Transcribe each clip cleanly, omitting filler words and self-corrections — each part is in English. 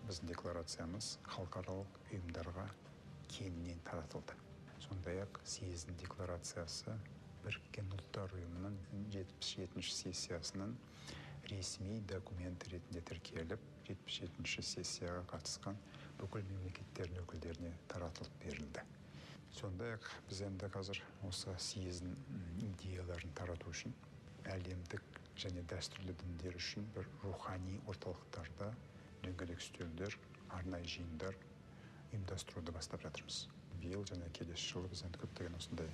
біздің декларациямыз халықаралық ұйымдарға кеңінен таратылды. Сондай-ақ съездің декларациясы Біріккен ұлттар ұйымының 77-ші сессиясының ресми документ ретінде тіркеліп, 77-ші сессияға қатысқан бүкіл мемлекеттердің өкілдеріне таратылып берілді. Сондай-ақ біз енді қазір осы съездің идеяларын тарату үшін әлемдік және дәстүрлі діндер үшін бір рухани орталықтарда дөңгелек үстелдер, арнайы жиындар ұйымдастыруды бастап жатырмыз. Биыл және келесі жылы біз енді көптеген осындай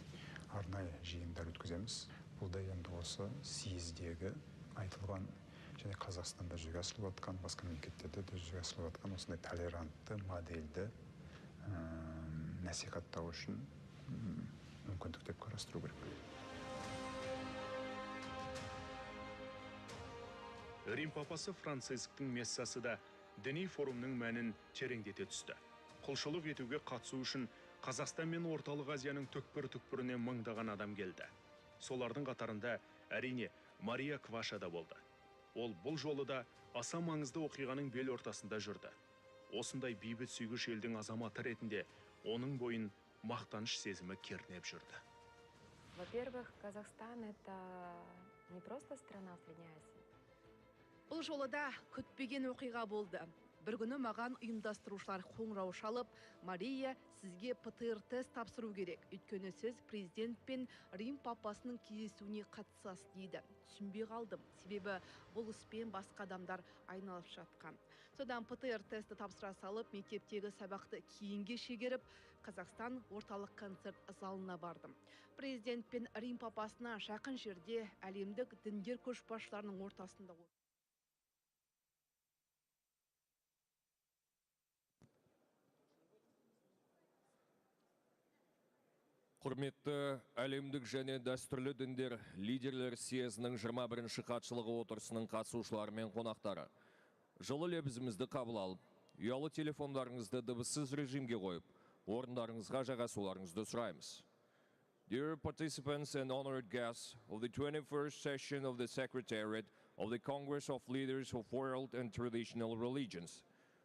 арнайы жиындар өткіземіз. Бұл да енді осы съездегі айтылған және Қазақстанда жүзеге асырылып жатқан, басқа мемлекеттерде де жүзеге асырылып жатқан осындай толерантты модельді насихаттау үшін мүмкіндік деп қарастыру керек. Рим папасы Францисктің мессасы да діни форумның мәнін тереңдете түсті. Құлшылық етуге қатысу үшін Қазақстан мен Орталық Азияның түкпір-түкпіріне мыңдаған адам келді. Солардың қатарында әрине Мария Кваша да болды. Ол бұл жолы да аса маңызды оқиғаның бел ортасында жүрді. Осындай бейбіт сүйгіш елдің азаматы ретінде оның бойын мақтаныш сезімі кернеп жүрді. Во-первых, Казахстан это не просто страна в Средней Азии. Бұл жолы да күтпеген оқиға болды. Бір күні маған ұйымдастырушылар қоңырау шалып, Мария, сізге ПТР тест тапсыру керек. Өйткені сіз президент пен Рим папасының кездесуіне қатысасыз дейді. Түсінбей қалдым. Себебі бұл іспен басқа адамдар айналып жатқан. Содан ПТР тесті тапсыра салып, мектептегі сабақты кейінге шегеріп, Қазақстан орталық концерт залына бардым. Президент пен Рим папасына жақын жерде әлемдік діндер көшбасшыларының ортасында отыр. Құрметті әлемдік және дәстүрлі діндер лидерлер съезінің 21-ші хатшылығы отырысының қатысушылары мен қонақтары. Жылы лебізімізді қабыл алып, ұялы телефондарыңызды дыбыссыз режимге қойып, орындарыңызға жайғасуларыңызды сұраймыз. Dear participants and honored guests of the 21st session of the Secretariat of the Congress of Leaders of World and Traditional Religions,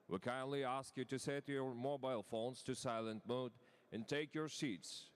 we kindly ask you to set your mobile phones to silent mode and take your seats.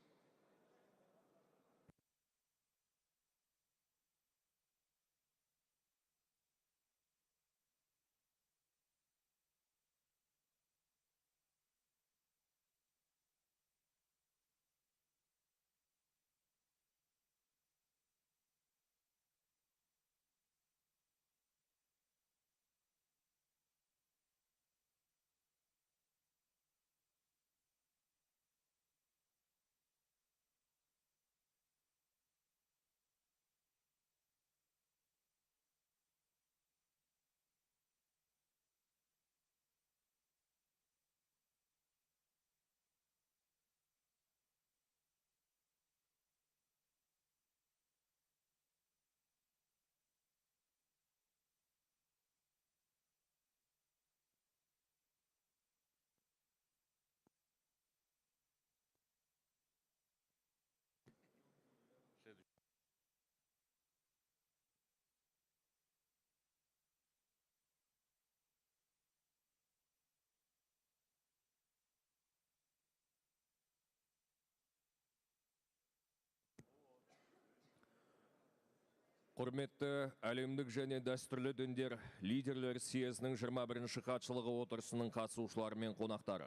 Құрметті әлемдік және дәстүрлі діндер лидерлер съезінің 21-ші хатшылығы отырысының қатысушылары мен қонақтары.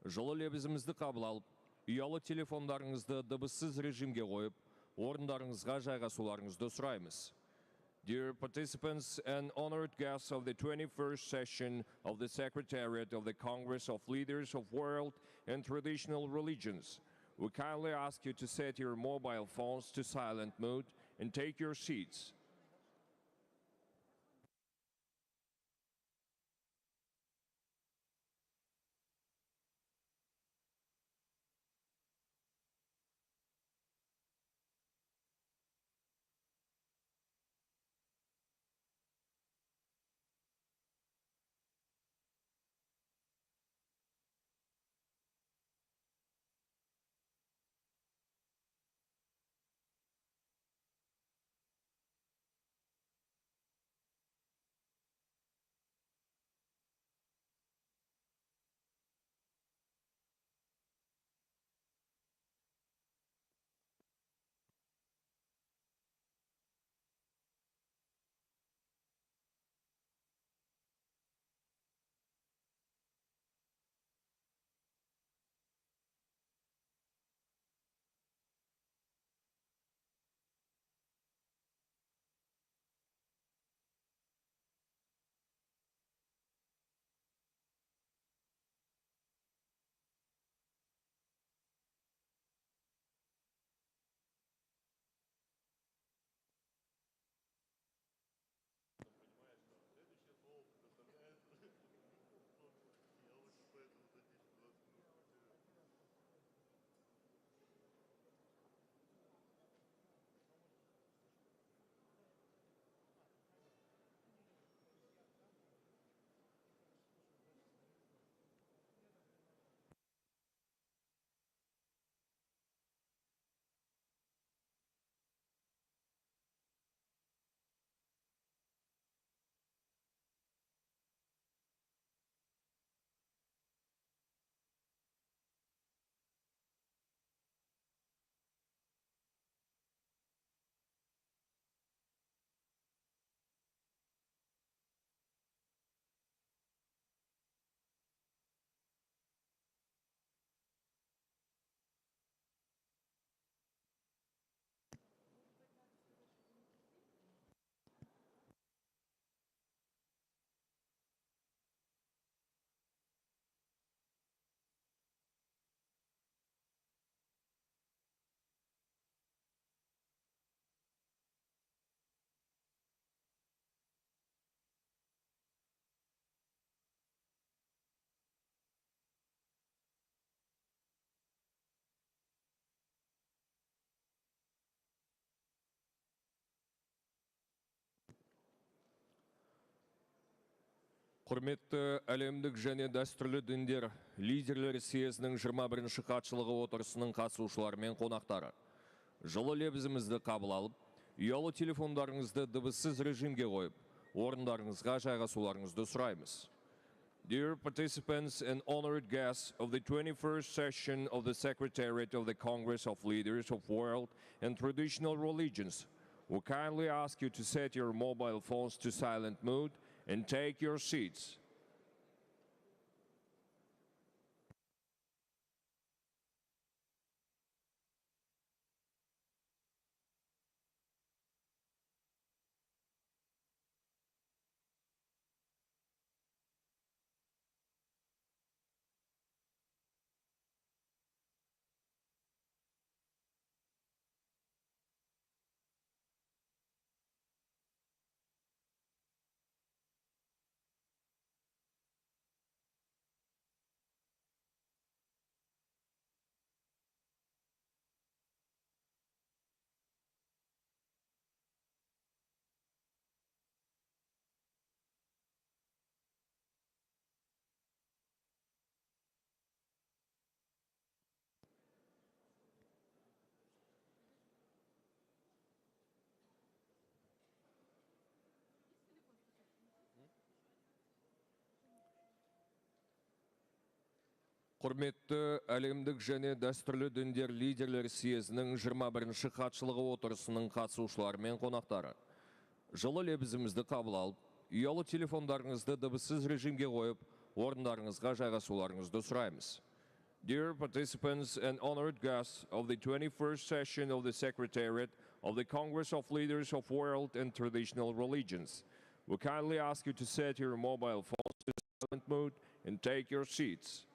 Жылы лебізімізді қабыл алып, ұялы телефондарыңызды дыбыссыз режимге қойып, орындарыңызға жайғасуларыңызды сұраймыз. Dear participants and honored guests of the 21st session of the Secretariat of the Congress of Leaders of World and Traditional Religions, we kindly ask you to set your mobile phones to silent mode and take your seats. Құрметті әлемдік және дәстүрлі діндер лидерлер съезінің 21-ші хатшылығы отырысының қатысушылары мен қонақтары. Жылы лебізімізді қабыл алып, ұялы телефондарыңызды дыбыссыз режимге қойып, орындарыңызға жайғасуларыңызды сұраймыз. Dear participants and honored guests of the 21st session of the Secretariat of the Congress of Leaders of World and Traditional Religions, we kindly ask you to set your mobile phones to silent mode and take your seats. Құрметті әлемдік және дәстүрлі діндер лидерлер съезінің 21-ші хатшылығы отырысының қатысушылары мен қонақтары. Жылы лебізімізді қабыл алып, ұялы телефондарыңызды дыбыссыз режимге қойып, орындарыңызға жайғасуларыңызды сұраймыз. Dear participants and honored guests of the 21st session of the Secretariat of the Congress of Leaders of World and Traditional Religions, we kindly ask you to set your mobile phones to silent mode and take your seats.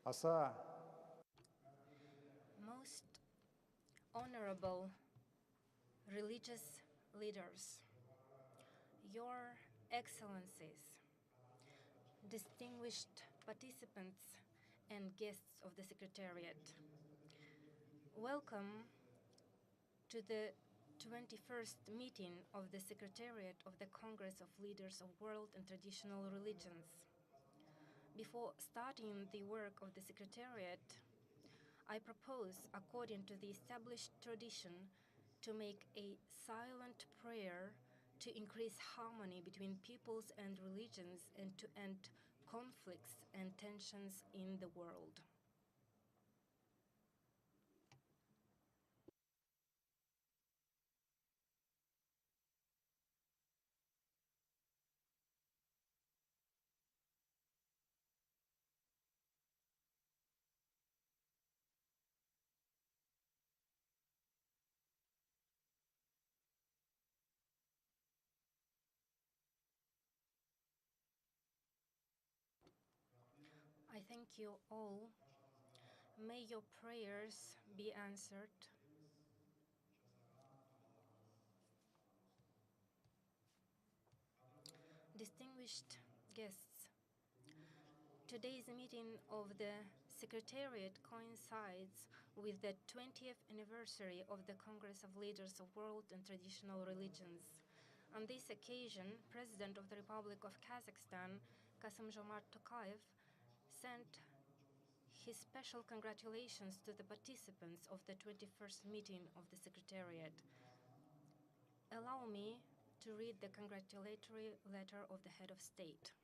Аса Most honorable religious leaders, Your Excellencies, distinguished participants and guests of the Secretariat, welcome to the 21st meeting of the Secretariat of the Congress of Leaders of World and Traditional Religions. Before starting the work of the Secretariat, I propose, according to the established tradition, to make a silent prayer to increase harmony between peoples and religions and to end conflicts and tensions in the world. I thank you all. May your prayers be answered. Distinguished guests, today's meeting of the Secretariat coincides with the 20th anniversary of the Congress of Leaders of World and Traditional Religions. On this occasion, President of the Republic of Kazakhstan, Kassym-Jomart Tokayev, sent his special congratulations to the participants of the 21st meeting of the Secretariat. Allow me to read the congratulatory letter of the head of state.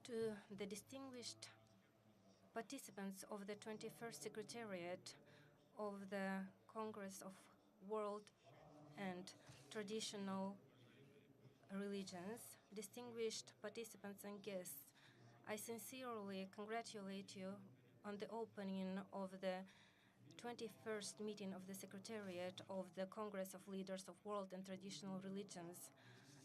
To the distinguished participants of the 21st Secretariat of the Congress of World and Traditional Religions, distinguished participants and guests, I sincerely congratulate you on the opening of the 21st meeting of the Secretariat of the Congress of Leaders of World and Traditional Religions.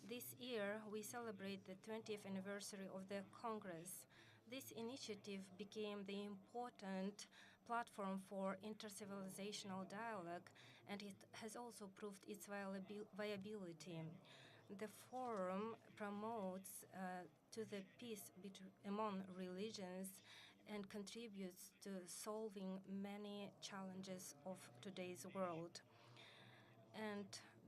This year, we celebrate the 20th anniversary of the Congress. This initiative became the important platform for intercivilizational dialogue, and it has also proved its viability. The forum promotes to the peace among religions and contributes to solving many challenges of today's world. And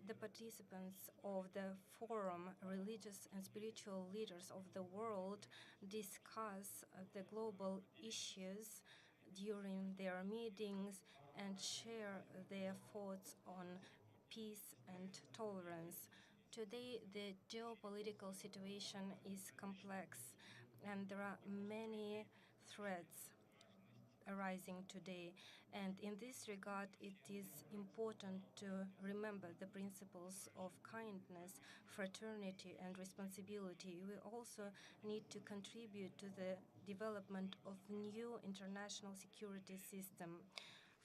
the participants of the forum, religious and spiritual leaders of the world, discuss the global issues during their meetings and share their thoughts on peace and tolerance. Today, the geopolitical situation is complex, and there are many threats arising today. And in this regard, it is important to remember the principles of kindness, fraternity, and responsibility. We also need to contribute to the development of new international security system.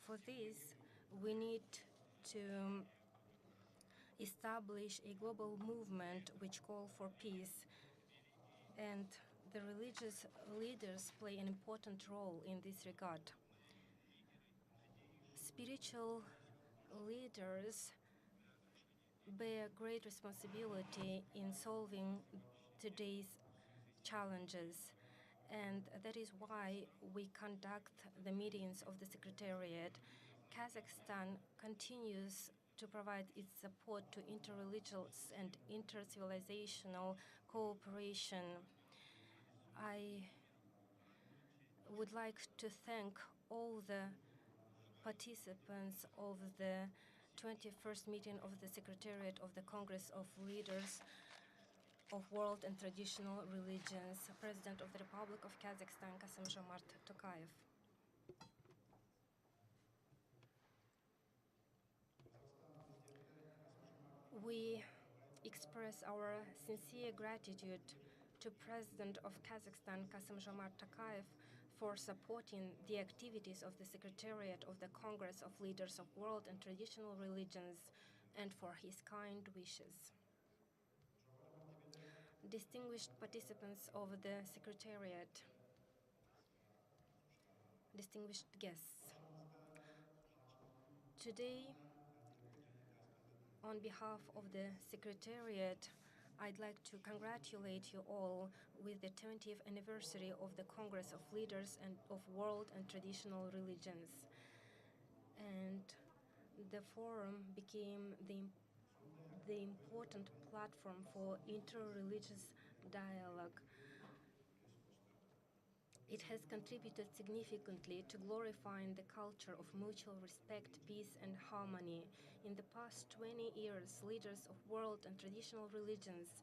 For this, we need to establish a global movement which calls for peace. And the religious leaders play an important role in this regard. Spiritual leaders bear great responsibility in solving today's challenges, and that is why we conduct the meetings of the Secretariat. Kazakhstan continues to provide its support to interreligious and intercivilizational cooperation. I would like to thank all the participants of the 21st meeting of the Secretariat of the Congress of Leaders of World and Traditional Religions, President of the Republic of Kazakhstan, Kassym-Jomart Tokayev. We express our sincere gratitude to President of Kazakhstan, Kassym-Jomart Tokayev, for supporting the activities of the Secretariat of the Congress of Leaders of World and Traditional Religions and for his kind wishes. Distinguished participants of the Secretariat, distinguished guests. Today, on behalf of the Secretariat, I'd like to congratulate you all with the 20th anniversary of the Congress of Leaders and of World and Traditional Religions. And the forum became the important platform for inter-religious dialogue. It has contributed significantly to glorifying the culture of mutual respect, peace, and harmony. In the past 20 years, leaders of world and traditional religions,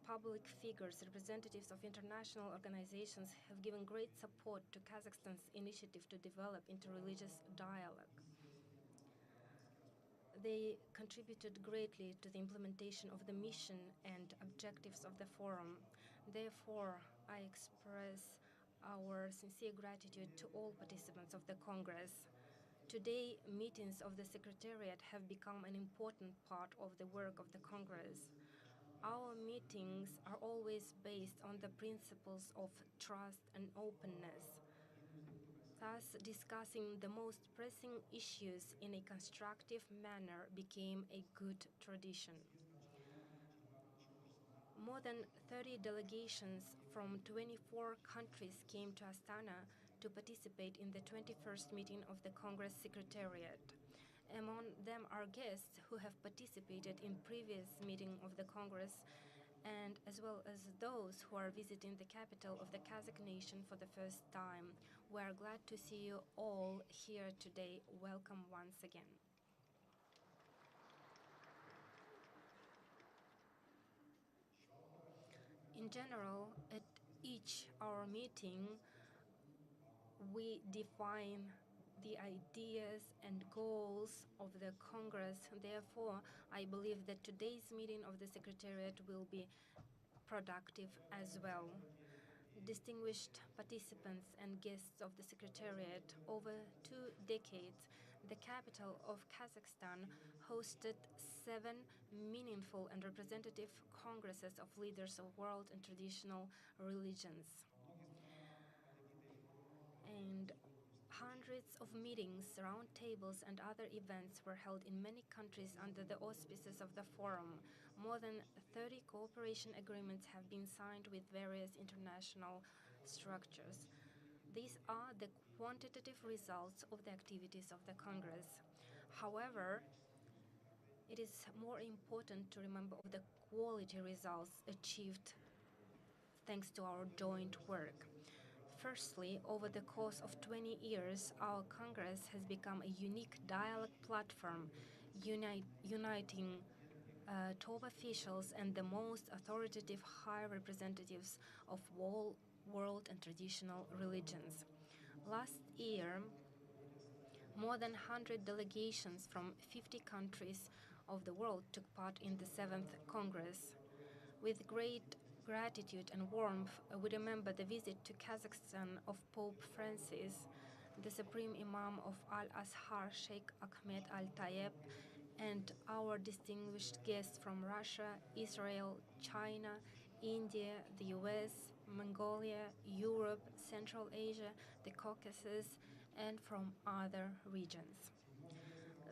public figures, representatives of international organizations have given great support to Kazakhstan's initiative to develop interreligious dialogue. They contributed greatly to the implementation of the mission and objectives of the forum. Therefore, I express our sincere gratitude to all participants of the Congress. Today, meetings of the Secretariat have become an important part of the work of the Congress. Our meetings are always based on the principles of trust and openness. Thus, discussing the most pressing issues in a constructive manner became a good tradition. More than 30 delegations from 24 countries came to Astana to participate in the 21st meeting of the Congress Secretariat. Among them are guests who have participated in previous meetings of the Congress, and as well as those who are visiting the capital of the Kazakh nation for the first time. We are glad to see you all here today. Welcome once again. In general, at each our meeting, we define the ideas and goals of the Congress. Therefore, I believe that today's meeting of the Secretariat will be productive as well. Distinguished participants and guests of the Secretariat, over 2 decades, the capital of Kazakhstan hosted 7 meaningful and representative congresses of leaders of world and traditional religions. And hundreds of meetings, round tables, and other events were held in many countries under the auspices of the forum. More than 30 cooperation agreements have been signed with various international structures. These are the quantitative results of the activities of the Congress. However, it is more important to remember the quality results achieved thanks to our joint work. Firstly, over the course of 20 years, our Congress has become a unique dialogue platform, uniting top officials and the most authoritative high representatives of all world and traditional religions. Last year, more than 100 delegations from 50 countries of the world took part in the 7th Congress. With great gratitude and warmth, we remember the visit to Kazakhstan of Pope Francis, the Supreme Imam of Al-Azhar, Sheikh Ahmed Al-Tayeb, and our distinguished guests from Russia, Israel, China, India, the US, Mongolia, Europe, Central Asia, the Caucasus, and from other regions.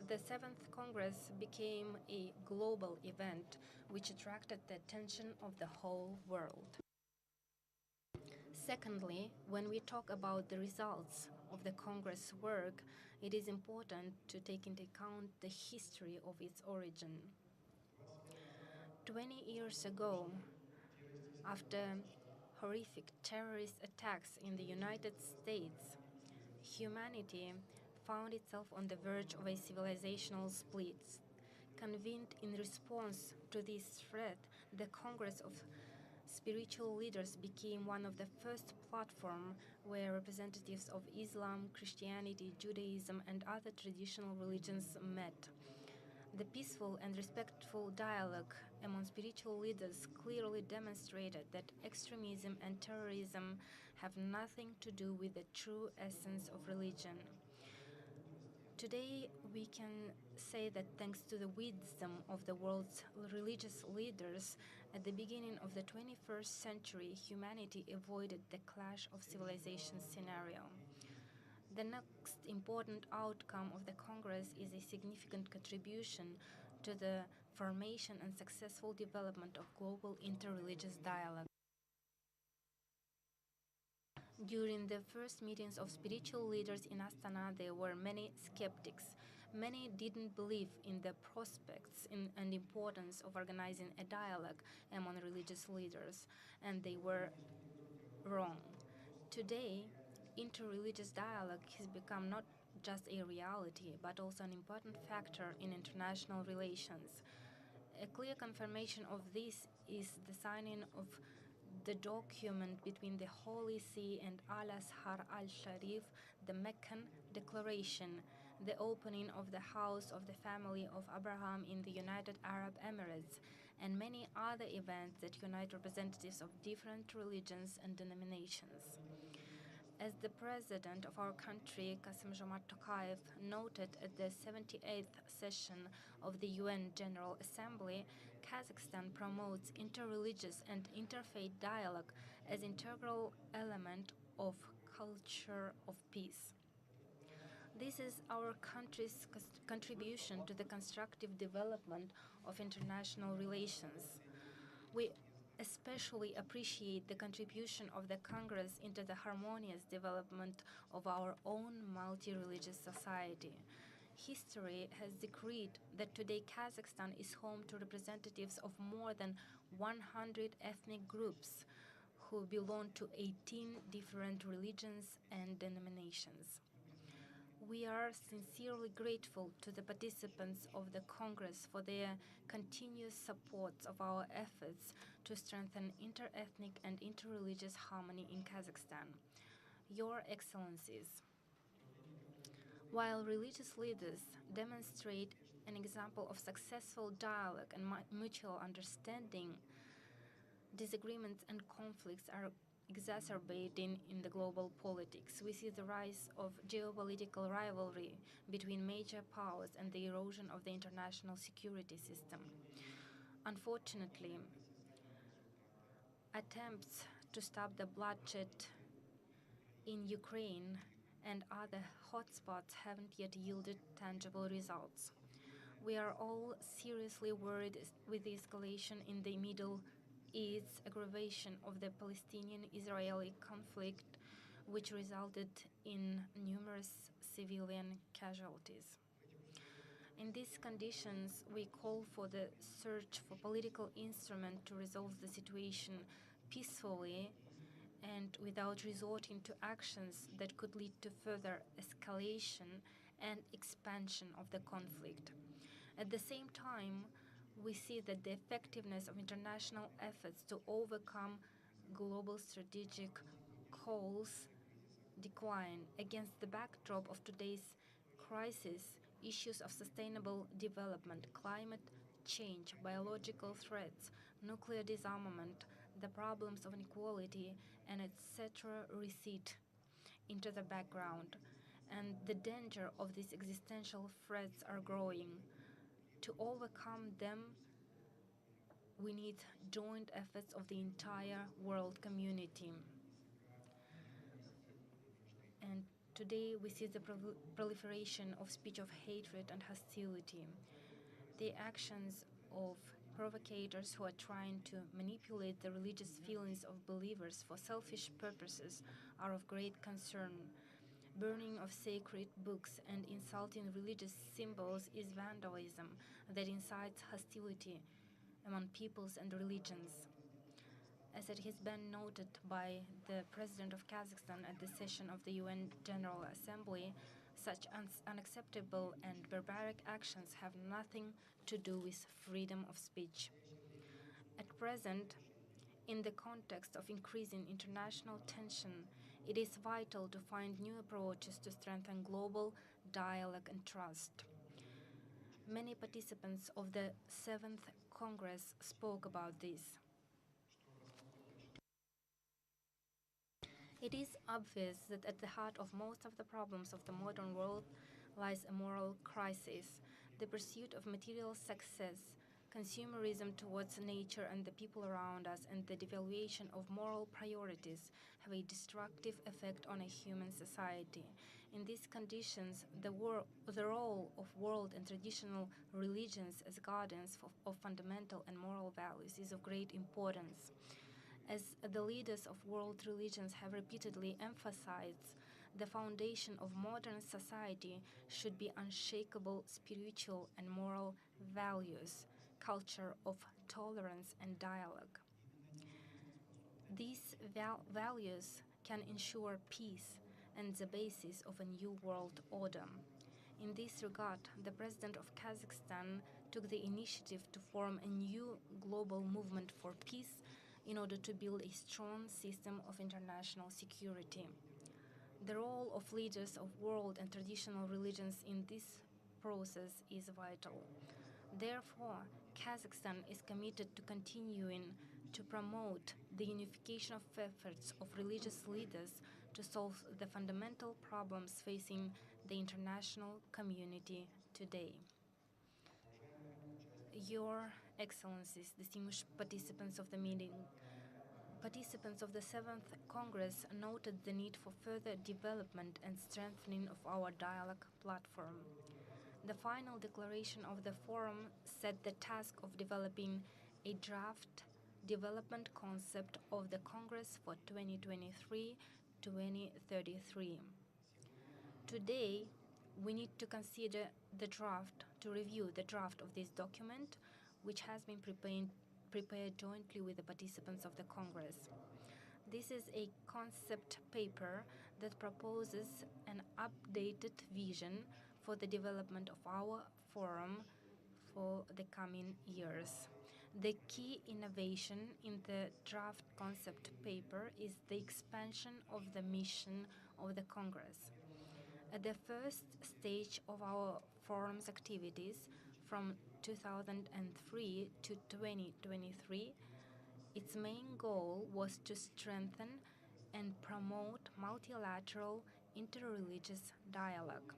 The 7th Congress became a global event which attracted the attention of the whole world. Secondly, when we talk about the results of the Congress work, it is important to take into account the history of its origin. 20 years ago, after horrific terrorist attacks in the United States, humanity found itself on the verge of a civilizational split. Convened in response to this threat, the Congress of Spiritual Leaders became one of the first platforms where representatives of Islam, Christianity, Judaism, and other traditional religions met. The peaceful and respectful dialogue among spiritual leaders clearly demonstrated that extremism and terrorism have nothing to do with the true essence of religion. Today, we can say that thanks to the wisdom of the world's religious leaders, at the beginning of the 21st century, humanity avoided the clash of civilizations scenario. The next important outcome of the Congress is a significant contribution to the formation and successful development of global interreligious dialogue. During the first meetings of spiritual leaders in Astana, there were many skeptics. Many didn't believe in the prospects and importance of organizing a dialogue among religious leaders, and they were wrong. Today, interreligious dialogue has become not just a reality, but also an important factor in international relations. A clear confirmation of this is the signing of the document between the Holy See and Al-Azhar al-Sharif, the Meccan Declaration, the opening of the House of the Family of Abraham in the United Arab Emirates, and many other events that unite representatives of different religions and denominations. As the president of our country, Kassym-Jomart Tokayev, noted at the 78th session of the UN General Assembly, Kazakhstan promotes interreligious and interfaith dialogue as integral element of culture of peace. This is our country's contribution to the constructive development of international relations. We especially appreciate the contribution of the Congress into the harmonious development of our own multi-religious society. History has decreed that today Kazakhstan is home to representatives of more than 100 ethnic groups who belong to 18 different religions and denominations. We are sincerely grateful to the participants of the Congress for their continuous support of our efforts to strengthen inter-ethnic and inter-religious harmony in Kazakhstan. Your Excellencies, while religious leaders demonstrate an example of successful dialogue and mutual understanding, disagreements and conflicts are exacerbating in the global politics. We see the rise of geopolitical rivalry between major powers and the erosion of the international security system. Unfortunately, attempts to stop the bloodshed in Ukraine and other hotspots haven't yet yielded tangible results. We are all seriously worried with the escalation in the Middle East, aggravation of the Palestinian-Israeli conflict, which resulted in numerous civilian casualties. In these conditions, we call for the search for political instrument to resolve the situation peacefully and without resorting to actions that could lead to further escalation and expansion of the conflict. At the same time, we see that the effectiveness of international efforts to overcome global strategic calls decline. Against the backdrop of today's crisis, issues of sustainable development, climate change, biological threats, nuclear disarmament, the problems of inequality, and etc. recede into the background, and the danger of these existential threats are growing. To overcome them, we need joint efforts of the entire world community. And today we see the proliferation of speech of hatred and hostility. The actions of provocators who are trying to manipulate the religious feelings of believers for selfish purposes are of great concern. Burning of sacred books and insulting religious symbols is vandalism that incites hostility among peoples and religions. As it has been noted by the President of Kazakhstan at the session of the UN General Assembly, such unacceptable and barbaric actions have nothing to do with freedom of speech. At present, in the context of increasing international tension, it is vital to find new approaches to strengthen global dialogue and trust. Many participants of the 7th Congress spoke about this. It is obvious that at the heart of most of the problems of the modern world lies a moral crisis. The pursuit of material success, consumerism towards nature and the people around us, and the devaluation of moral priorities have a destructive effect on a human society. In these conditions, the role of world and traditional religions as guardians of fundamental and moral values is of great importance. As the leaders of world religions have repeatedly emphasized, the foundation of modern society should be unshakable spiritual and moral values, culture of tolerance and dialogue. These values can ensure peace and the basis of a new world order. In this regard, the President of Kazakhstan took the initiative to form a new global movement for peace in order to build a strong system of international security. The role of leaders of world and traditional religions in this process is vital. Therefore, Kazakhstan is committed to continuing to promote the unification of efforts of religious leaders to solve the fundamental problems facing the international community today. Your Excellencies, distinguished participants of the meeting, participants of the 7th Congress noted the need for further development and strengthening of our dialogue platform. The final declaration of the forum set the task of developing a draft development concept of the Congress for 2023-2033. Today, we need to consider to review the draft of this document, which has been prepared jointly with the participants of the Congress. This is a concept paper that proposes an updated vision for the development of our forum for the coming years. The key innovation in the draft concept paper is the expansion of the mission of the Congress. At the first stage of our forum's activities, from 2003 to 2023, its main goal was to strengthen and promote multilateral interreligious dialogue.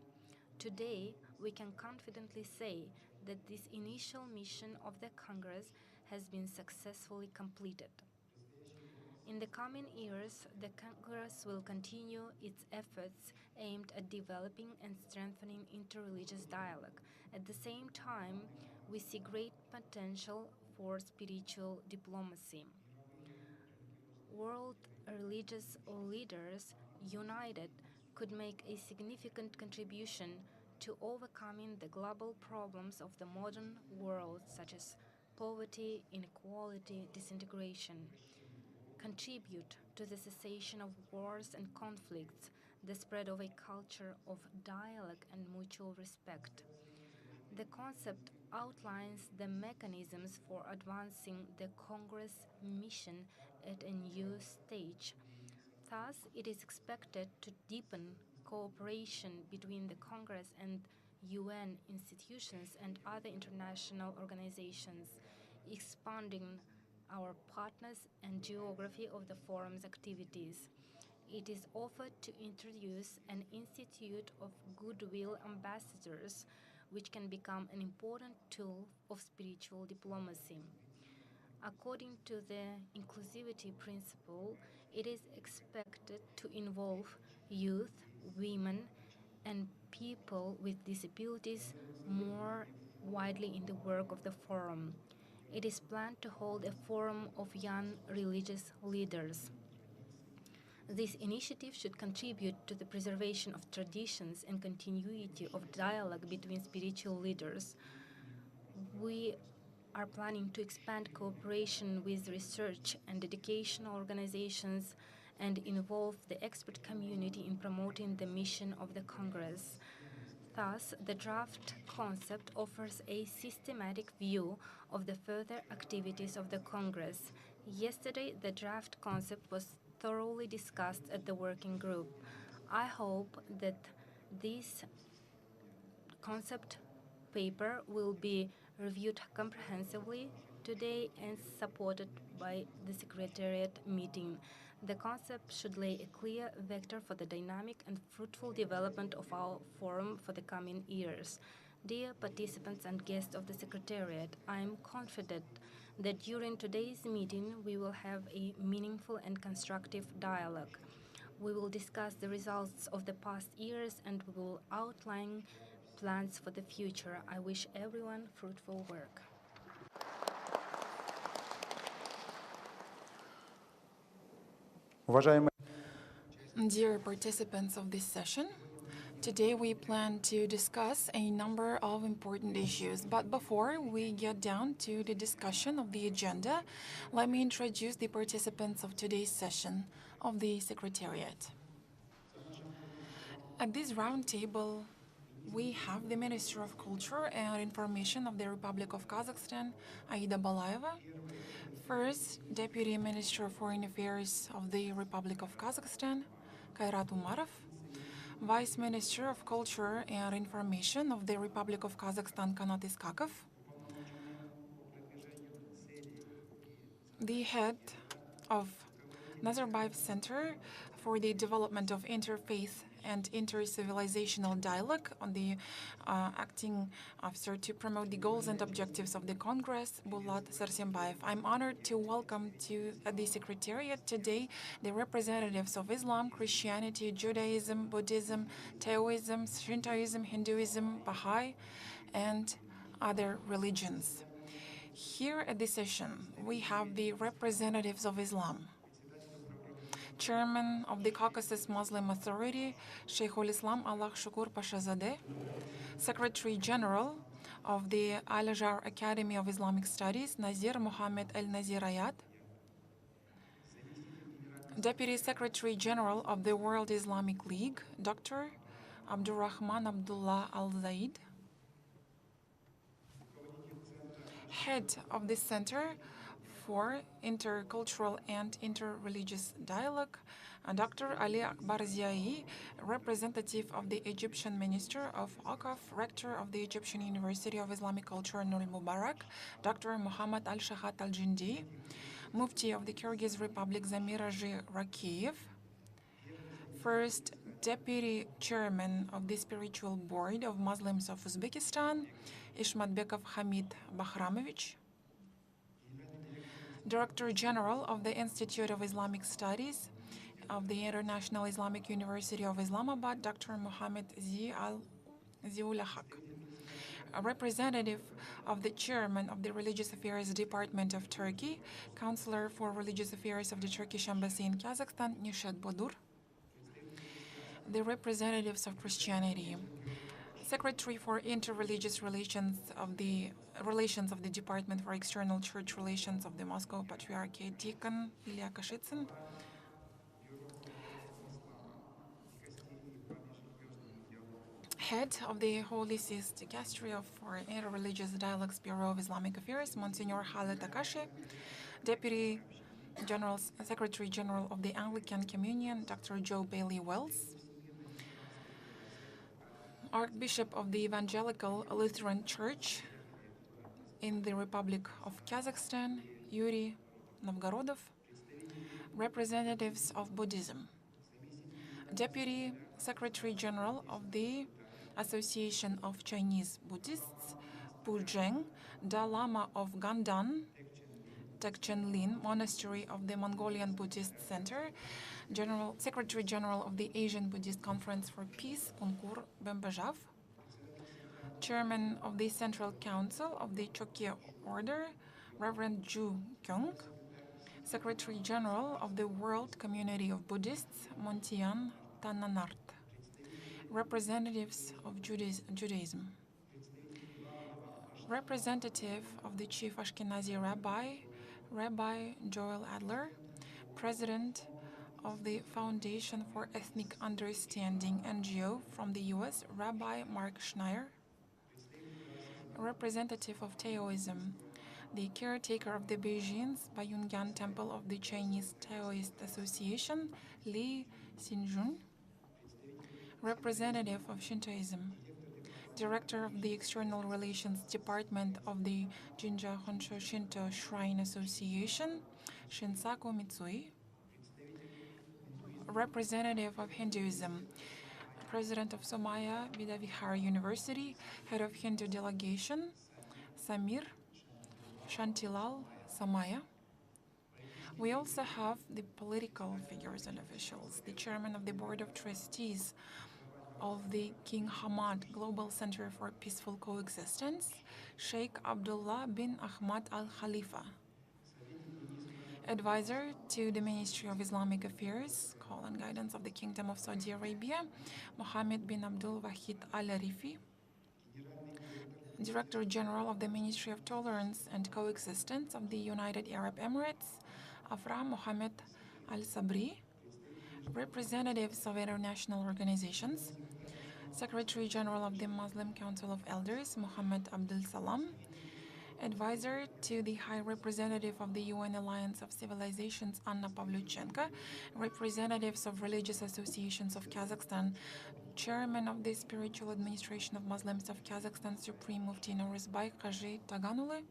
Today, we can confidently say that this initial mission of the Congress has been successfully completed. In the coming years, the Congress will continue its efforts aimed at developing and strengthening interreligious dialogue. At the same time, we see great potential for spiritual diplomacy. World religious leaders united could make a significant contribution to overcoming the global problems of the modern world, such as poverty, inequality, disintegration, contribute to the cessation of wars and conflicts, the spread of a culture of dialogue and mutual respect. The concept outlines the mechanisms for advancing the Congress mission at a new stage. Thus, it is expected to deepen cooperation between the Congress and UN institutions and other international organizations, expanding our partners and geography of the forum's activities. It is offered to introduce an institute of goodwill ambassadors, which can become an important tool of spiritual diplomacy. According to the inclusivity principle, it is expected to involve youth, women, and people with disabilities more widely in the work of the forum. It is planned to hold a forum of young religious leaders. This initiative should contribute to the preservation of traditions and continuity of dialogue between spiritual leaders. We are planning to expand cooperation with research and educational organizations and involve the expert community in promoting the mission of the Congress. Thus, the draft concept offers a systematic view of the further activities of the Congress. Yesterday, the draft concept was thoroughly discussed at the working group. I hope that this concept paper will be reviewed comprehensively today and supported by the Secretariat meeting. The concept should lay a clear vector for the dynamic and fruitful development of our forum for the coming years. Dear participants and guests of the Secretariat, I am confident that during today's meeting we will have a meaningful and constructive dialogue. We will discuss the results of the past years and we will outline plans for the future. I wish everyone fruitful work. Уважаемые Dear participants of this session, today we plan to discuss a number of important issues. But before we get down to the discussion of the agenda, let me introduce the participants of today's session of the Secretariat. At this round table, we have the Minister of Culture and Information of the Republic of Kazakhstan, Aida Balayeva, First Deputy Minister of Foreign Affairs of the Republic of Kazakhstan, Kairat Umarov, Vice Minister of Culture and Information of the Republic of Kazakhstan, Kanat Iskakov, the head of Nazarbayev Center for the Development of Interfaith and Inter-Civilizational Dialogue, on the acting officer to promote the goals and objectives of the Congress, Bulat Sarsembayev. I'm honored to welcome to the Secretariat today the representatives of Islam, Christianity, Judaism, Buddhism, Taoism, Shintoism, Hinduism, Baha'i, and other religions. Here at this session, we have the representatives of Islam. Chairman of the Caucasus Muslim Authority, Sheikhul Islam Allah Shukur Pashazadeh, Secretary General of the Al-Azhar Academy of Islamic Studies, Nazir Mohammed Al-Nazir Ayat, Deputy Secretary General of the World Islamic League, Dr. Abdurrahman Abdullah Al-Zaid, Head of the Center for Intercultural and Interreligious Dialogue, Dr. Ali Akbar Ziai, representative of the Egyptian Minister of Awqaf, Rector of the Egyptian University of Islamic Culture Nur Mubarak, Dr. Muhammad Al-Shahat Al-Jindi, Mufti of the Kyrgyz Republic Zamiraji Rakiev, First Deputy Chairman of the Spiritual Board of Muslims of Uzbekistan, Ishmatbekov Hamid Bahramovich, Director General of the Institute of Islamic Studies of the International Islamic University of Islamabad, Dr. Mohammed Ziul Haq, a representative of the Chairman of the Religious Affairs Department of Turkey, Counselor for Religious Affairs of the Turkish Embassy in Kazakhstan, Nishat Bodur, the representatives of Christianity, Secretary for Interreligious Relations of the Department for External Church Relations of the Moscow Patriarchate, Deacon Ilya Kashitsyn, Head of the Holy See Dicastery for Interreligious Dialogues Bureau of Islamic Affairs, Monsignor Khaled Takashi, Deputy Secretary General of the Anglican Communion, Dr. Joe Bailey Wells, Archbishop of the Evangelical Lutheran Church in the Republic of Kazakhstan, Yuri Novgorodov, representatives of Buddhism, Deputy Secretary General of the Association of Chinese Buddhists, Pu Zheng, Dalai Lama of Gandan, Tekchen Lin Monastery of the Mongolian Buddhist Center, Secretary General of the Asian Buddhist Conference for Peace, Kunkur Bembajav, Chairman of the Central Council of the Chokye Order, Reverend Ju Kyung, Secretary General of the World Community of Buddhists, Montian Tananart, representatives of Judaism, representative of the Chief Ashkenazi Rabbi, Rabbi Joel Adler, President of the Foundation for Ethnic Understanding NGO from the US, Rabbi Mark Schneier, representative of Taoism, the caretaker of the Beijing's Bayungan Temple of the Chinese Taoist Association, Li Xinjun, representative of Shintoism, Director of the External Relations Department of the Jinja Honsho Shinto Shrine Association, Shinsaku Mitsui, representative of Hinduism, President of Somaya Vidavihara University, Head of Hindu Delegation, Samir Shantilal Samaya. We also have the political figures and officials, the chairman of the Board of Trustees of the King Hamad Global Center for Peaceful Coexistence, Sheikh Abdullah bin Ahmad Al Khalifa. Advisor to the Ministry of Islamic Affairs, Call and Guidance of the Kingdom of Saudi Arabia, Mohammed bin Abdul Wahid Al Arifi. Director General of the Ministry of Tolerance and Coexistence of the United Arab Emirates, Afra Mohammed Al Sabri. Representatives of international organizations, Secretary General of the Muslim Council of Elders, Mohammed Abdul Salam. Advisor to the High Representative of the UN Alliance of Civilizations, Anna Pavlyuchenko, representatives of religious associations of Kazakhstan, Chairman of the Spiritual Administration of Muslims of Kazakhstan, Supreme Mufti Norizbay Qazi Taganuli,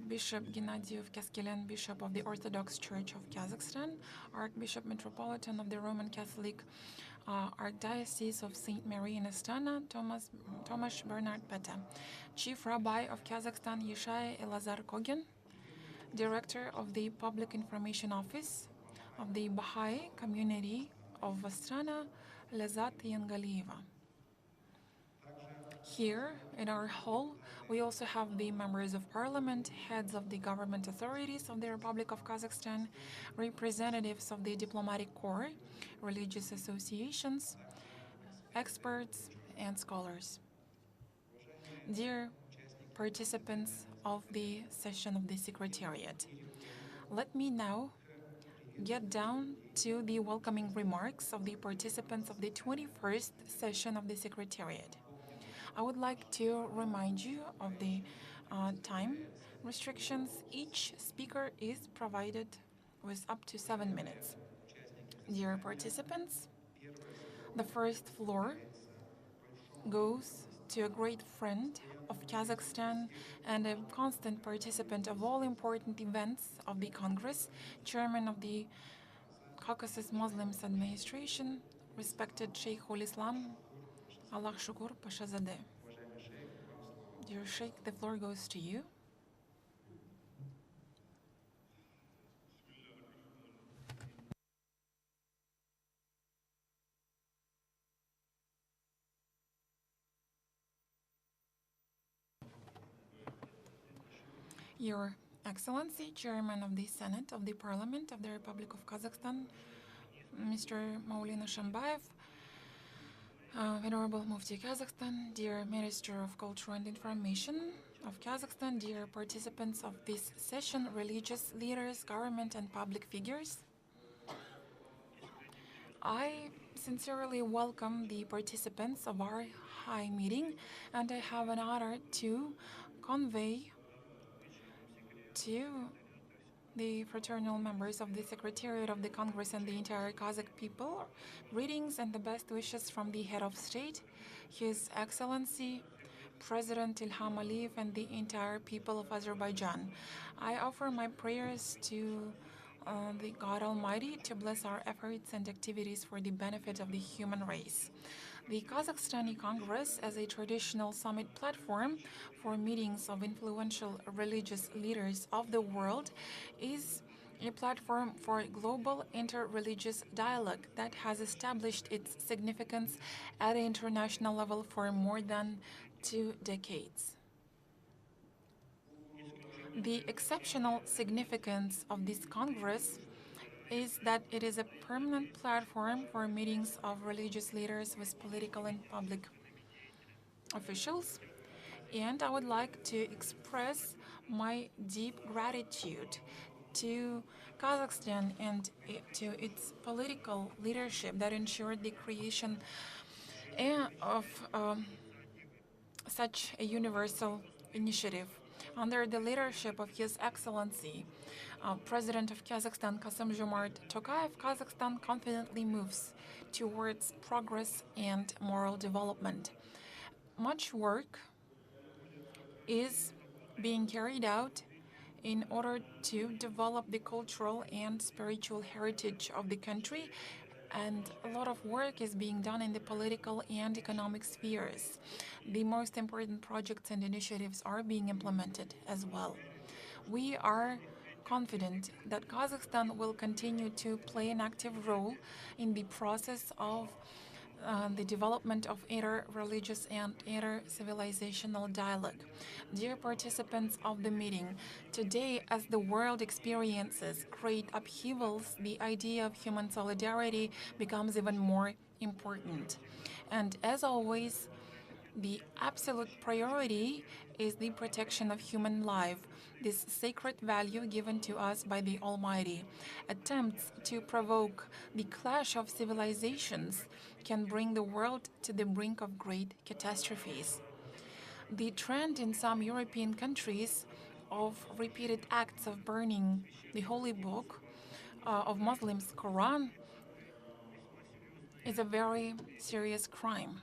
Bishop Gennady Kaskelen, Bishop of the Orthodox Church of Kazakhstan, Archbishop Metropolitan of the Roman Catholic Archdiocese of St. Mary in Astana, Tomasz Bernard Peta, Chief Rabbi of Kazakhstan, Yeshaya Elazar Kogen, Director of the Public Information Office of the Baha'i Community of Astana, Lazat Yangalieva. Here in our hall, we also have the members of parliament, heads of the government authorities of the Republic of Kazakhstan, representatives of the diplomatic corps, religious associations, experts, and scholars. Dear participants of the session of the Secretariat, let me now get down to the welcoming remarks of the participants of the 21st session of the Secretariat. I would like to remind you of the time restrictions. Each speaker is provided with up to 7 minutes. Dear participants, the first floor goes to a great friend of Kazakhstan and a constant participant of all important events of the Congress, Chairman of the Caucasus Muslims Administration, respected Sheikhul Islam Allah Shukur Pashazadeh. Dear Sheikh, the floor goes to you. Your Excellency, Chairman of the Senate of the Parliament of the Republic of Kazakhstan, Mr. Maulina Shambayev, Venerable Mufti Kazakhstan, dear Minister of Culture and Information of Kazakhstan, dear participants of this session, religious leaders, government and public figures, I sincerely welcome the participants of our high meeting, and I have an honor to convey to the fraternal members of the Secretariat of the Congress and the entire Kazakh people greetings and the best wishes from the head of state, His Excellency President Ilham Aliyev, and the entire people of Azerbaijan. I offer my prayers to the God Almighty to bless our efforts and activities for the benefit of the human race. The Kazakhstani Congress, as a traditional summit platform for meetings of influential religious leaders of the world, is a platform for global inter-religious dialogue that has established its significance at an international level for more than 2 decades. The exceptional significance of this Congress is that it is a permanent platform for meetings of religious leaders with political and public officials. And I would like to express my deep gratitude to Kazakhstan and to its political leadership that ensured the creation of such a universal initiative. Under the leadership of His Excellency, President of Kazakhstan, Kassym-Jomart Tokayev, Kazakhstan confidently moves towards progress and moral development. Much work is being carried out in order to develop the cultural and spiritual heritage of the country, and a lot of work is being done in the political and economic spheres. The most important projects and initiatives are being implemented as well. We are confident that Kazakhstan will continue to play an active role in the process of the development of inter-religious and inter-civilizational dialogue. Dear participants of the meeting, today as the world experiences great upheavals, the idea of human solidarity becomes even more important. And as always, the absolute priority is the protection of human life, this sacred value given to us by the Almighty. Attempts to provoke the clash of civilizations can bring the world to the brink of great catastrophes. The trend in some European countries of repeated acts of burning the holy book of Muslims, Quran, is a very serious crime.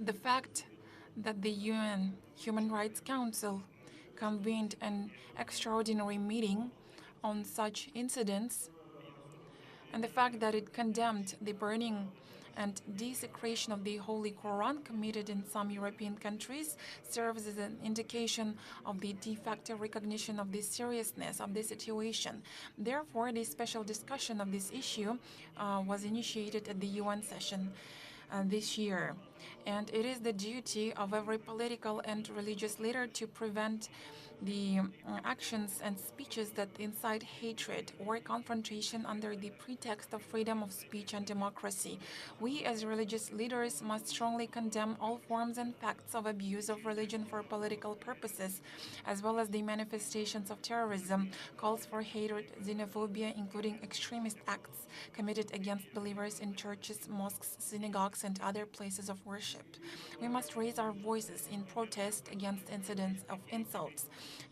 The fact that the UN Human Rights Council convened an extraordinary meeting on such incidents, and the fact that it condemned the burning and desecration of the Holy Quran committed in some European countries serves as an indication of the de facto recognition of the seriousness of the situation. Therefore, the special discussion of this issue was initiated at the UN session this year. And it is the duty of every political and religious leader to prevent the actions and speeches that incite hatred or confrontation under the pretext of freedom of speech and democracy. We as religious leaders must strongly condemn all forms and facts of abuse of religion for political purposes, as well as the manifestations of terrorism, calls for hatred, xenophobia, including extremist acts committed against believers in churches, mosques, synagogues, and other places of worship. We must raise our voices in protest against incidents of insults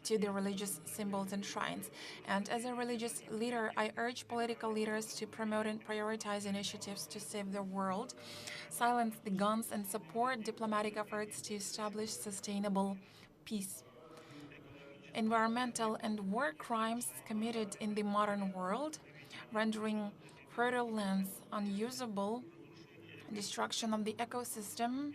to the religious symbols and shrines. And as a religious leader, I urge political leaders to promote and prioritize initiatives to save the world, silence the guns, and support diplomatic efforts to establish sustainable peace. Environmental and war crimes committed in the modern world, rendering fertile lands unusable, destruction of the ecosystem,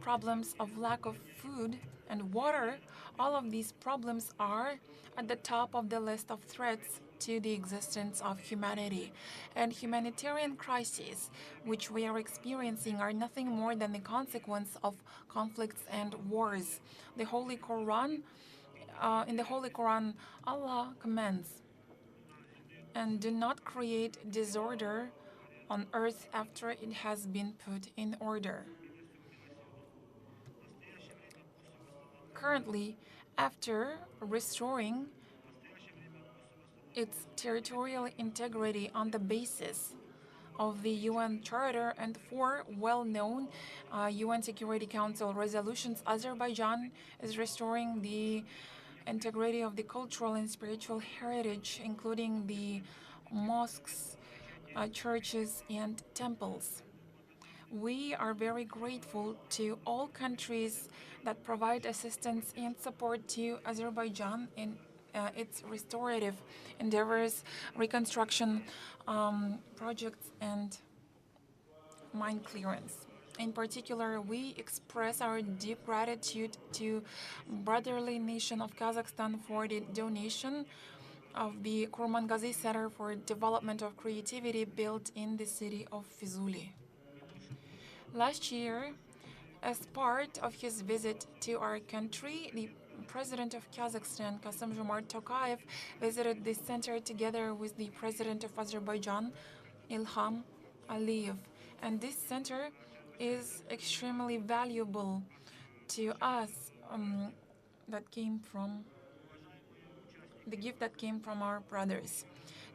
problems of lack of food and water, all of these problems are at the top of the list of threats to the existence of humanity. And humanitarian crises which we are experiencing are nothing more than the consequence of conflicts and wars. The Holy Quran, in the Holy Quran, Allah commands, and do not create disorder on earth after it has been put in order. Currently, after restoring its territorial integrity on the basis of the UN Charter and four well-known UN Security Council resolutions, Azerbaijan is restoring the integrity of the cultural and spiritual heritage, including the mosques, churches, and temples. We are very grateful to all countries that provide assistance and support to Azerbaijan in its restorative endeavors, reconstruction projects, and mine clearance. In particular, we express our deep gratitude to brotherly nation of Kazakhstan for the donation of the Kurmangazi Center for Development of Creativity built in the city of Fizuli. Last year, as part of his visit to our country, the President of Kazakhstan, Kassym-Jomart Tokayev, visited this center together with the President of Azerbaijan, Ilham Aliyev. And this center is extremely valuable to us. That came from the gift that came from our brothers.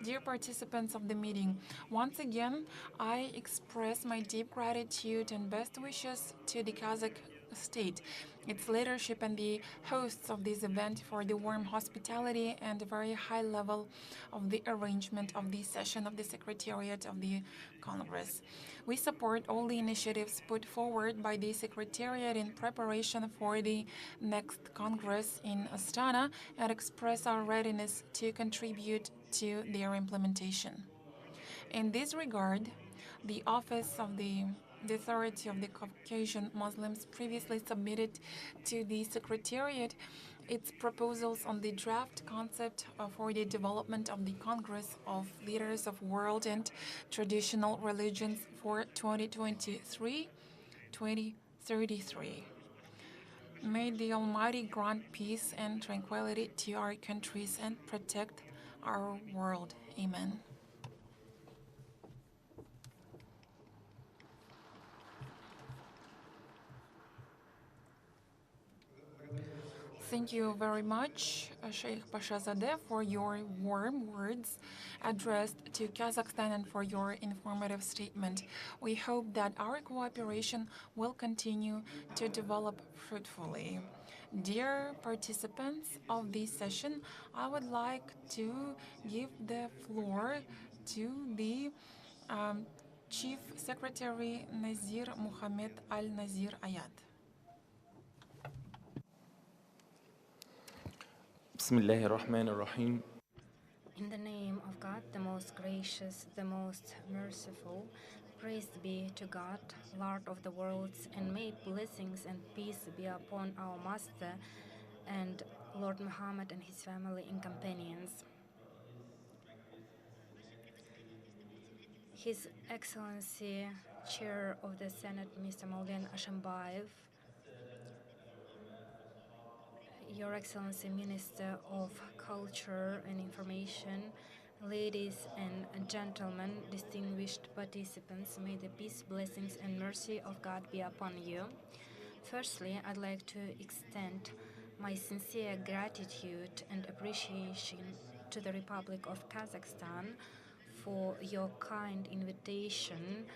Dear participants of the meeting, once again, I express my deep gratitude and best wishes to the Kazakh state, its leadership, and the hosts of this event for the warm hospitality and the very high level of the arrangement of the session of the Secretariat of the Congress. We support all the initiatives put forward by the Secretariat in preparation for the next Congress in Astana and express our readiness to contribute to their implementation. In this regard, the Office of the Authority of the Caucasian Muslims previously submitted to the Secretariat its proposals on the draft concept for the development of the Congress of Leaders of World and Traditional Religions for 2023-2033. May the Almighty grant peace and tranquility to our countries and protect our world. Amen. Thank you very much, Sheikh Pashazadeh, for your warm words addressed to Kazakhstan and for your informative statement. We hope that our cooperation will continue to develop fruitfully. Dear participants of this session, I would like to give the floor to the Chief Secretary Nazir Muhammad Al-Nazir Ayat. Bismillahir Rahmanir Rahim. In the name of God, the most gracious, the most merciful, praise be to God, Lord of the worlds, and may blessings and peace be upon our Master and Lord Muhammad and his family and companions. His Excellency, Chair of the Senate, Mr. Maulen Ashimbaev, Your Excellency, Minister of Culture and Information, ladies and gentlemen, distinguished participants, may the peace, blessings, and mercy of God be upon you. Firstly, I'd like to extend my sincere gratitude and appreciation to the Republic of Kazakhstan for your kind invitation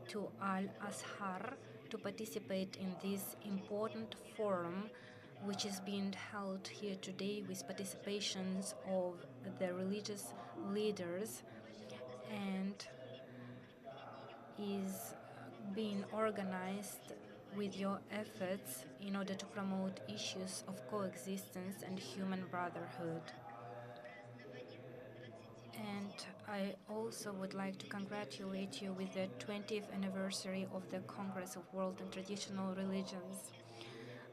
to Al-Azhar to participate in this important forum, which is being held here today with participations of the religious leaders and is being organized with your efforts in order to promote issues of coexistence and human brotherhood. And I also would like to congratulate you with the 20th anniversary of the Congress of World and Traditional Religions.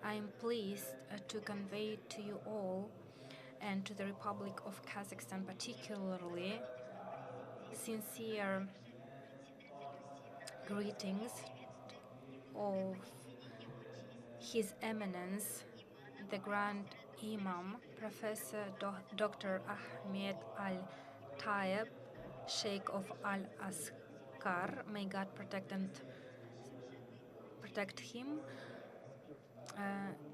I am pleased to convey to you all and to the Republic of Kazakhstan particularly sincere greetings of His Eminence, the Grand Imam, Professor Dr. Ahmed Al-Tayeb, Sheikh of Al-Askar. May God protect him.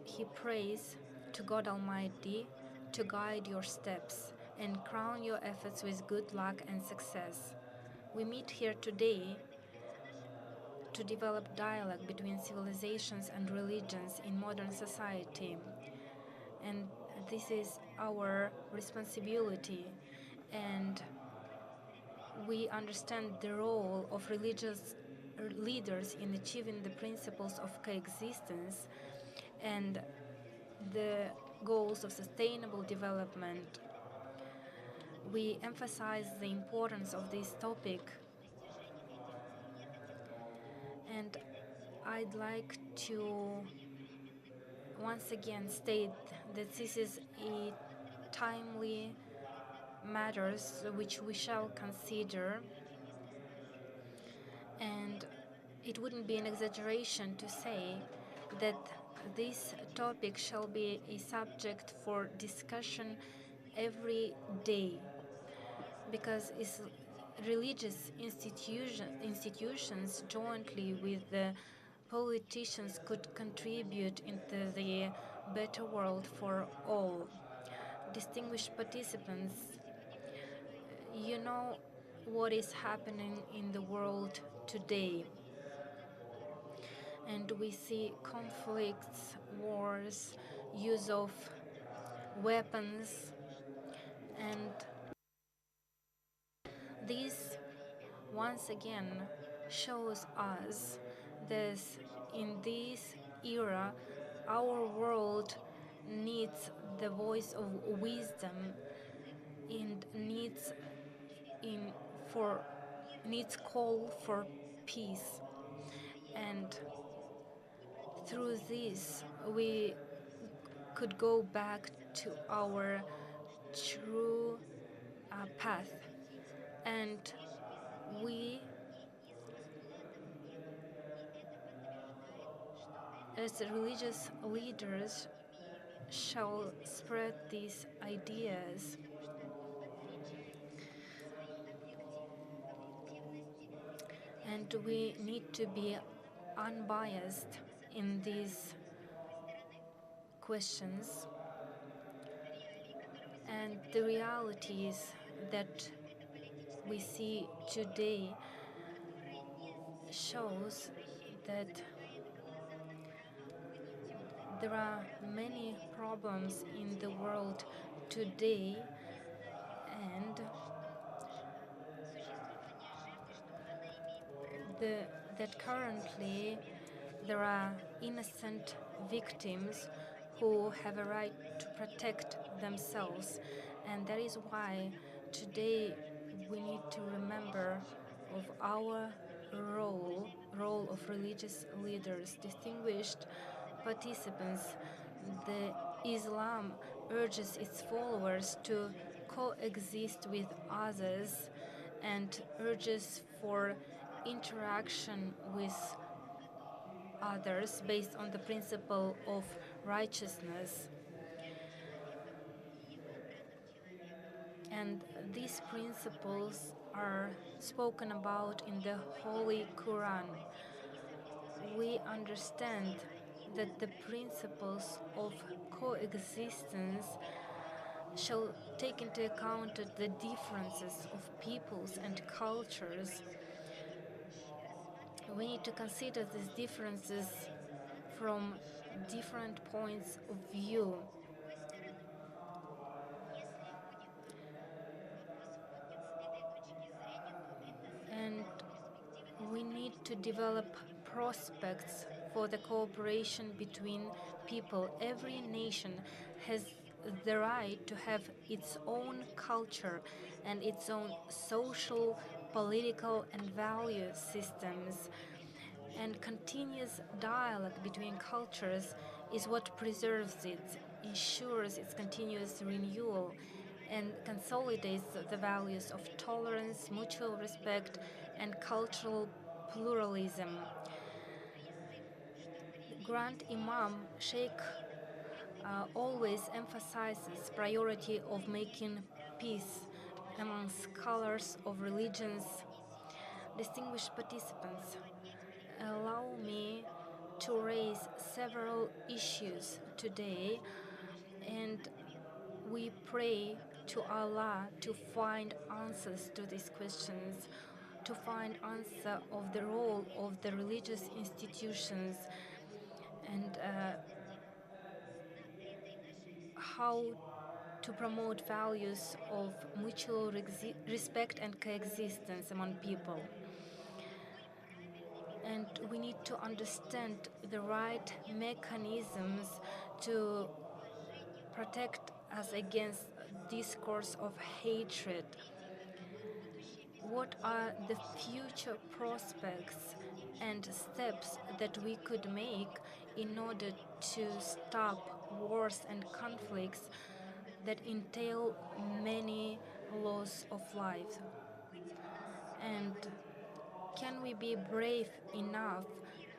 He prays to God Almighty to guide your steps and crown your efforts with good luck and success. We meet here today to develop dialogue between civilizations and religions in modern society. And this is our responsibility. And we understand the role of religious leaders in achieving the principles of coexistence and the goals of sustainable development. We emphasize the importance of this topic, and I'd like to once again state that this is a timely matters which we shall consider, and it wouldn't be an exaggeration to say that this topic shall be a subject for discussion every day, because it's religious institutions jointly with the politicians could contribute into the better world for all. Distinguished participants, you know what is happening in the world today. And and we see conflicts, wars, use of weapons, and this once again shows us that in this era our world needs the voice of wisdom and in for needs call for peace, and through this we could go back to our true path, and we as religious leaders shall spread these ideas, and we need to be unbiased in these questions, and the realities that we see today shows that there are many problems in the world today, and that currently there are innocent victims who have a right to protect themselves, and that is why today we need to remember of our role of religious leaders, distinguished participants. The Islam urges its followers to coexist with others and urges for interaction with others based on the principle of righteousness. And these principles are spoken about in the Holy Quran. We understand that the principles of coexistence shall take into account the differences of peoples and cultures. We need to consider these differences from different points of view. And we need to develop prospects for the cooperation between people. Every nation has the right to have its own culture and its own social, political, and value systems. And continuous dialogue between cultures is what preserves it, ensures its continuous renewal, and consolidates the values of tolerance, mutual respect, and cultural pluralism. Grand Imam Sheikh always emphasizes priority of making peace among scholars of religions. Distinguished participants, allow me to raise several issues today, and we pray to Allah to find answers to these questions, to find answer of the role of the religious institutions, and how to promote values of mutual respect and coexistence among people. And we need to understand the right mechanisms to protect us against discourse of hatred. What are the future prospects and steps that we could make in order to stop wars and conflicts that entail many loss of life? And can we be brave enough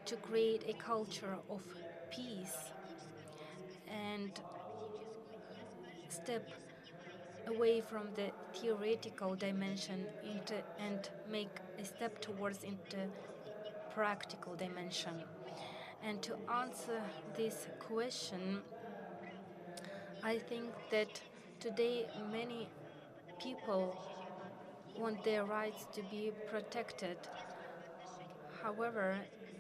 to create a culture of peace and step away from the theoretical dimension and make a step towards into practical dimension? And to answer this question, I think that today many people want their rights to be protected. However,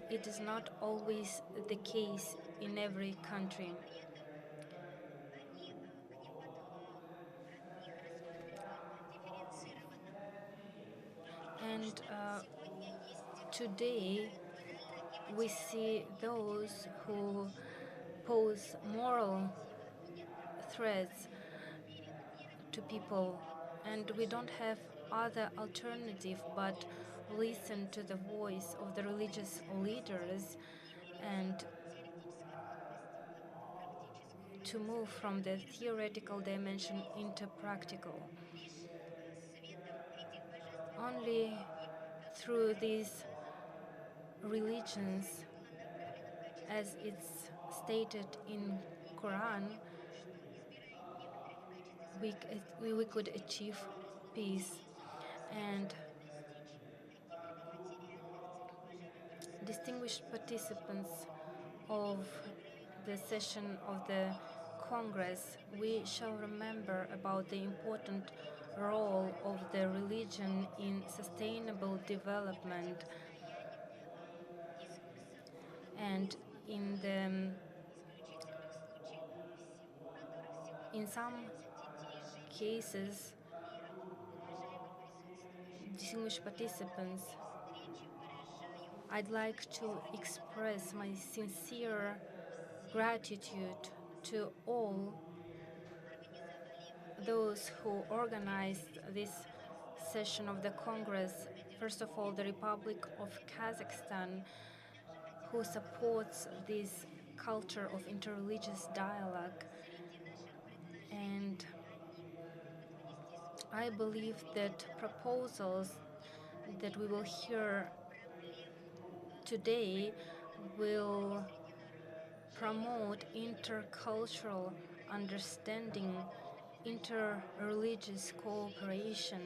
it is not always the case in every country. And today we see those who pose moral threats to people, and we don't have other alternative but listen to the voice of the religious leaders and to move from the theoretical dimension into practical. Only through these religions, as it's stated in Quran, we could achieve peace. And distinguished participants of the session of the Congress, we shall remember about the important role of the religion in sustainable development and in some cases, distinguished participants, I'd like to express my sincere gratitude to all those who organized this session of the Congress. First of all, the Republic of Kazakhstan, who supports this culture of interreligious dialogue. And I believe that proposals that we will hear today will promote intercultural understanding, interreligious cooperation,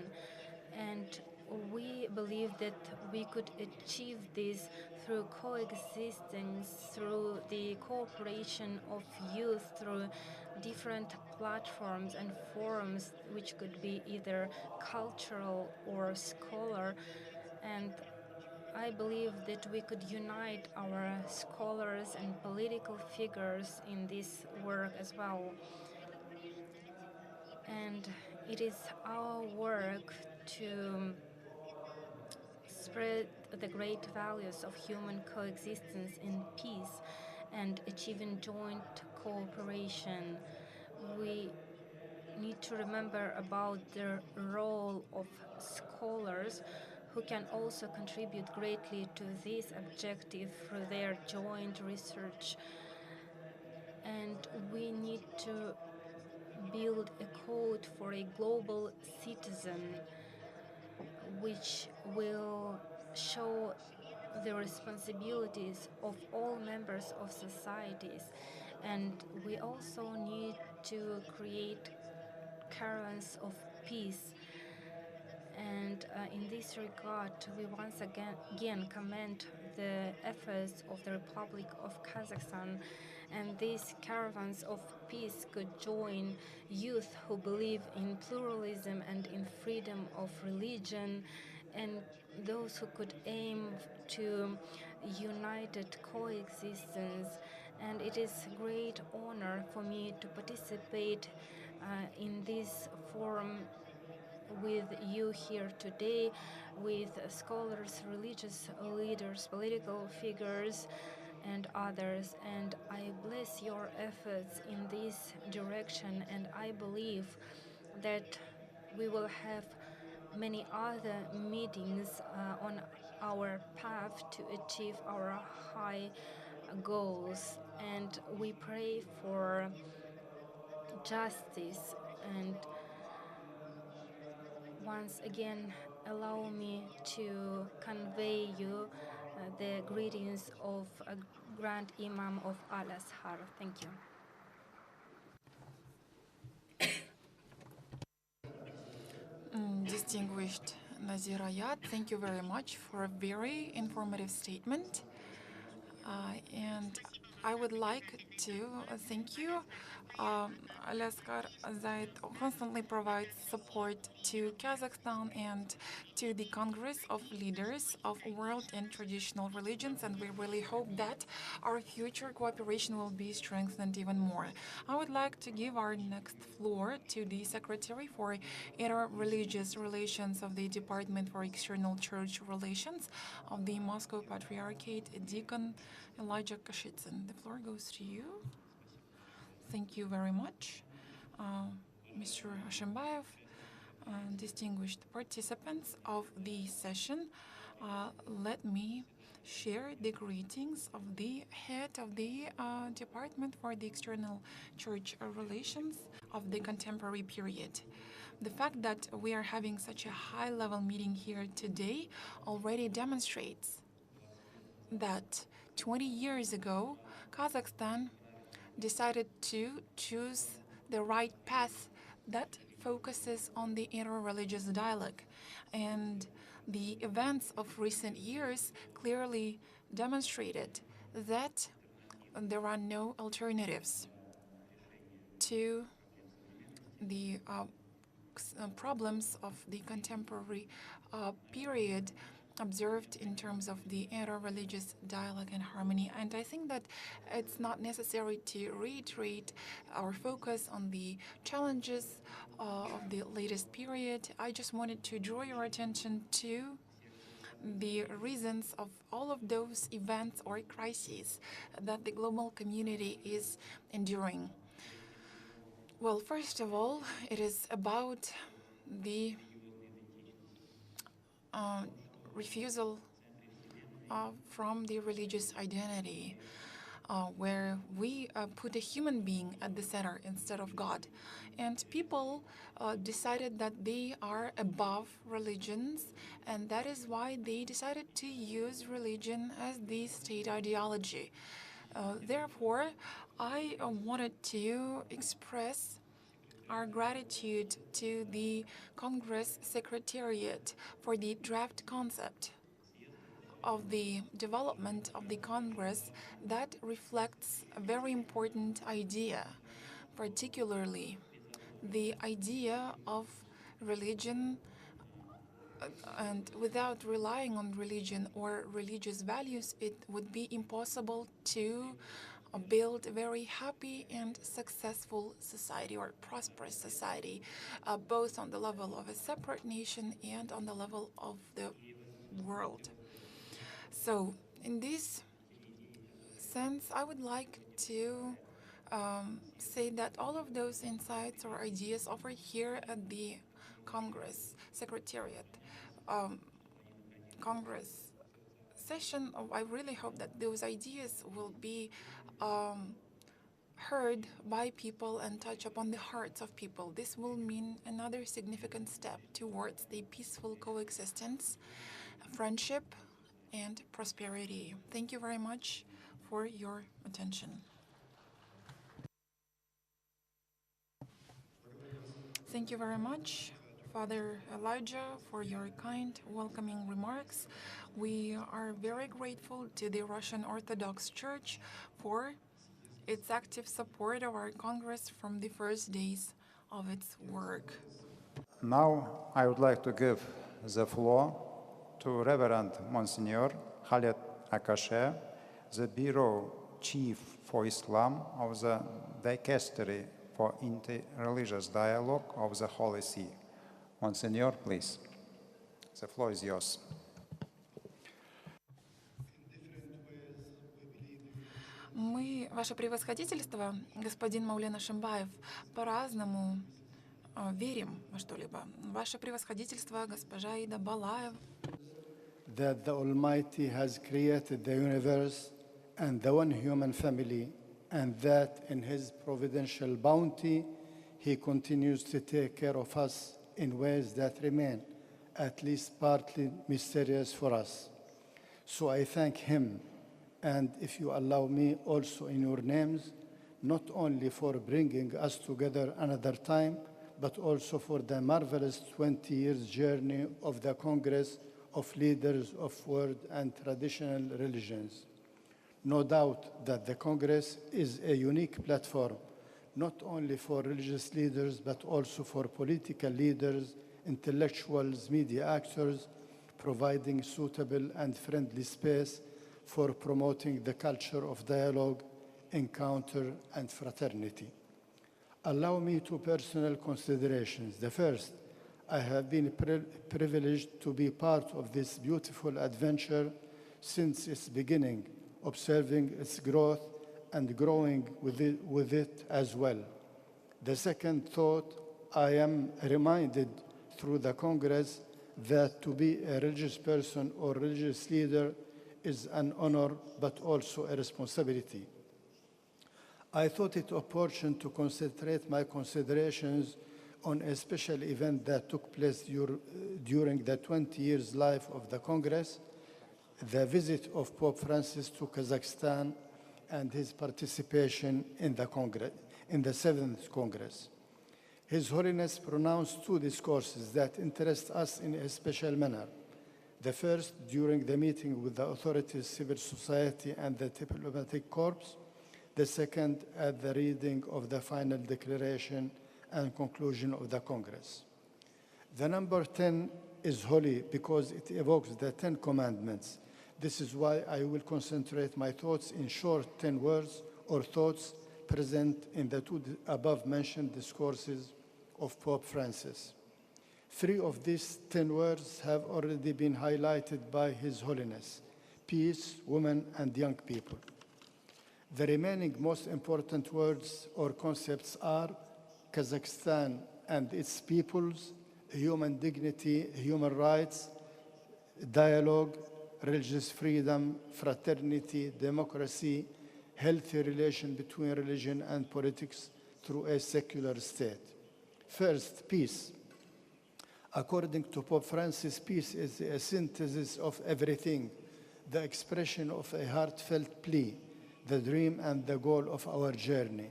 and we believe that we could achieve this through coexistence, through the cooperation of youth, through different platforms and forums, which could be either cultural or scholar. And I believe that we could unite our scholars and political figures in this work as well. And it is our work to spread the great values of human coexistence and peace and achieving joint cooperation. We need to remember about the role of scholars who can also contribute greatly to this objective through their joint research. And we need to build a code for a global citizen which will show the responsibilities of all members of societies. And we also need to create caravans of peace. And in this regard, we once again commend the efforts of the Republic of Kazakhstan. And these caravans of peace could join youth who believe in pluralism and in freedom of religion, and those who could aim to united coexistence. And it is a great honor for me to participate in this forum with you here today, with scholars, religious leaders, political figures, and others. And I bless your efforts in this direction, and I believe that we will have many other meetings on our path to achieve our high goals. And we pray for justice. And once again, allow me to convey you the greetings of a Grand Imam of Al-Azhar. Thank you. Distinguished Nazirayat, thank you very much for a very informative statement. And I would like to thank you. Alaskar that constantly provides support to Kazakhstan and to the Congress of Leaders of World and Traditional Religions, and we really hope that our future cooperation will be strengthened even more. I would like to give our next floor to the Secretary for Interreligious Relations of the Department for External Church Relations of the Moscow Patriarchate, Deacon Elijah Kashitsyn. The floor goes to you. Thank you very much, Mr. Ashimbaev, distinguished participants of the session. Let me share the greetings of the head of the Department for the External Church Relations of the contemporary period. The fact that we are having such a high-level meeting here today already demonstrates that 20 years ago, Kazakhstan decided to choose the right path that focuses on the interreligious dialogue. And the events of recent years clearly demonstrated that there are no alternatives to the problems of the contemporary period observed in terms of the interreligious dialogue and harmony. And I think that it's not necessary to reiterate our focus on the challenges of the latest period. I just wanted to draw your attention to the reasons of all of those events or crises that the global community is enduring. Well, first of all, it is about the refusal from the religious identity, where we put a human being at the center instead of God. And people decided that they are above religions, and that is why they decided to use religion as the state ideology. Therefore, I wanted to express our gratitude to the Congress Secretariat for the draft concept of the development of the Congress that reflects a very important idea, particularly the idea of religion, and without relying on religion or religious values, it would be impossible to build a very happy and successful society or prosperous society, both on the level of a separate nation and on the level of the world. So, in this sense, I would like to say that all of those insights or ideas offered here at the Congress Secretariat Congress session, I really hope that those ideas will be heard by people and touch upon the hearts of people. This will mean another significant step towards the peaceful coexistence, friendship, and prosperity. Thank you very much for your attention. Thank you very much, Father Elijah, for your kind, welcoming remarks. We are very grateful to the Russian Orthodox Church for its active support of our Congress from the first days of its work. Now I would like to give the floor to Reverend Monsignor Khaled Akashe, the Bureau Chief for Islam of the Dicastery for Interreligious Dialogue of the Holy See. Monsignor, please. The floor is yours. Мы, Ваше Превосходительство, господин Маулен Ашимбаев, по-разному верим во что-либо. Ваше Превосходительство, госпожа Ида Балаев. That the Almighty has created the universe and the one human family, and that in His providential bounty, He continues to take care of us in ways that remain at least partly mysterious for us. So I thank Him, and if you allow me also in your names, not only for bringing us together another time, but also for the marvelous 20 years journey of the Congress of Leaders of World and Traditional Religions. No doubt that the Congress is a unique platform, not only for religious leaders, but also for political leaders, intellectuals, media actors, providing suitable and friendly space for promoting the culture of dialogue, encounter, and fraternity. Allow me two personal considerations. The first, I have been privileged to be part of this beautiful adventure since its beginning, observing its growth and growing with it as well. The second thought, I am reminded through the Congress that to be a religious person or religious leader is an honor, but also a responsibility. I thought it opportune to concentrate my considerations on a special event that took place during the 20 years life of the Congress, the visit of Pope Francis to Kazakhstan and his participation in the Congress, in the 7th Congress. His Holiness pronounced two discourses that interest us in a special manner. The first, during the meeting with the authorities, civil society, and the diplomatic corps. The second, at the reading of the final declaration and conclusion of the Congress. The number 10 is holy because it evokes the 10 commandments. This is why I will concentrate my thoughts in short 10 words or thoughts present in the two above-mentioned discourses of Pope Francis. 3 of these 10 words have already been highlighted by His Holiness: peace, women, and young people. The remaining most important words or concepts are Kazakhstan and its peoples, human dignity, human rights, dialogue, religious freedom, fraternity, democracy, healthy relation between religion and politics through a secular state. First, peace. According to Pope Francis, peace is a synthesis of everything, the expression of a heartfelt plea, the dream and the goal of our journey.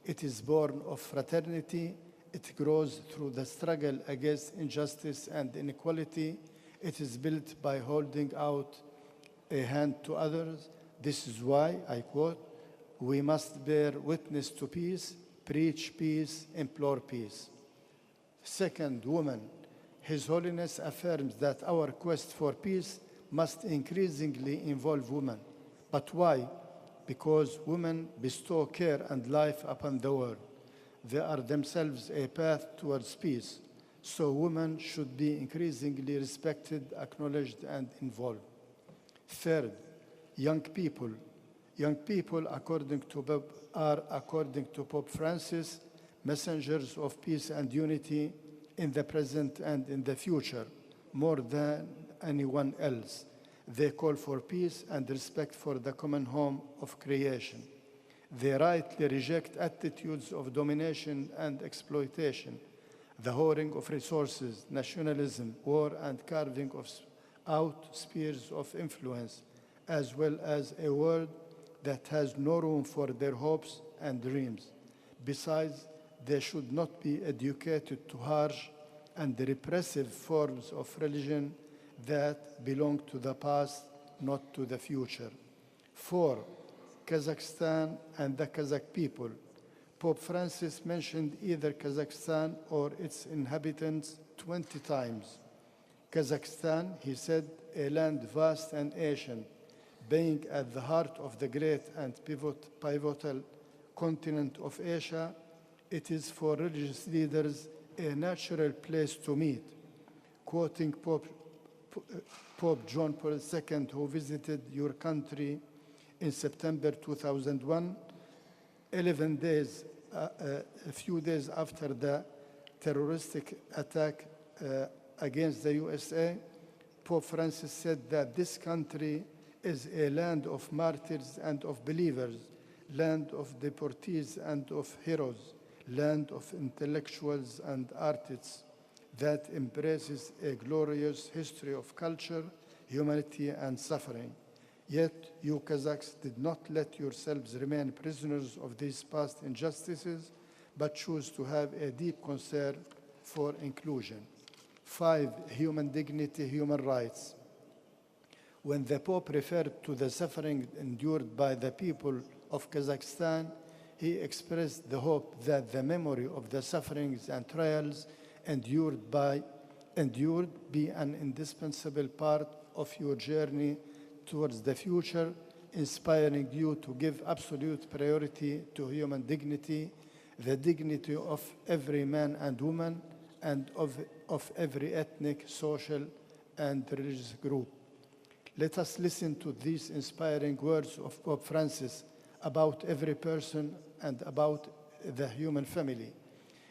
It is born of fraternity. It grows through the struggle against injustice and inequality. It is built by holding out a hand to others. This is why, I quote, we must bear witness to peace, preach peace, implore peace. Second, women. His Holiness affirms that our quest for peace must increasingly involve women. But why? Because women bestow care and life upon the world. They are themselves a path towards peace. So women should be increasingly respected, acknowledged, and involved. Third, young people. Young people, according to Pope Francis, messengers of peace and unity in the present and in the future, more than anyone else. They call for peace and respect for the common home of creation. They rightly reject attitudes of domination and exploitation, the hoarding of resources, nationalism, war, and carving out spheres of influence, as well as a world that has no room for their hopes and dreams. Besides, they should not be educated to harsh and repressive forms of religion that belong to the past, not to the future. 4, Kazakhstan and the Kazakh people. Pope Francis mentioned either Kazakhstan or its inhabitants 20 times. Kazakhstan, he said, a land vast and ancient, being at the heart of the great and pivotal continent of Asia, it is for religious leaders a natural place to meet. Quoting Pope John Paul II, who visited your country in September 2001, 11 days, a few days after the terroristic attack against the USA, Pope Francis said that this country is a land of martyrs and of believers, land of deportees and of heroes, land of intellectuals and artists that embraces a glorious history of culture, humanity, and suffering. Yet you Kazakhs did not let yourselves remain prisoners of these past injustices, but choose to have a deep concern for inclusion. 5, human dignity, human rights. when the Pope referred to the suffering endured by the people of Kazakhstan, he expressed the hope that the memory of the sufferings and trials endured be an indispensable part of your journey towards the future, inspiring you to give absolute priority to human dignity, the dignity of every man and woman, and of every ethnic, social, and religious group. Let us listen to these inspiring words of Pope Francis about every person and about the human family.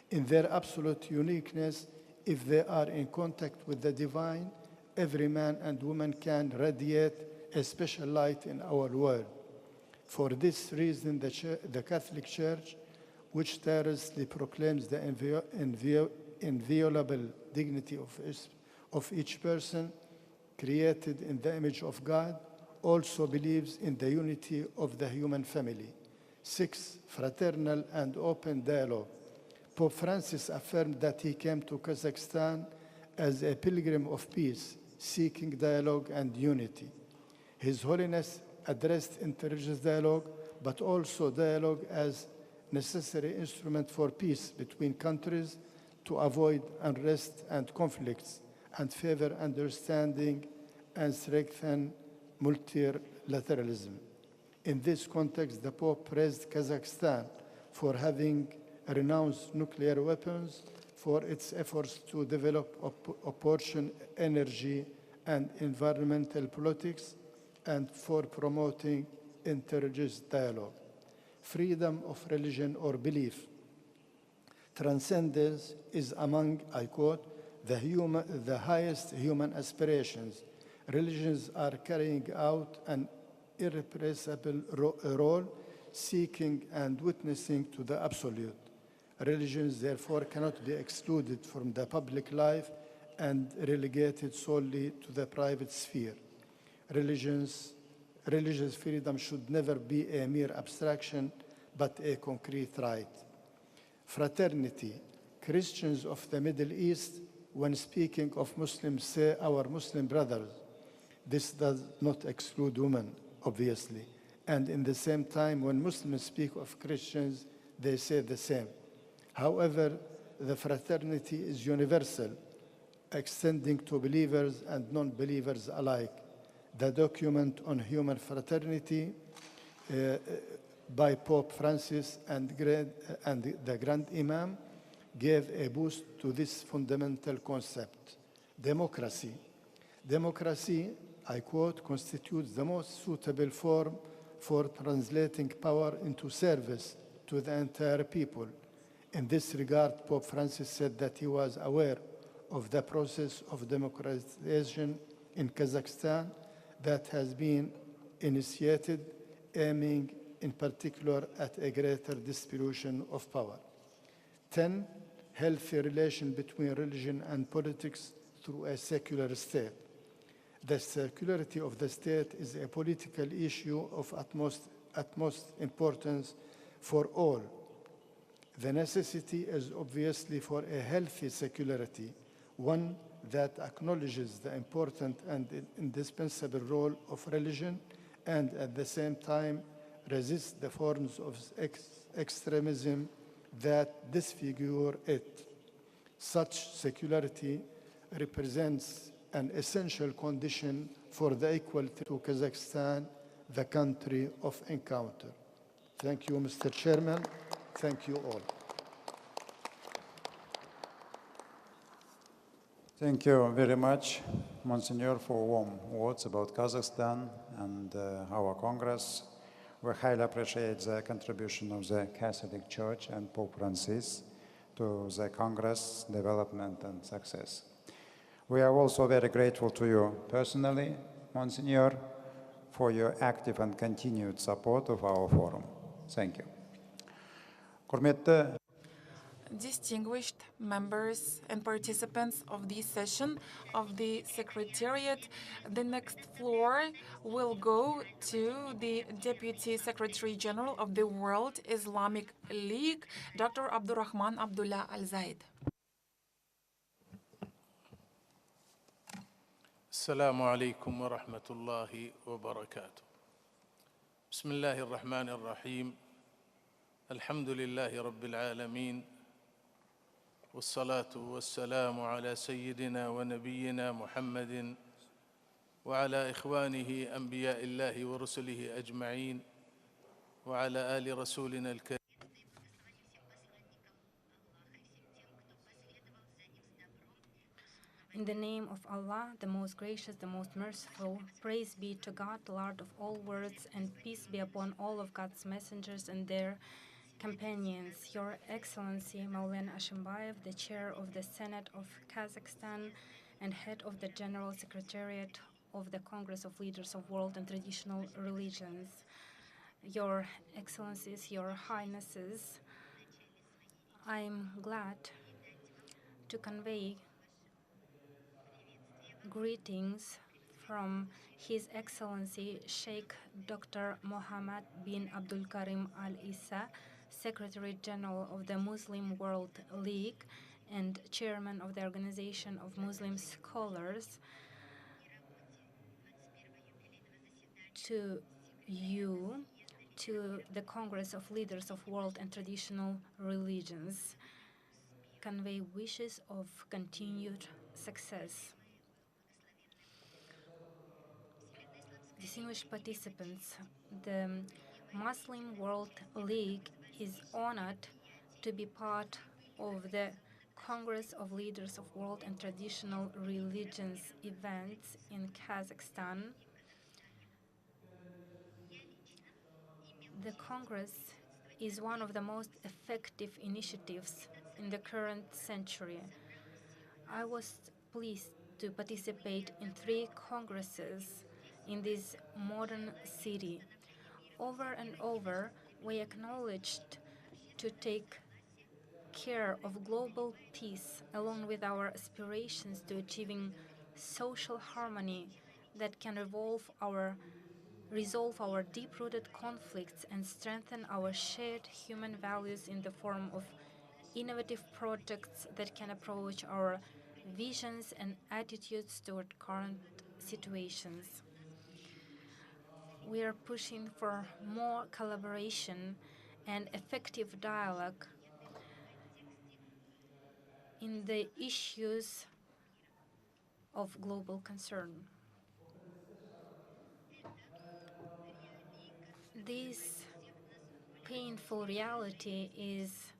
In their absolute uniqueness, if they are in contact with the divine, every man and woman can radiate a special light in our world. For this reason, the Catholic Church, which tirelessly proclaims the inviolable dignity of each person created in the image of God, also believes in the unity of the human family. 6. Fraternal and open dialogue. Pope Francis affirmed that he came to Kazakhstan as a pilgrim of peace, seeking dialogue and unity. His Holiness addressed interreligious dialogue, but also dialogue as necessary instrument for peace between countries to avoid unrest and conflicts and favor understanding and strengthen multilateralism. In this context, the Pope praised Kazakhstan for having renounced nuclear weapons, for its efforts to develop opportune energy and environmental politics, and for promoting interreligious dialogue. Freedom of religion or belief. Transcendence is among, I quote, the highest human aspirations. Religions are carrying out an irrepressible role, seeking and witnessing to the absolute. Religions, therefore, cannot be excluded from the public life and relegated solely to the private sphere. Religious freedom should never be a mere abstraction, but a concrete right. Fraternity. Christians of the Middle East, when speaking of Muslims, say our Muslim brothers. This does not exclude women, obviously. And in the same time, when Muslims speak of Christians, they say the same. However, the fraternity is universal, extending to believers and non-believers alike. The document on human fraternity by Pope Francis and the Grand Imam gave a boost to this fundamental concept. Democracy. Democracy, I quote, constitutes the most suitable form for translating power into service to the entire people. In this regard, Pope Francis said that he was aware of the process of democratization in Kazakhstan that has been initiated, aiming in particular at a greater distribution of power. 10. Healthy relation between religion and politics through a secular state. The secularity of the state is a political issue of utmost importance for all. The necessity is obviously for a healthy secularity, one that acknowledges the important and indispensable role of religion and at the same time resists the forms of extremism that disfigure it. Such secularity represents an essential condition for the equality to Kazakhstan, the country of encounter. Thank you, Mr. Chairman. Thank you all. Thank you very much, Monsignor, for warm words about Kazakhstan and our Congress. We highly appreciate the contribution of the Catholic Church and Pope Francis to the Congress development and success. We are also very grateful to you personally, Monsignor, for your active and continued support of our forum. Thank you. Distinguished members and participants of this session of the Secretariat, the next floor will go to the Deputy Secretary General of the World Islamic League, Dr. Abdurrahman Abdullah Al-Zaid. السلام عليكم ورحمة الله وبركاته. بسم الله الرحمن الرحيم. الحمد لله رب العالمين، والصلاة والسلام على سيدنا ونبينا محمد وعلى إخوانه أنبياء الله ورسله أجمعين وعلى آل رسولنا الكريم. In the name of Allah, the most gracious, the most merciful, praise be to God, Lord of all worlds, and peace be upon all of God's messengers and their companions. Your Excellency Maulana Ashimbayev, the Chair of the Senate of Kazakhstan and Head of the General Secretariat of the Congress of Leaders of World and Traditional Religions. Your Excellencies, Your Highnesses, I'm glad to convey greetings from His Excellency Sheikh Dr. Mohammed bin Abdul Karim Al Issa, Secretary General of the Muslim World League and Chairman of the Organization of Muslim Scholars, to you, to the Congress of Leaders of World and Traditional Religions, convey wishes of continued success. Distinguished participants, the Muslim World League is honored to be part of the Congress of Leaders of World and Traditional Religions events in Kazakhstan. The Congress is one of the most effective initiatives in the current century. I was pleased to participate in 3 congresses in this modern city. Over and over, we acknowledged to take care of global peace along with our aspirations to achieving social harmony that can resolve our deep-rooted conflicts and strengthen our shared human values in the form of innovative projects that can approach our visions and attitudes toward current situations. We are pushing for more collaboration and effective dialogue in the issues of global concern. This painful reality is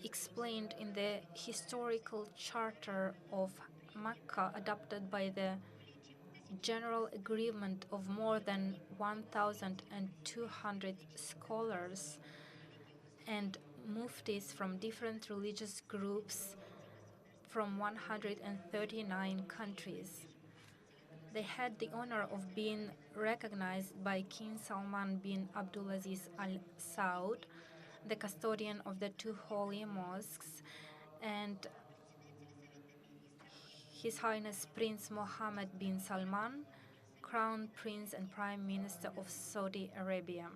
explained in the historical charter of Mecca adopted by the general agreement of more than 1,200 scholars and muftis from different religious groups from 139 countries. They had the honor of being recognized by King Salman bin Abdulaziz Al Saud, the custodian of the 2 holy mosques, and His Highness Prince Mohammed bin Salman, Crown Prince and Prime Minister of Saudi Arabia.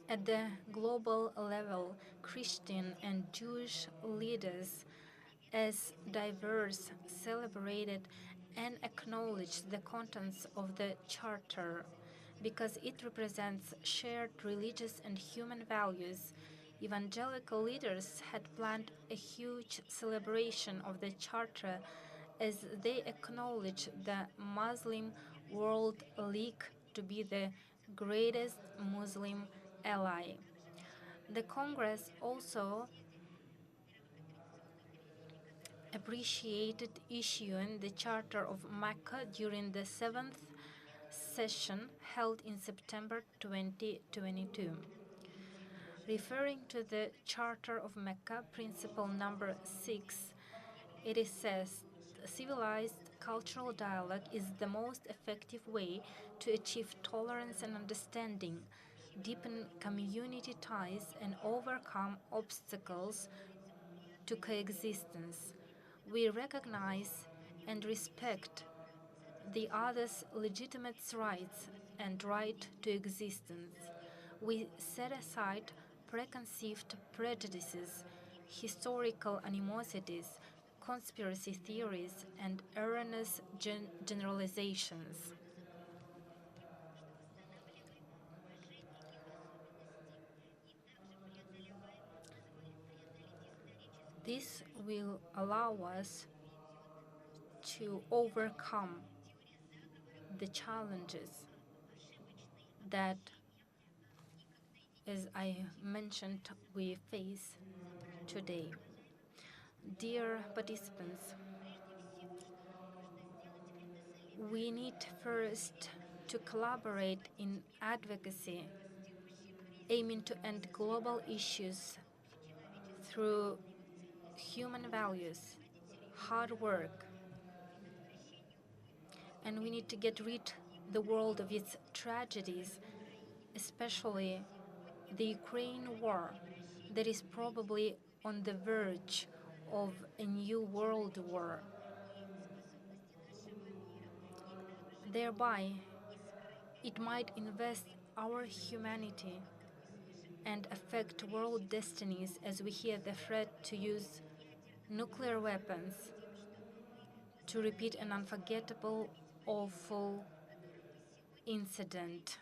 At the global level, Christian and Jewish leaders as diverse celebrated and acknowledged the contents of the Charter because it represents shared religious and human values. Evangelical leaders had planned a huge celebration of the Charter as they acknowledge the Muslim World League to be the greatest Muslim ally. The Congress also appreciated issuing the Charter of Mecca during the 7th session held in September 2022. Referring to the Charter of Mecca, principle number 6, it is said, civilized cultural dialogue is the most effective way to achieve tolerance and understanding, deepen community ties, and overcome obstacles to coexistence. We recognize and respect the other's legitimate rights and right to existence. We set aside preconceived prejudices, historical animosities, conspiracy theories and erroneous generalizations. This will allow us to overcome the challenges that, as I mentioned, we face today. Dear participants, we need first to collaborate in advocacy, aiming to end global issues through human values, hard work, and we need to get rid the world of its tragedies, especially the Ukraine war that is probably on the verge of a new world war. Thereby, it might invest our humanity and affect world destinies as we hear the threat to use nuclear weapons to repeat an unforgettable, awful incident.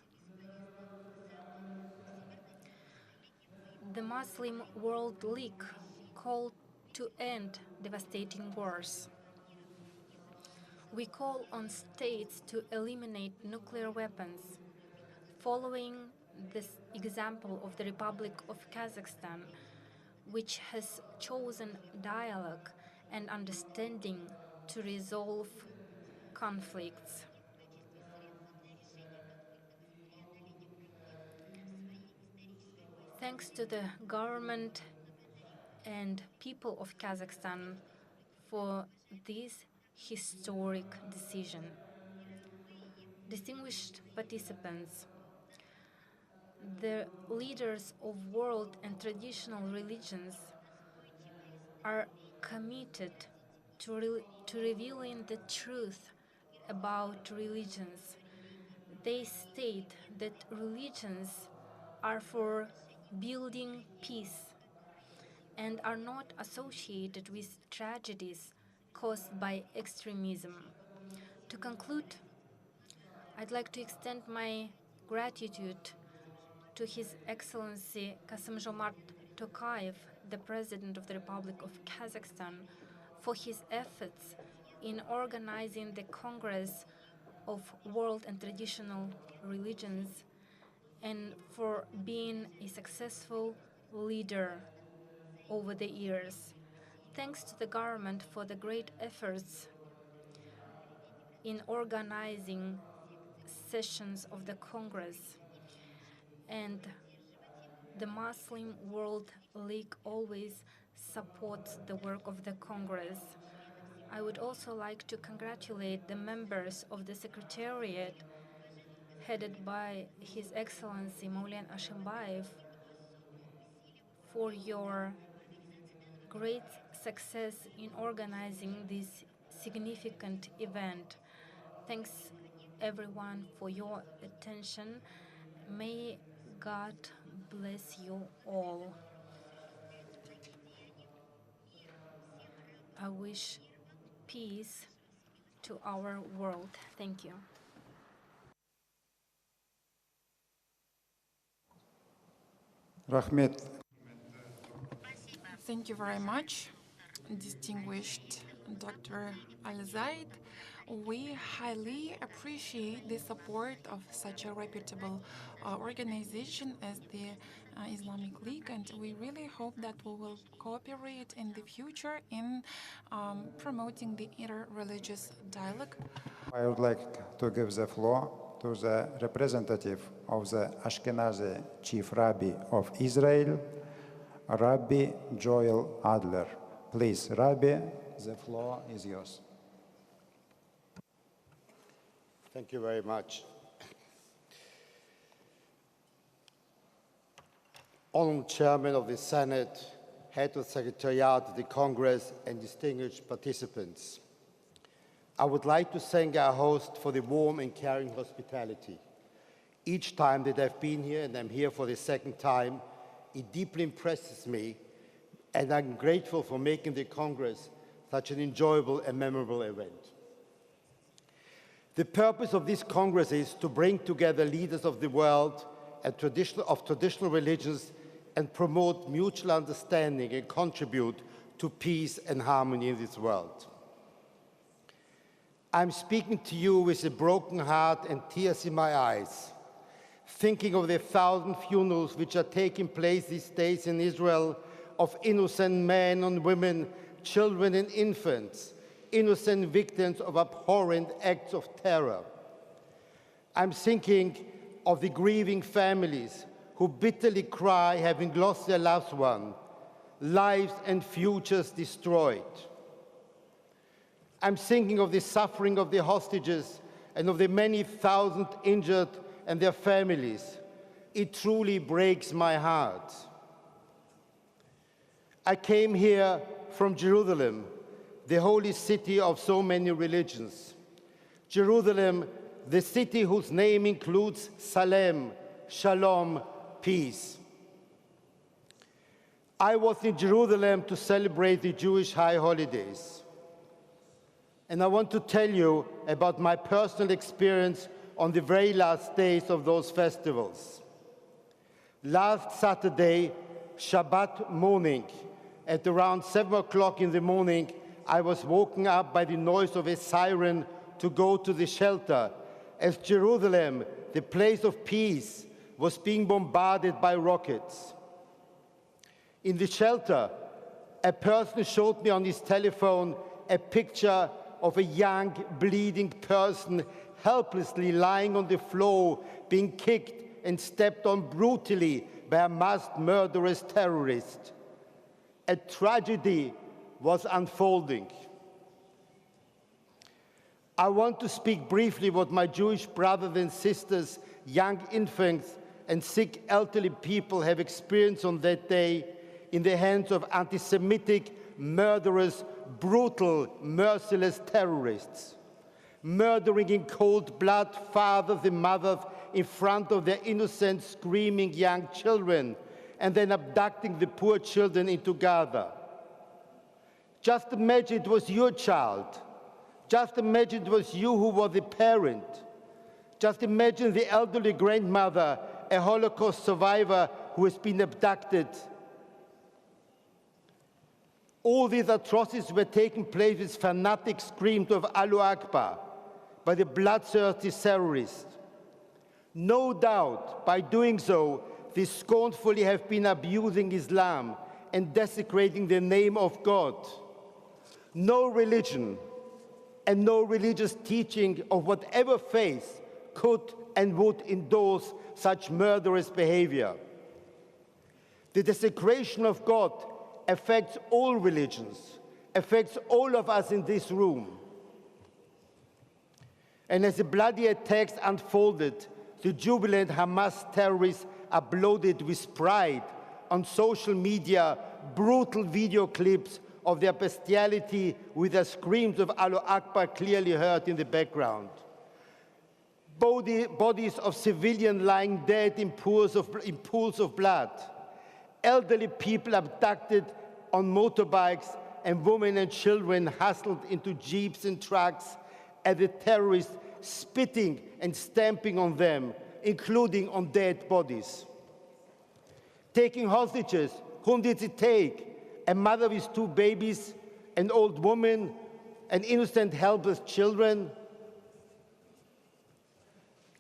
The Muslim World League called to end devastating wars. We call on states to eliminate nuclear weapons, following this example of the Republic of Kazakhstan, which has chosen dialogue and understanding to resolve conflicts. Thanks to the government and people of Kazakhstan for this historic decision. Distinguished participants, the leaders of world and traditional religions are committed to revealing the truth about religions. They state that religions are for building peace and are not associated with tragedies caused by extremism. To conclude, I'd like to extend my gratitude to His Excellency Kassym-Jomart Tokayev, the President of the Republic of Kazakhstan, for his efforts in organizing the Congress of World and Traditional Religions and for being a successful leader over the years. Thanks to the government for the great efforts in organizing sessions of the Congress, and the Muslim World League always supports the work of the Congress. I would also like to congratulate the members of the Secretariat headed by His Excellency Maulen Ashimbaev for your great success in organizing this significant event. Thanks everyone for your attention. May God bless you all. I wish peace to our world. Thank you. Rahmet. Thank you very much, distinguished Dr. Al-Zaid. We highly appreciate the support of such a reputable organization as the Islamic League, and we really hope that we will cooperate in the future in promoting the inter-religious dialogue. I would like to give the floor to the representative of the Ashkenazi Chief Rabbi of Israel, Rabbi Joel Adler. Please, Rabbi, the floor is yours. Thank you very much. Honorable Chairman of the Senate, Head of Secretariat of the Congress, and distinguished participants, I would like to thank our host for the warm and caring hospitality. Each time that I've been here, and I'm here for the second time, it deeply impresses me, and I'm grateful for making the Congress such an enjoyable and memorable event. The purpose of this Congress is to bring together leaders of the world and traditional religions and promote mutual understanding and contribute to peace and harmony in this world. I'm speaking to you with a broken heart and tears in my eyes, thinking of the 1,000 funerals which are taking place these days in Israel of innocent men and women, children and infants, innocent victims of abhorrent acts of terror. I'm thinking of the grieving families who bitterly cry having lost their loved one, lives and futures destroyed. I'm thinking of the suffering of the hostages and of the many thousand injured and their families. It truly breaks my heart. I came here from Jerusalem, the holy city of so many religions. Jerusalem, the city whose name includes Salem, Shalom, peace. I was in Jerusalem to celebrate the Jewish high holidays. And I want to tell you about my personal experience on the very last days of those festivals. Last Saturday, Shabbat morning, at around 7 o'clock in the morning, I was woken up by the noise of a siren to go to the shelter, as Jerusalem, the place of peace, was being bombarded by rockets. In the shelter, a person showed me on his telephone a picture of a young, bleeding person helplessly lying on the floor, being kicked and stepped on brutally by a masked murderous terrorist. A tragedy was unfolding. I want to speak briefly what my Jewish brothers and sisters, young infants, and sick elderly people have experienced on that day in the hands of anti-Semitic, murderous, brutal, merciless terrorists, murdering in cold blood fathers and mothers in front of their innocent, screaming young children, and then abducting the poor children into Gaza. Just imagine it was your child. Just imagine it was you who was the parent. Just imagine the elderly grandmother, a Holocaust survivor who has been abducted. All these atrocities were taking place with fanatic screams of Allahu Akbar by the bloodthirsty terrorists. No doubt, by doing so, they scornfully have been abusing Islam and desecrating the name of God. No religion and no religious teaching of whatever faith could and would endorse such murderous behavior. The desecration of God affects all religions, affects all of us in this room. And as the bloody attacks unfolded, the jubilant Hamas terrorists uploaded with pride on social media brutal video clips of their bestiality with the screams of Allahu Akbar clearly heard in the background. Bodies of civilians lying dead in pools of blood. Elderly people abducted on motorbikes, and women and children hustled into jeeps and trucks, and the terrorists spitting and stamping on them, including on dead bodies. Taking hostages, whom did it take? A mother with 2 babies, an old woman, an innocent, helpless children?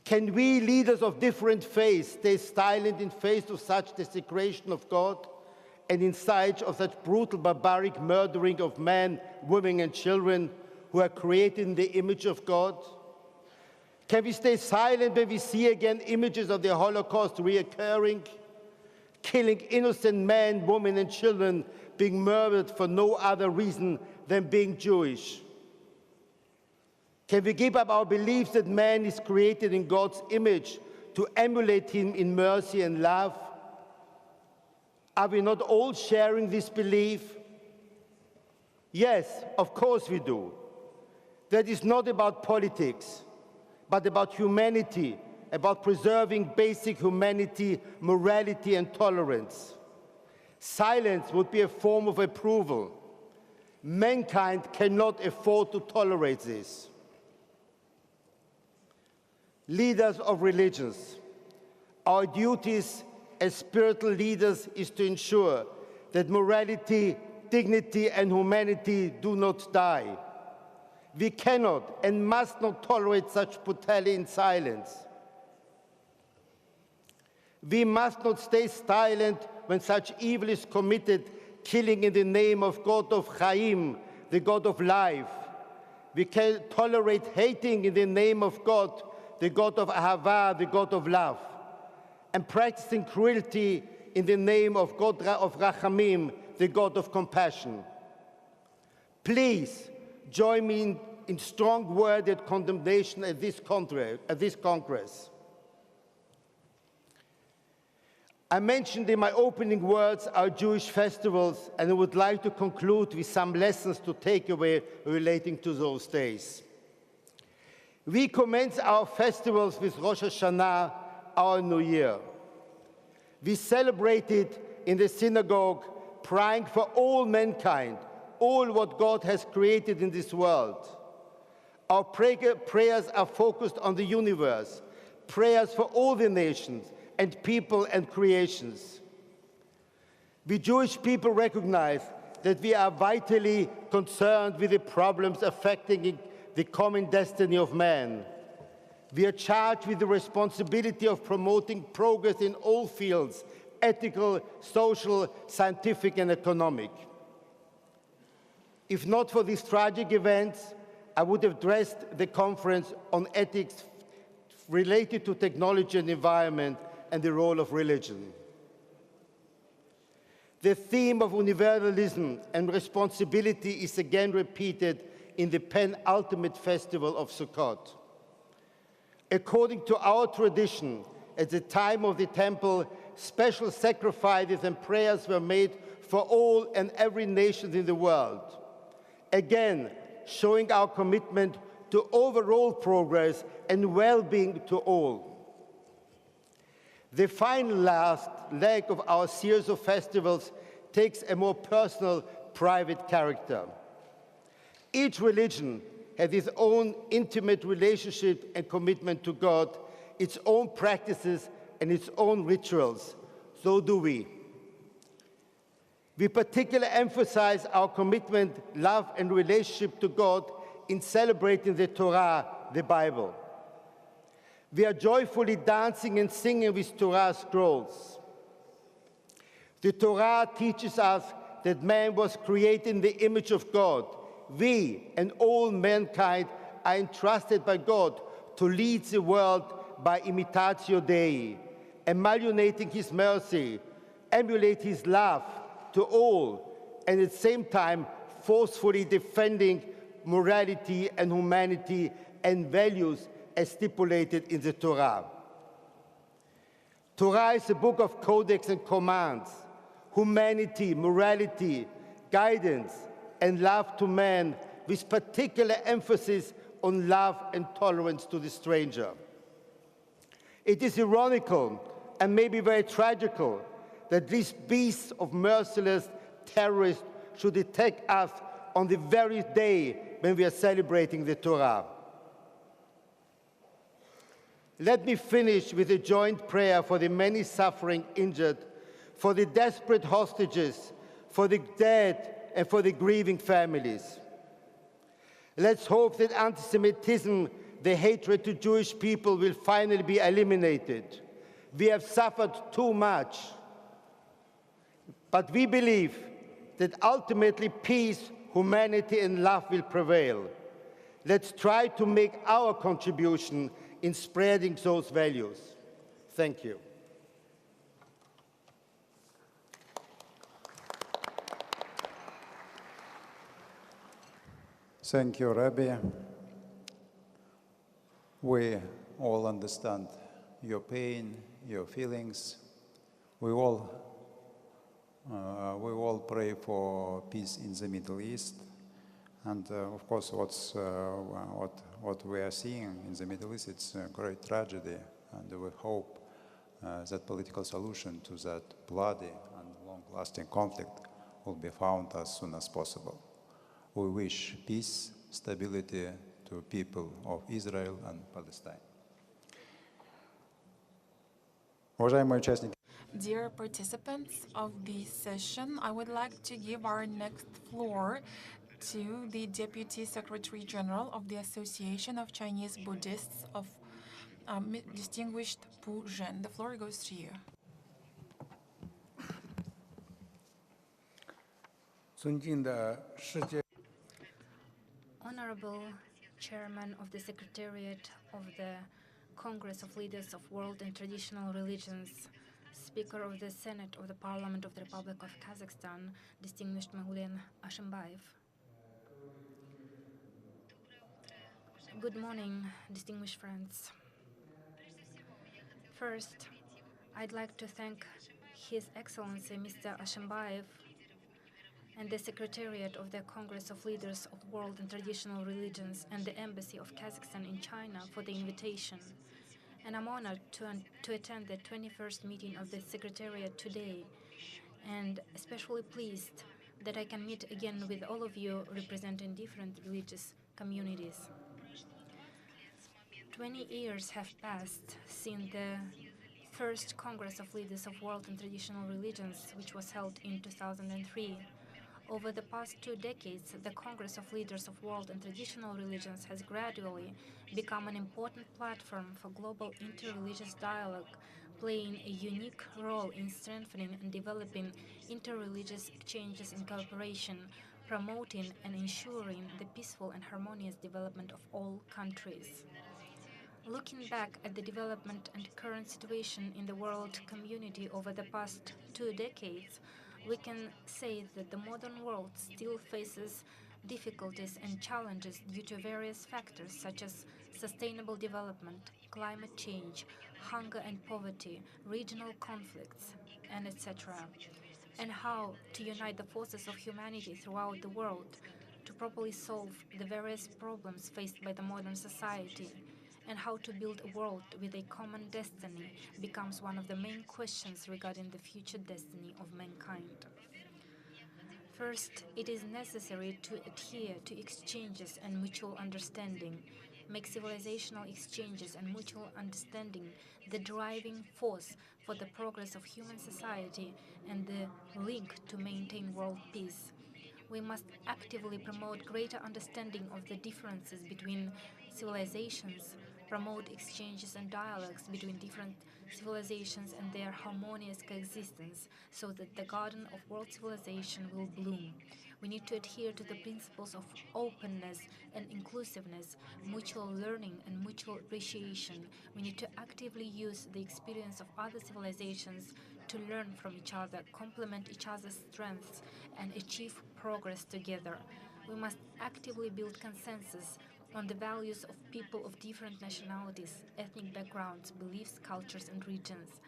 Can we, leaders of different faiths, stay silent in face of such desecration of God and in sight of such brutal, barbaric murdering of men, women, and children who are created in the image of God? Can we stay silent when we see again images of the Holocaust reoccurring, killing innocent men, women, and children being murdered for no other reason than being Jewish? Can we give up our belief that man is created in God's image to emulate him in mercy and love? Are we not all sharing this belief? Yes, of course we do. That is not about politics, but about humanity, about preserving basic humanity, morality, and tolerance. Silence would be a form of approval. Mankind cannot afford to tolerate this. Leaders of religions, our duties as spiritual leaders is to ensure that morality, dignity, and humanity do not die. We cannot and must not tolerate such brutality in silence. We must not stay silent when such evil is committed, killing in the name of God of Chaim, the God of life. We can tolerate hating in the name of God, the God of Ahava, the God of love, and practicing cruelty in the name of God of Rachamim, the God of compassion. Please join me in strong worded condemnation at this Congress. I mentioned in my opening words our Jewish festivals, and I would like to conclude with some lessons to take away relating to those days. We commence our festivals with Rosh Hashanah, our New Year. We celebrate it in the synagogue, praying for all mankind, all what God has created in this world. Our prayers are focused on the universe, prayers for all the nations and people and creations. We Jewish people recognize that we are vitally concerned with the problems affecting the common destiny of man. We are charged with the responsibility of promoting progress in all fields, ethical, social, scientific, and economic. If not for these tragic events, I would have addressed the conference on ethics related to technology and environment and the role of religion. The theme of universalism and responsibility is again repeated in the penultimate festival of Sukkot. According to our tradition, at the time of the temple, special sacrifices and prayers were made for all and every nation in the world. Again, showing our commitment to overall progress and well-being to all. The final last leg of our series of festivals takes a more personal, private character. Each religion has its own intimate relationship and commitment to God, its own practices and its own rituals. So do we. We particularly emphasize our commitment, love, and relationship to God in celebrating the Torah, the Bible. We are joyfully dancing and singing with Torah scrolls. The Torah teaches us that man was created in the image of God. We and all mankind are entrusted by God to lead the world by imitatio Dei, emulating his mercy, emulate his love to all, and at the same time forcefully defending morality and humanity and values as stipulated in the Torah. Torah is a book of codex and commands, humanity, morality, guidance, and love to man, with particular emphasis on love and tolerance to the stranger. It is ironical and maybe very tragical that these beasts of merciless terrorists should attack us on the very day when we are celebrating the Torah. Let me finish with a joint prayer for the many suffering injured, for the desperate hostages, for the dead, and for the grieving families. Let's hope that anti-Semitism, the hatred to Jewish people, will finally be eliminated. We have suffered too much. But we believe that ultimately peace, humanity, and love will prevail. Let's try to make our contribution in spreading those values. Thank you. Thank you, Rabbi. We all understand your pain, your feelings. We all pray for peace in the Middle East. And of course, what we are seeing in the Middle East, it's a great tragedy. And we hope that political solution to that bloody and long-lasting conflict will be found as soon as possible. We wish peace, stability to people of Israel and Palestine. Уважаемые участники, Dear participants of this session, I would like to give our next floor to the Deputy Secretary General of the Association of Chinese Buddhists of distinguished Pu Zhen. The floor goes to you. Honorable Chairman of the Secretariat of the Congress of Leaders of World and Traditional Religions, Speaker of the Senate of the Parliament of the Republic of Kazakhstan, distinguished Maulen Ashimbaev. Good morning, distinguished friends. First, I'd like to thank His Excellency Mr. Ashimbaev and the Secretariat of the Congress of Leaders of World and Traditional Religions and the Embassy of Kazakhstan in China for the invitation. And I'm honored to attend the 21st meeting of the Secretariat today, and especially pleased that I can meet again with all of you representing different religious communities. 20 years have passed since the first Congress of Leaders of World and Traditional Religions, which was held in 2003. Over the past 2 decades, the Congress of Leaders of World and Traditional Religions has gradually become an important platform for global interreligious dialogue, playing a unique role in strengthening and developing interreligious exchanges and cooperation, promoting and ensuring the peaceful and harmonious development of all countries. Looking back at the development and current situation in the world community over the past 2 decades, we can say that the modern world still faces difficulties and challenges due to various factors such as sustainable development, climate change, hunger and poverty, regional conflicts, and etc. And how to unite the forces of humanity throughout the world to properly solve the various problems faced by the modern society, and how to build a world with a common destiny becomes one of the main questions regarding the future destiny of mankind. First, it is necessary to adhere to exchanges and mutual understanding, make civilizational exchanges and mutual understanding the driving force for the progress of human society and the link to maintain world peace. We must actively promote greater understanding of the differences between civilizations, promote exchanges and dialogues between different civilizations and their harmonious coexistence so that the garden of world civilization will bloom. We need to adhere to the principles of openness and inclusiveness, mutual learning and mutual appreciation. We need to actively use the experience of other civilizations to learn from each other, complement each other's strengths, and achieve progress together. We must actively build consensus on the values of people of different nationalities, ethnic backgrounds, beliefs, cultures, and regions.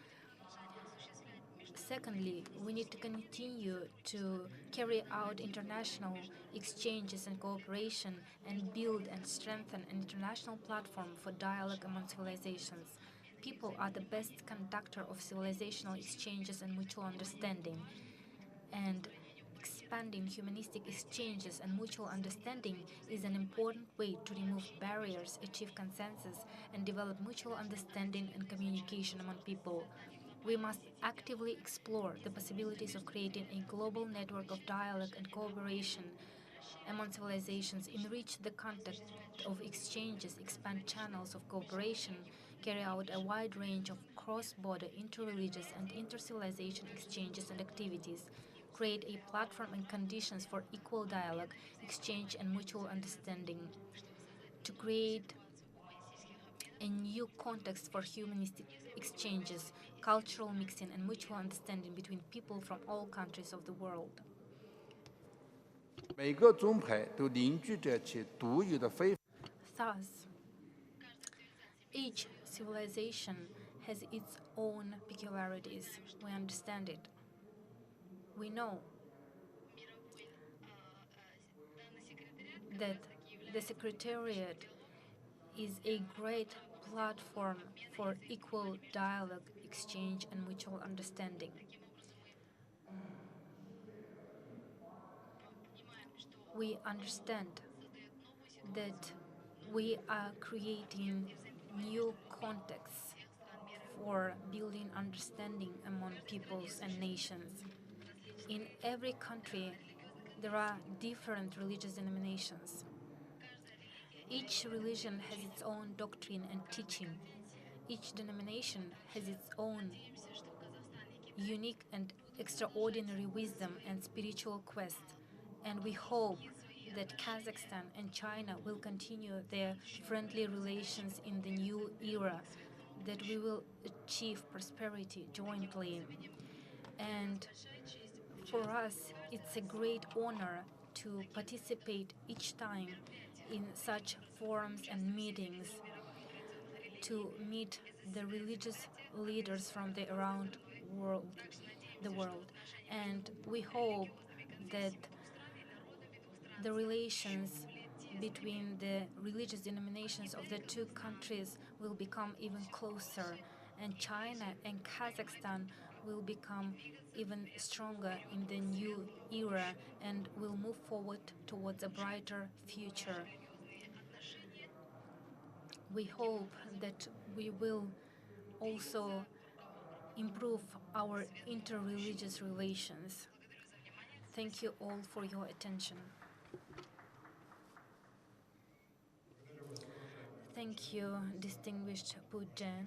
Secondly, we need to continue to carry out international exchanges and cooperation and build and strengthen an international platform for dialogue among civilizations. People are the best conductor of civilizational exchanges and mutual understanding, and expanding humanistic exchanges and mutual understanding is an important way to remove barriers, achieve consensus, and develop mutual understanding and communication among people. We must actively explore the possibilities of creating a global network of dialogue and cooperation among civilizations, enrich the content of exchanges, expand channels of cooperation, carry out a wide range of cross-border, interreligious, and intercivilization exchanges and activities, create a platform and conditions for equal dialogue, exchange, and mutual understanding, to create a new context for humanistic exchanges, cultural mixing, and mutual understanding between people from all countries of the world. 每个宗派都凝聚着其独有的非。Thus, each civilization has its own peculiarities. We understand it. We know that the Secretariat is a great platform for equal dialogue, exchange, and mutual understanding. we understand that we are creating new contexts for building understanding among peoples and nations. In every country, there are different religious denominations. Each religion has its own doctrine and teaching. Each denomination has its own unique and extraordinary wisdom and spiritual quest. And we hope that Kazakhstan and China will continue their friendly relations in the new era, that we will achieve prosperity jointly. And for us, it's a great honor to participate each time in such forums and meetings, to meet the religious leaders from the world. And we hope that the relations between the religious denominations of the two countries will become even closer, and China and Kazakhstan will become even stronger in the new era and will move forward towards a brighter future. We hope that we will also improve our interreligious relations. Thank you all for your attention. Thank you, distinguished Pujan,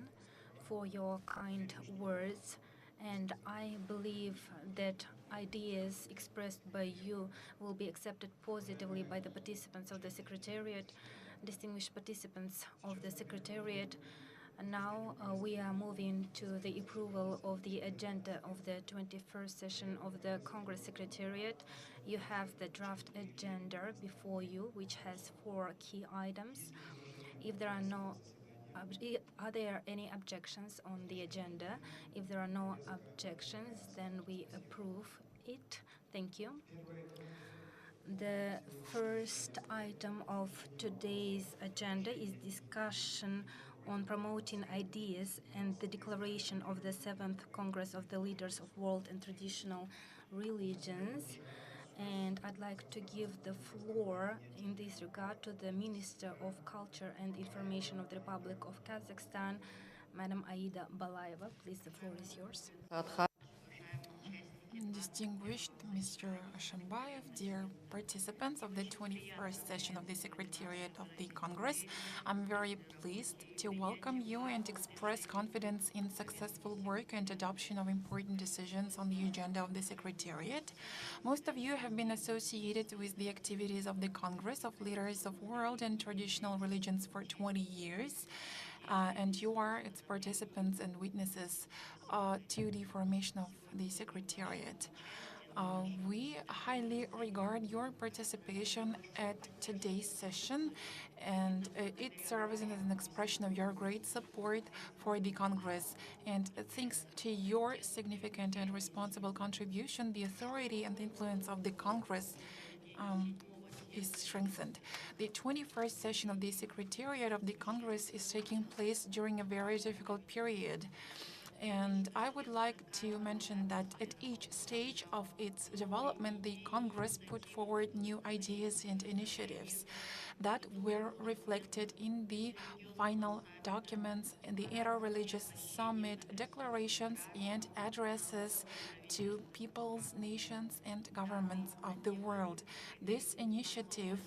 for your kind words, and I believe that ideas expressed by you will be accepted positively by the participants of the Secretariat, distinguished participants of the Secretariat. And now we are moving to the approval of the agenda of the 21st session of the Congress Secretariat. You have the draft agenda before you, which has 4 key items. If there are no Are there any objections on the agenda? If there are no objections, then we approve it. Thank you. The first item of today's agenda is discussion on promoting ideas and the declaration of the 7th Congress of the Leaders of World and Traditional Religions. And I'd like to give the floor in this regard to the Minister of Culture and Information of the Republic of Kazakhstan, Madam Aida Balayeva. Please, the floor is yours. Distinguished Mr. Ashambayev, dear participants of the 21st session of the Secretariat of the Congress, I'm very pleased to welcome you and express confidence in successful work and adoption of important decisions on the agenda of the Secretariat. Most of you have been associated with the activities of the Congress of Leaders of World and Traditional Religions for 20 years. And you are its participants and witnesses to the formation of the Secretariat. We highly regard your participation at today's session, and it serves as an expression of your great support for the Congress. And thanks to your significant and responsible contribution, the authority and influence of the Congress is strengthened. The 21st session of the Secretariat of the Congress is taking place during a very difficult period. And I would like to mention that at each stage of its development, the Congress put forward new ideas and initiatives that were reflected in the final documents in the Interreligious Summit declarations and addresses to peoples, nations, and governments of the world. This initiative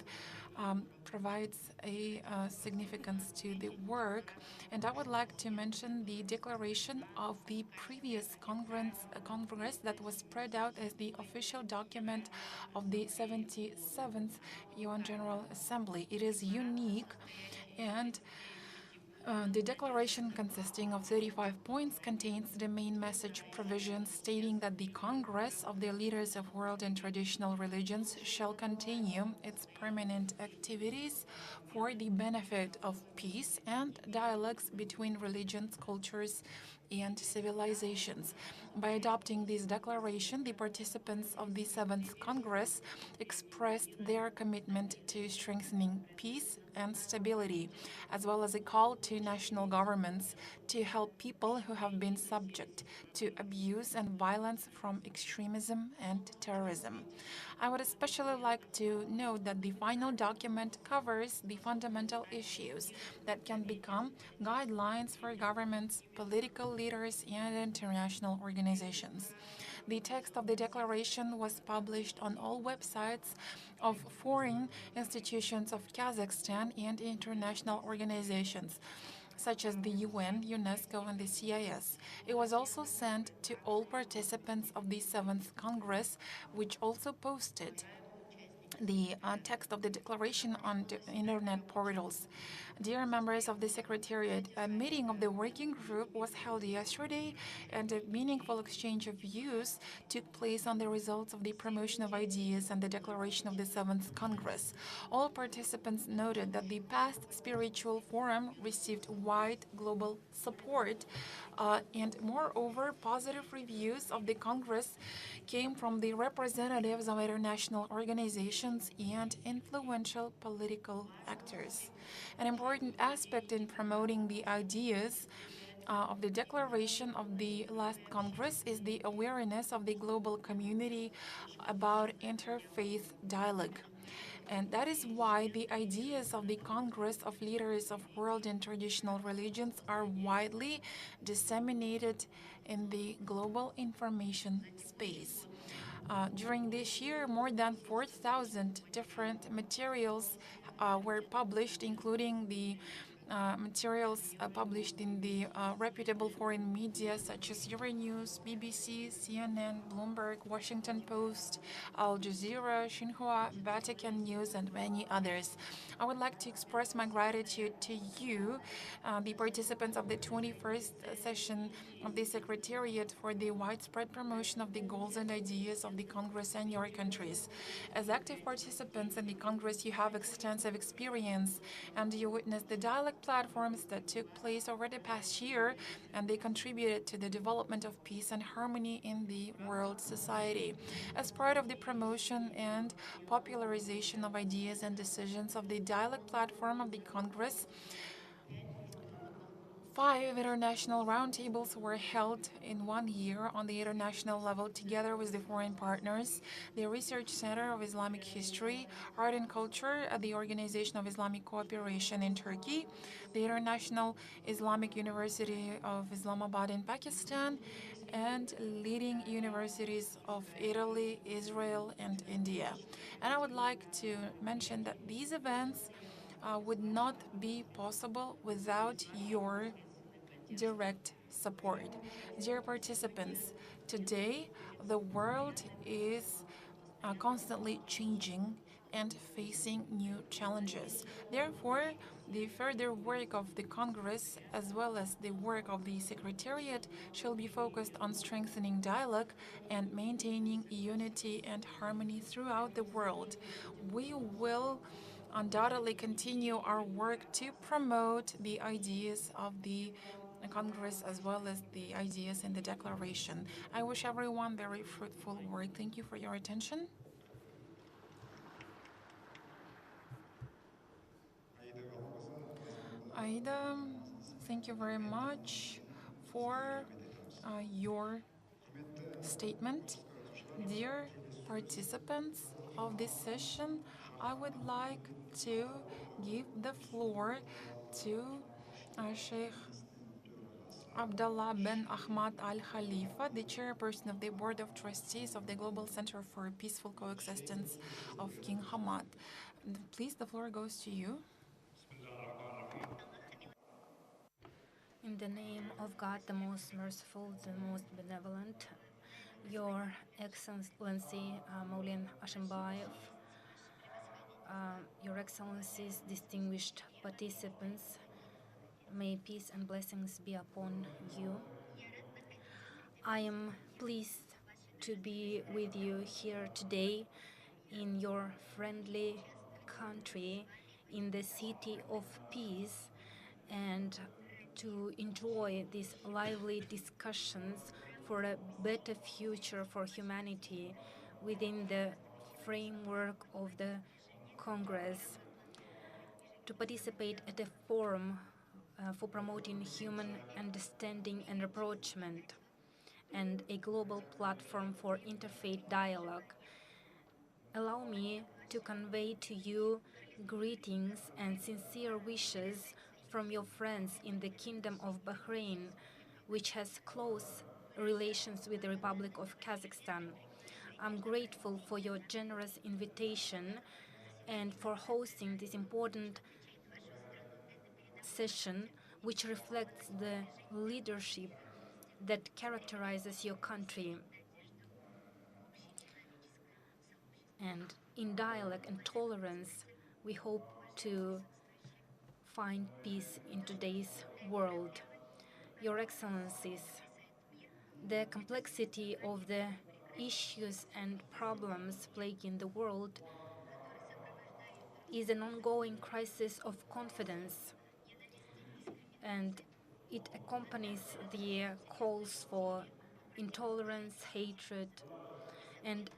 provides a significance to the work, and I would like to mention the declaration of the previous Congress that was spread out as the official document of the 77th UN General Assembly. It is unique, and the declaration, consisting of 35 points, contains the main message provisions stating that the Congress of the Leaders of World and Traditional Religions shall continue its permanent activities for the benefit of peace and dialogues between religions, cultures, and civilizations. By adopting this declaration, the participants of the Seventh Congress expressed their commitment to strengthening peace and stability, as well as a call to national governments to help people who have been subject to abuse and violence from extremism and terrorism. I would especially like to note that the final document covers the fundamental issues that can become guidelines for governments, political leaders, and international organizations. The text of the declaration was published on all websites of foreign institutions of Kazakhstan and international organizations such as the UN, UNESCO, and the CIS. It was also sent to all participants of the Seventh Congress, which also posted the text of the declaration on the internet portals. Dear members of the Secretariat, a meeting of the working group was held yesterday, and a meaningful exchange of views took place on the results of the promotion of ideas and the declaration of the Seventh Congress. All participants noted that the past spiritual forum received wide global support, and moreover, positive reviews of the Congress came from the representatives of international organizations and influential political actors. An important aspect in promoting the ideas of the declaration of the last Congress is the awareness of the global community about interfaith dialogue. And that is why the ideas of the Congress of Leaders of World and Traditional Religions are widely disseminated in the global information space. During this year, more than 4,000 different materials were published, including the materials published in the reputable foreign media such as Euronews, BBC, CNN, Bloomberg, Washington Post, Al Jazeera, Xinhua, Vatican News, and many others. I would like to express my gratitude to you, the participants of the 21st session of the Secretariat, for the widespread promotion of the goals and ideas of the Congress and your countries. As active participants in the Congress, you have extensive experience, and you witnessed the dialogue platforms that took place over the past year, and they contributed to the development of peace and harmony in the world society. As part of the promotion and popularization of ideas and decisions of the dialogue platform of the Congress, 5 international roundtables were held in 1 year on the international level together with the foreign partners, the Research Center of Islamic History, Art and Culture at the Organization of Islamic Cooperation in Turkey, the International Islamic University of Islamabad in Pakistan, and leading universities of Italy, Israel, and India. And I would like to mention that these events would not be possible without your direct support. Dear participants, today the world is constantly changing and facing new challenges. Therefore, the further work of the Congress as well as the work of the Secretariat shall be focused on strengthening dialogue and maintaining unity and harmony throughout the world. We will undoubtedly continue our work to promote the ideas of the Congress as well as the ideas in the declaration. I wish everyone very fruitful work. Thank you for your attention. Aida, thank you very much for your statement. Dear participants of this session, I would like to give the floor to Sheikh Abdullah bin Ahmad Al Khalifa, the chairperson of the Board of Trustees of the Global Center for Peaceful Coexistence of King Hamad. Please, the floor goes to you. In the name of God, the most merciful, the most benevolent, Your Excellency Maulin Ashimbayev, Your Excellencies, distinguished participants, may peace and blessings be upon you. I am pleased to be with you here today in your friendly country, in the city of peace and to enjoy these lively discussions for a better future for humanity within the framework of the Congress, to participate at a forum for promoting human understanding and rapprochement, and a global platform for interfaith dialogue. Allow me to convey to you greetings and sincere wishes from your friends in the Kingdom of Bahrain, which has close relations with the Republic of Kazakhstan. I'm grateful for your generous invitation and for hosting this important session, which reflects the leadership that characterizes your country. And in dialogue and tolerance, we hope to find peace in today's world. Your Excellencies, the complexity of the issues and problems plaguing the world is an ongoing crisis of confidence, and it accompanies the calls for intolerance, hatred, and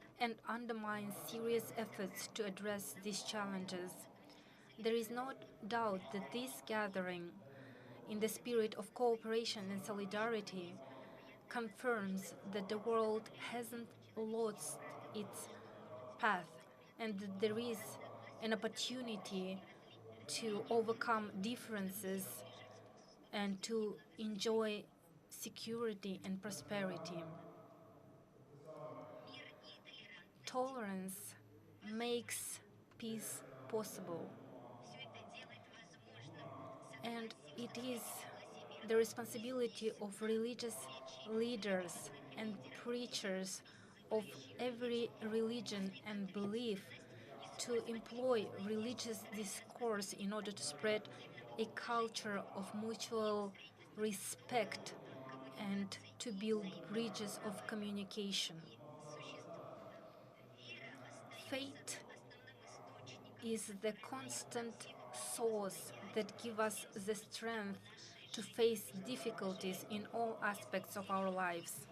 undermines serious efforts to address these challenges. There is no doubt that this gathering, in the spirit of cooperation and solidarity, confirms that the world hasn't lost its path and that there is an opportunity to overcome differences and to enjoy security and prosperity. Tolerance makes peace possible, and it is the responsibility of religious leaders and preachers of every religion and belief to employ religious discourse in order to spread a culture of mutual respect and to build bridges of communication. Faith is the constant source that gives us the strength to face difficulties in all aspects of our lives.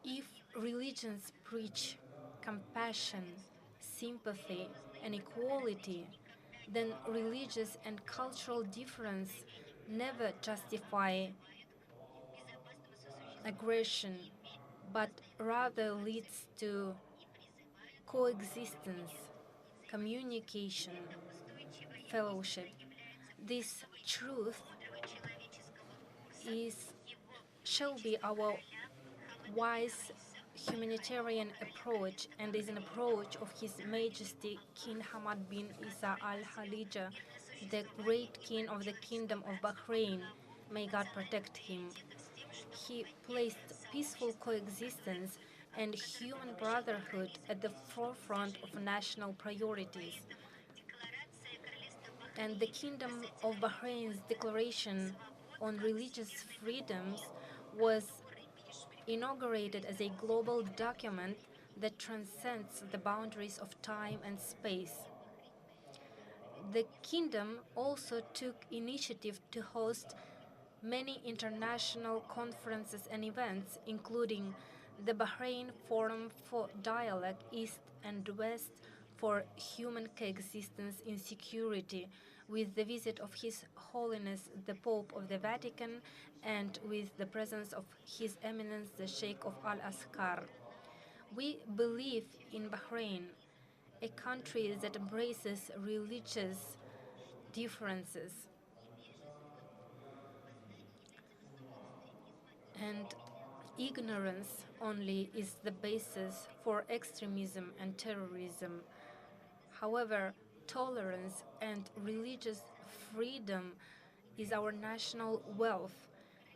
If religions preach compassion, sympathy, and equality, then religious and cultural difference never justify aggression, but rather leads to coexistence, communication, fellowship. This truth shall be our wise humanitarian approach and is an approach of His Majesty King Hamad bin Isa Al Khalija, the great king of the Kingdom of Bahrain. May God protect him. He placed peaceful coexistence and human brotherhood at the forefront of national priorities. And the Kingdom of Bahrain's Declaration on Religious Freedoms was inaugurated as a global document that transcends the boundaries of time and space. The kingdom also took initiative to host many international conferences and events, including the Bahrain Forum for Dialogue East and West for Human Coexistence in Security, with the visit of His Holiness the Pope of the Vatican and with the presence of His Eminence the Sheikh of Al-Askar. We believe in Bahrain, a country that embraces religious differences and ignorance only is the basis for extremism and terrorism. However, tolerance and religious freedom is our national wealth,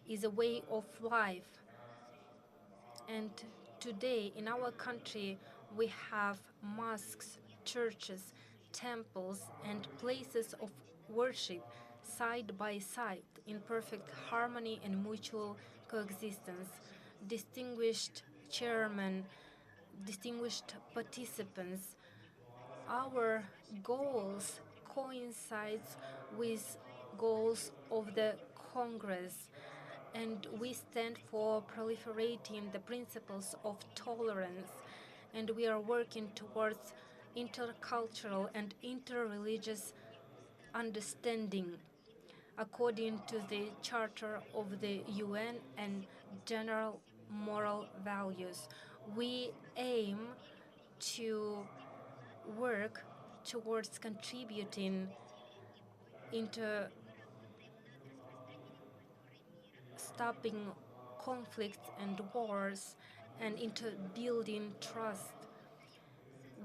is a way of life. And today in our country we have mosques, churches, temples, and places of worship side by side in perfect harmony and mutual coexistence. Distinguished chairmen, distinguished participants, our goals coincides with goals of the Congress, and we stand for proliferating the principles of tolerance, and we are working towards intercultural and interreligious understanding according to the Charter of the UN and general moral values. We aim to work towards contributing into stopping conflicts and wars and into building trust.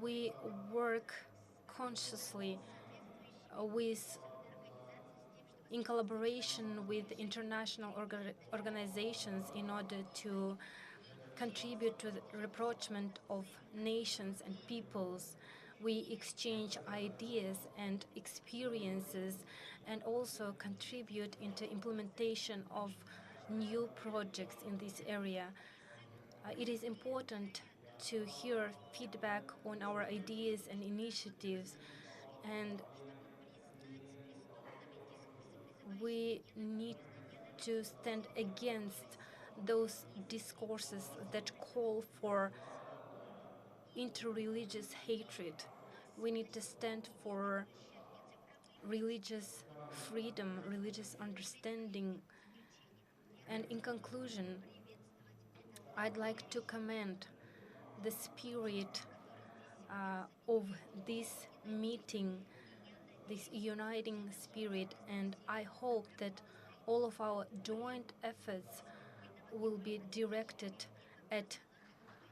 We work consciously with in collaboration with international organizations in order to contribute to the rapprochement of nations and peoples. We exchange ideas and experiences and also contribute into implementation of new projects in this area. It is important to hear feedback on our ideas and initiatives, and we need to stand against those discourses that call for interreligious hatred. We need to stand for religious freedom, religious understanding. And in conclusion, I'd like to commend the spirit of this meeting, this uniting spirit, and I hope that all of our joint efforts will be directed at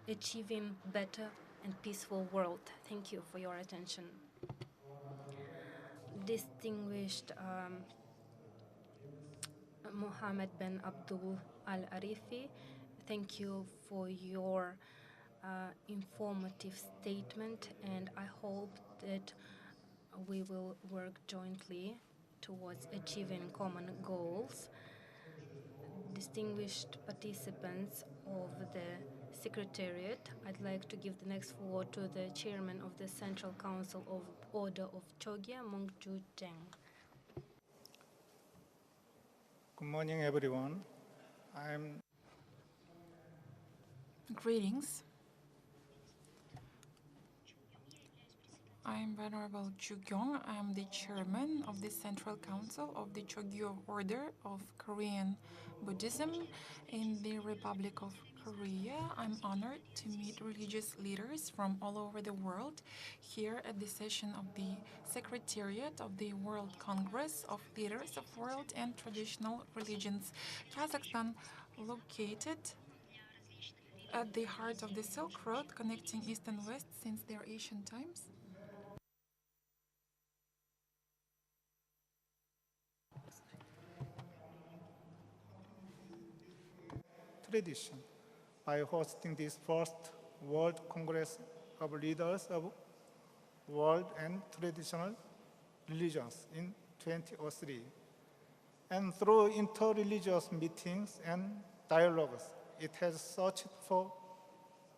achieving better and peaceful world. Thank you for your attention. Distinguished Mohammed bin Abdul Al Arifi, thank you for your informative statement, and I hope that we will work jointly towards achieving common goals. Distinguished participants of the Secretariat, I'd like to give the next floor to the Chairman of the Central Council of Order of Chogyam, Mongju Cheng. Good morning, everyone. Greetings. I'm Venerable Chu Gyong. I'm the chairman of the Central Council of the Chogyo Order of Korean Buddhism in the Republic of Korea. I'm honored to meet religious leaders from all over the world here at the session of the Secretariat of the World Congress of Leaders of World and Traditional Religions. Kazakhstan, located at the heart of the Silk Road connecting East and West since their ancient times. Tradition by hosting this first World Congress of Leaders of World and Traditional Religions in 2003. And through interreligious meetings and dialogues, it has searched for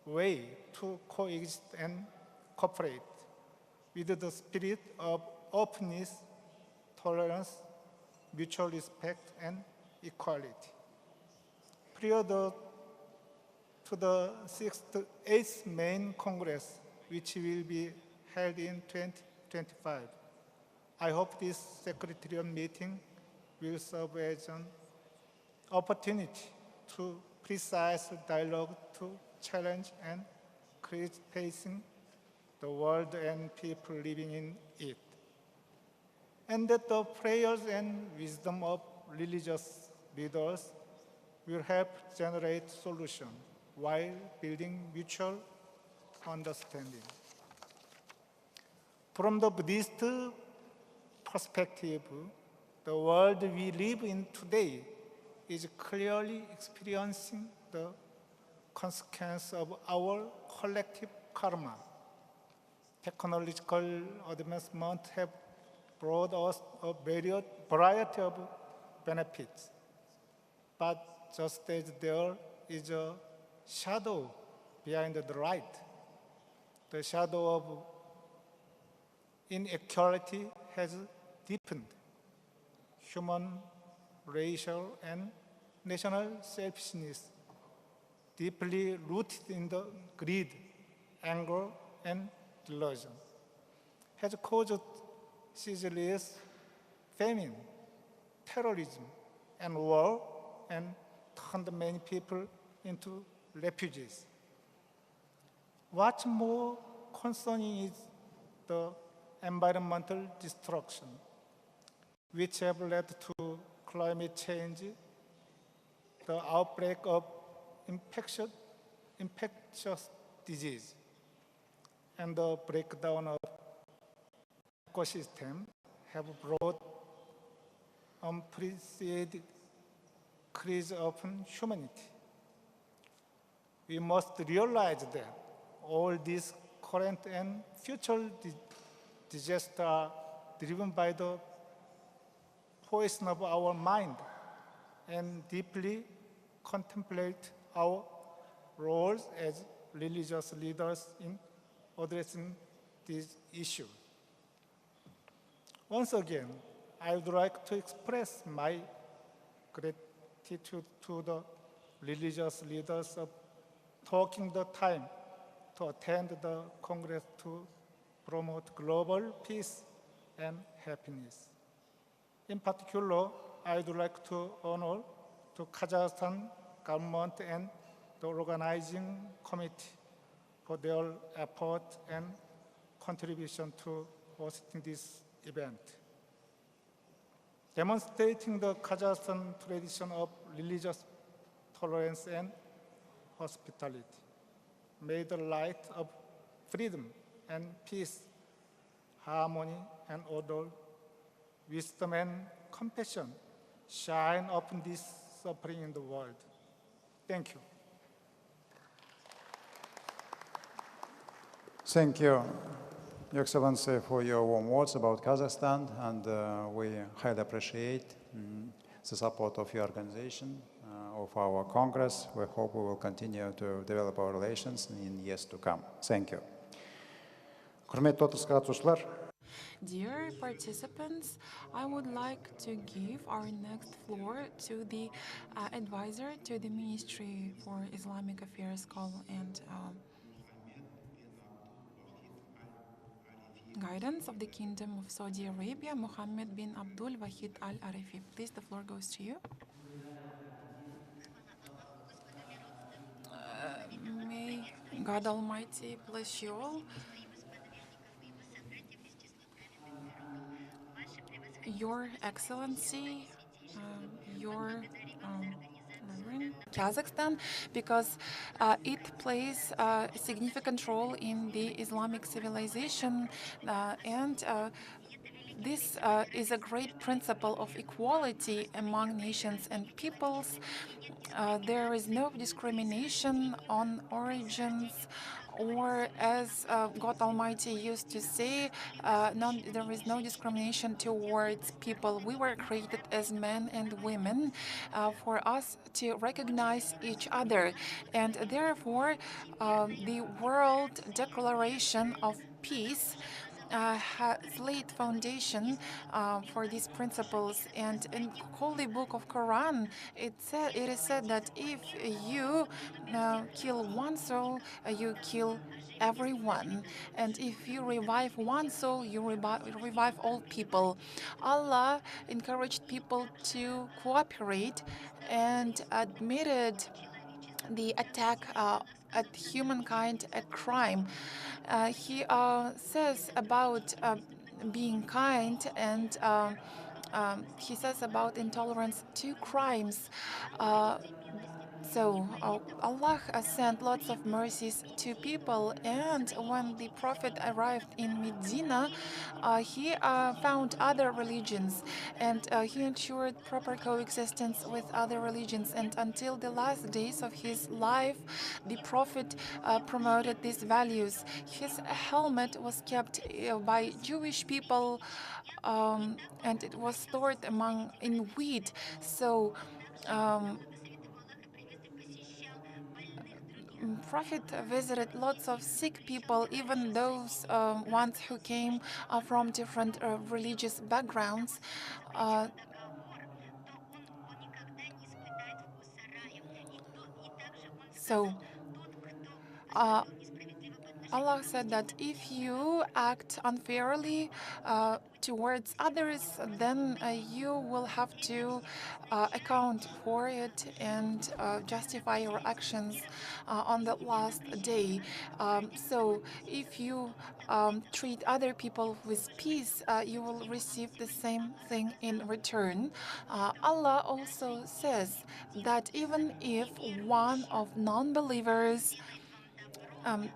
a way to coexist and cooperate with the spirit of openness, tolerance, mutual respect, and equality. Prior to the 8th Main Congress, which will be held in 2025, I hope this Secretariat meeting will serve as an opportunity to precise dialogue to challenge and create facing the world and people living in it. And that the prayers and wisdom of religious leaders will help generate solutions while building mutual understanding. From the Buddhist perspective, the world we live in today is clearly experiencing the consequence of our collective karma. Technological advancements have brought us a variety of benefits, but just as there is a shadow behind the light, the shadow of inequality has deepened. Human, racial, and national selfishness, deeply rooted in the greed, anger, and delusion, has caused ceaseless famine, terrorism, and war, and turned many people into refugees. What's more concerning is the environmental destruction, which have led to climate change, the outbreak of infectious disease, and the breakdown of ecosystem have brought unprecedented crise upon humanity. We must realize that all these current and future disasters are driven by the poison of our mind, and deeply contemplate our roles as religious leaders in addressing these issues. Once again, I would like to express my gratitude to the religious leaders of taking the time to attend the Congress to promote global peace and happiness. In particular, I would like to honor the Kazakhstan government and the organizing committee for their effort and contribution to hosting this event. Demonstrating the Kazakhstan tradition of religious tolerance and hospitality, may the light of freedom and peace, harmony and order, wisdom and compassion shine upon this suffering in the world. Thank you. Thank you, Your Excellency, for your warm words about Kazakhstan, and we highly appreciate the support of your organization, of our Congress. We hope we will continue to develop our relations in years to come. Thank you. Құрметті отырысқа қатысушылар, Dear participants, I would like to give our next floor to the advisor to the Ministry for Islamic Affairs and Guidance of the Kingdom of Saudi Arabia, Mohammed bin Abdul Wahid Al Arifi. Please, the floor goes to you. May God Almighty bless you all. Your Excellency, your Reverend Kazakhstan, because it plays a significant role in the Islamic civilization, and this is a great principle of equality among nations and peoples. There is no discrimination on origins, or as God Almighty used to say, there is no discrimination towards people. We were created as men and women for us to recognize each other. And therefore, the World Declaration of Peace has laid foundation for these principles. And in Holy Book of Quran, it is said that if you kill one soul, you kill everyone. And if you revive one soul, you revive all people. Allah encouraged people to cooperate and admitted the attack at humankind a crime. He says about being kind, and he says about intolerance, two crimes. So Allah sent lots of mercies to people, and when the Prophet arrived in Medina, he found other religions, and he ensured proper coexistence with other religions. And until the last days of his life, the Prophet promoted these values. His helmet was kept by Jewish people, and it was stored in wheat. So Prophet visited lots of sick people, even those ones who came from different religious backgrounds. Uh, so uh, Allah said that if you act unfairly towards others, then you will have to account for it and justify your actions on the last day. So if you treat other people with peace, you will receive the same thing in return. Allah also says that even if one of non-believers um,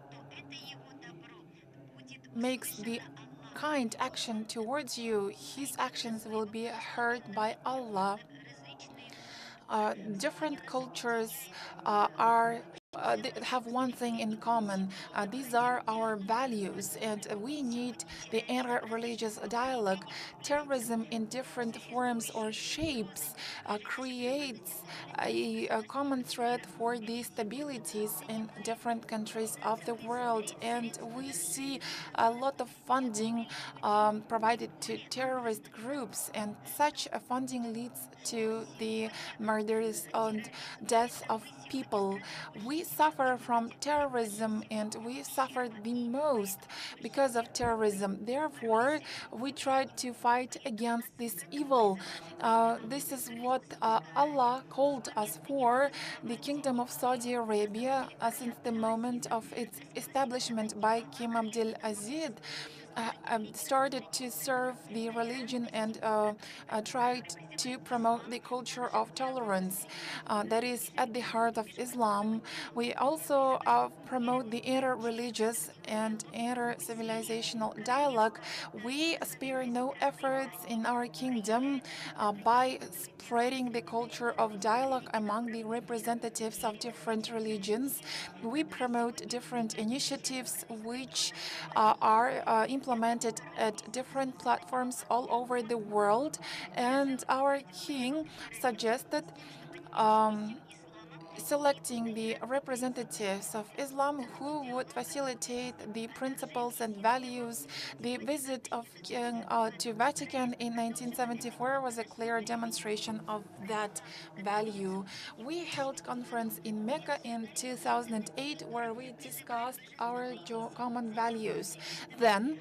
makes the kind action towards you, his actions will be heard by Allah. Different cultures have one thing in common. These are our values, and we need the inter-religious dialogue. Terrorism in different forms or shapes creates a common threat for the stabilities in different countries of the world, and we see a lot of funding provided to terrorist groups, and such funding leads to the murders and death of people. We suffer from terrorism, and we suffer the most because of terrorism. Therefore, we try to fight against this evil. This is what Allah called us for. The Kingdom of Saudi Arabia, since the moment of its establishment by King Abdul Aziz, started to serve the religion and tried to promote the culture of tolerance that is at the heart of Islam. We also promote the inter-religious and inter-civilizational dialogue. We spare no efforts in our kingdom by spreading the culture of dialogue among the representatives of different religions. We promote different initiatives which are implemented at different platforms all over the world, and our king suggested selecting the representatives of Islam who would facilitate the principles and values. The visit of King to Vatican in 1974 was a clear demonstration of that value. We held conference in Mecca in 2008 where we discussed our common values. Then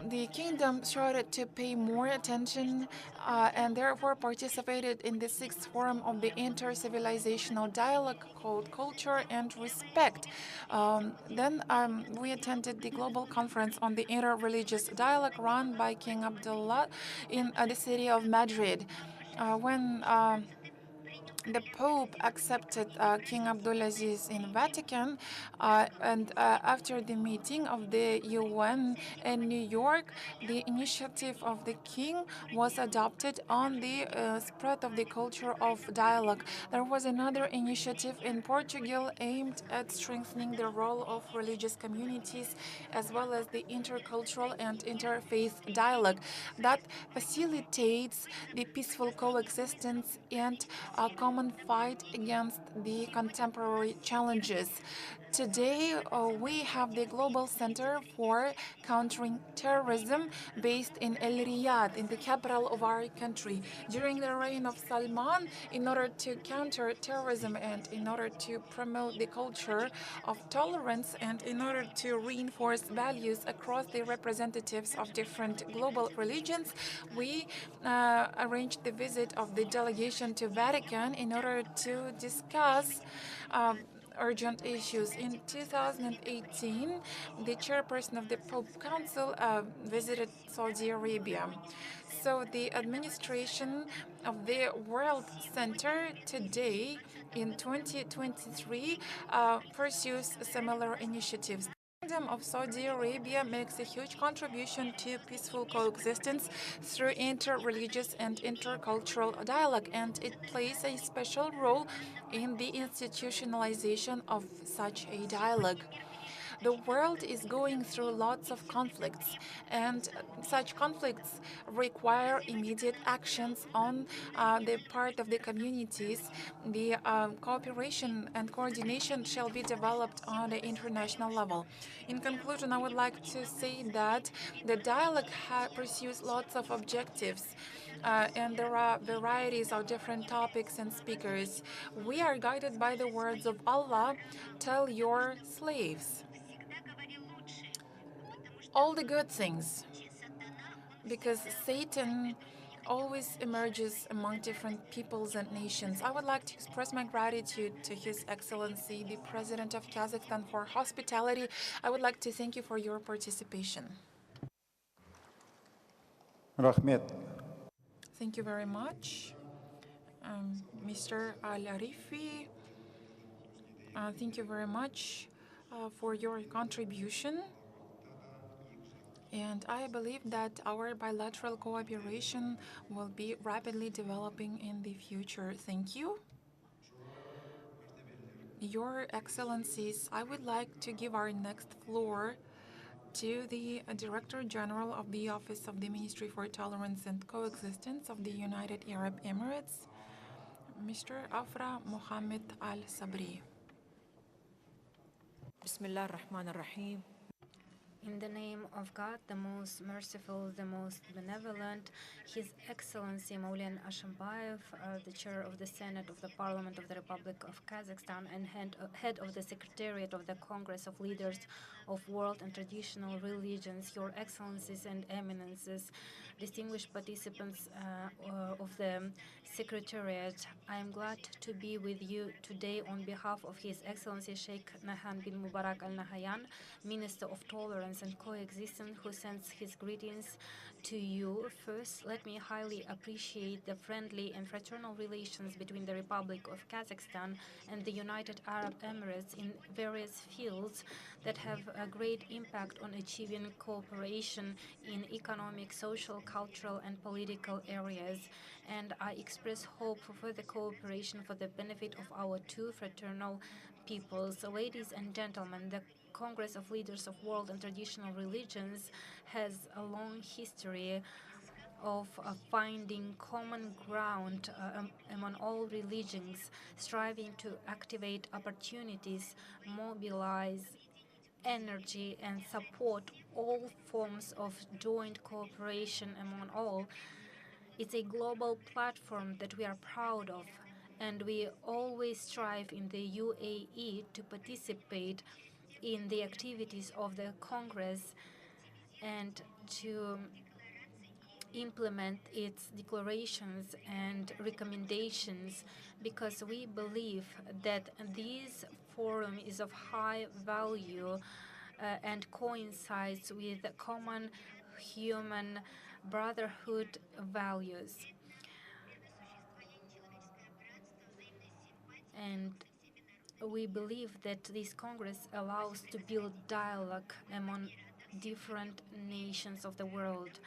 the kingdom started to pay more attention and therefore participated in the sixth forum of the inter-civilizational dialogue called Culture and Respect. Then we attended the global conference on the inter-religious dialogue run by King Abdullah in the city of Madrid. When the Pope accepted King Abdulaziz in Vatican, and after the meeting of the UN in New York, the initiative of the King was adopted on the spread of the culture of dialogue. There was another initiative in Portugal aimed at strengthening the role of religious communities as well as the intercultural and interfaith dialogue that facilitates the peaceful coexistence and common fight against the contemporary challenges. Today, we have the Global Center for Countering Terrorism based in El Riyadh, in the capital of our country. During the reign of Salman, in order to counter terrorism and in order to promote the culture of tolerance and in order to reinforce values across the representatives of different global religions, we arranged the visit of the delegation to Vatican in order to discuss urgent issues. In 2018, the chairperson of the Pope Council visited Saudi Arabia. So the administration of the World Center today in 2023 pursues similar initiatives. The Kingdom of Saudi Arabia makes a huge contribution to peaceful coexistence through inter-religious and intercultural dialogue, and it plays a special role in the institutionalization of such a dialogue. The world is going through lots of conflicts, and such conflicts require immediate actions on the part of the communities. The cooperation and coordination shall be developed on the international level. In conclusion, I would like to say that the dialogue pursues lots of objectives. And there are varieties of different topics and speakers. We are guided by the words of Allah, tell your slaves all the good things, because Satan always emerges among different peoples and nations. I would like to express my gratitude to His Excellency, the President of Kazakhstan, for hospitality. I would like to thank you for your participation. Рахмет. Thank you very much, Mr. Al-Arifi. Thank you very much for your contribution. And I believe that our bilateral cooperation will be rapidly developing in the future. Thank you. Your Excellencies, I would like to give our next floor to the Director General of the Office of the Ministry for Tolerance and Coexistence of the United Arab Emirates, Mr. Afra Mohammed Al Sabri. Bismillah ar-Rahman ar-Rahim. In the name of God, the most merciful, the most benevolent, His Excellency Maulen Ashambayev, the Chair of the Senate of the Parliament of the Republic of Kazakhstan and head of the Secretariat of the Congress of Leaders of World and Traditional Religions, Your Excellencies and Eminences, distinguished participants of the Secretariat, I am glad to be with you today on behalf of His Excellency Sheikh Nahan bin Mubarak Al Nahyan, Minister of Tolerance and Coexistence, who sends his greetings to you. First, let me highly appreciate the friendly and fraternal relations between the Republic of Kazakhstan and the United Arab Emirates in various fields that have a great impact on achieving cooperation in economic, social, cultural, and political areas. And I express hope for further cooperation for the benefit of our two fraternal peoples. Ladies and gentlemen, the Congress of Leaders of World and Traditional Religions has a long history of finding common ground among all religions, striving to activate opportunities, mobilize energy, and support all forms of joint cooperation among all. It's a global platform that we are proud of, and we always strive in the UAE to participate in the activities of the Congress and to implement its declarations and recommendations, because we believe that this forum is of high value and coincides with common human brotherhood values. And we believe that this Congress allows to build dialogue among different nations of the world.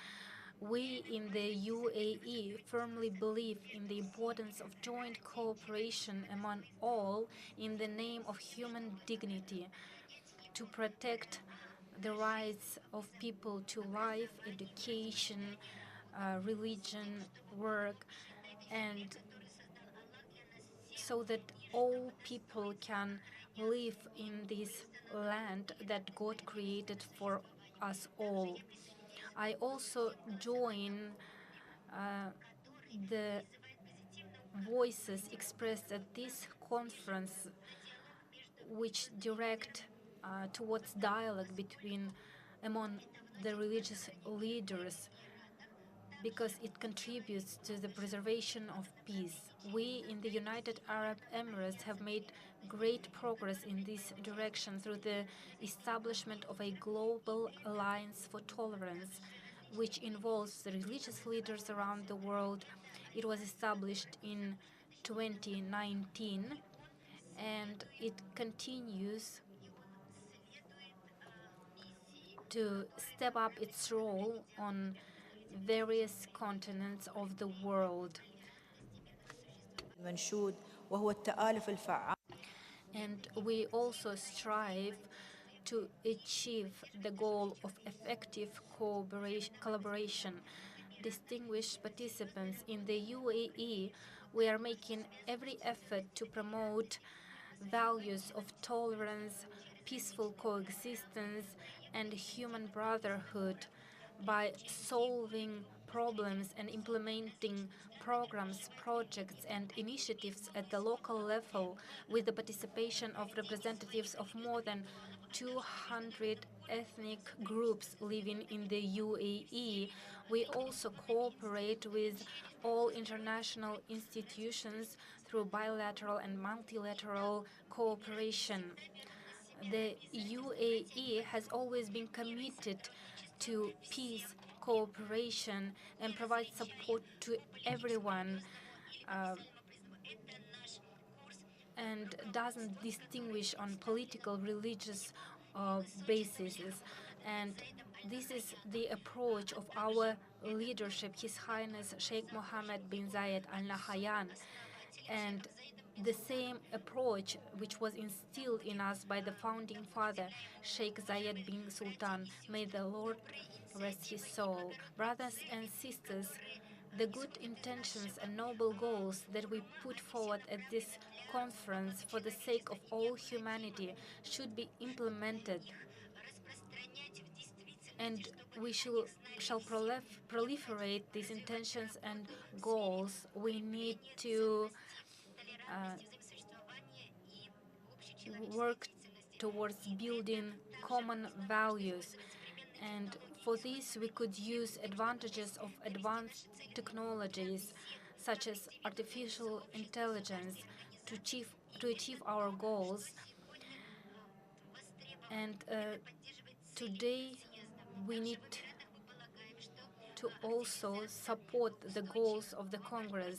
We in the UAE firmly believe in the importance of joint cooperation among all in the name of human dignity, to protect the rights of people to life, education, religion, work, and so that all people can live in this land that God created for us all. I also join the voices expressed at this conference, which direct towards dialogue among the religious leaders, because it contributes to the preservation of peace. We in the United Arab Emirates have made great progress in this direction through the establishment of a global alliance for tolerance, which involves the religious leaders around the world. It was established in 2019, and it continues to step up its role on various continents of the world. And we also strive to achieve the goal of effective collaboration. Distinguished participants in the UAE, we are making every effort to promote values of tolerance, peaceful coexistence, and human brotherhood by solving problems and implementing programs, projects, and initiatives at the local level with the participation of representatives of more than 200 ethnic groups living in the UAE. We also cooperate with all international institutions through bilateral and multilateral cooperation. The UAE has always been committed to peace, cooperation, and provides support to everyone, and doesn't distinguish on political, religious basis. And this is the approach of our leadership, His Highness Sheikh Mohammed bin Zayed Al Nahyan. And the same approach which was instilled in us by the founding father, Sheikh Zayed bin Sultan, may the Lord rest his soul. Brothers and sisters, the good intentions and noble goals that we put forward at this conference for the sake of all humanity should be implemented, and we shall proliferate these intentions and goals. We need to work towards building common values. And for this, we could use advantages of advanced technologies, such as artificial intelligence, to achieve our goals. And today, we need to also support the goals of the Congress.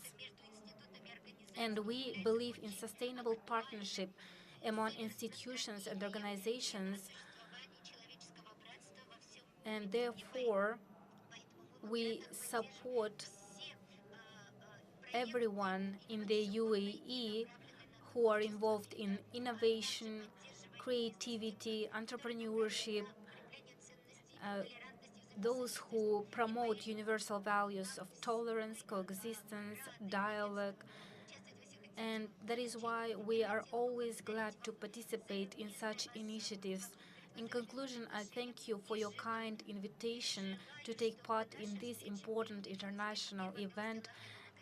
And we believe in sustainable partnership among institutions and organizations, and therefore we support everyone in the UAE who are involved in innovation, creativity, entrepreneurship, those who promote universal values of tolerance, coexistence, dialogue. And that is why we are always glad to participate in such initiatives. In conclusion, I thank you for your kind invitation to take part in this important international event,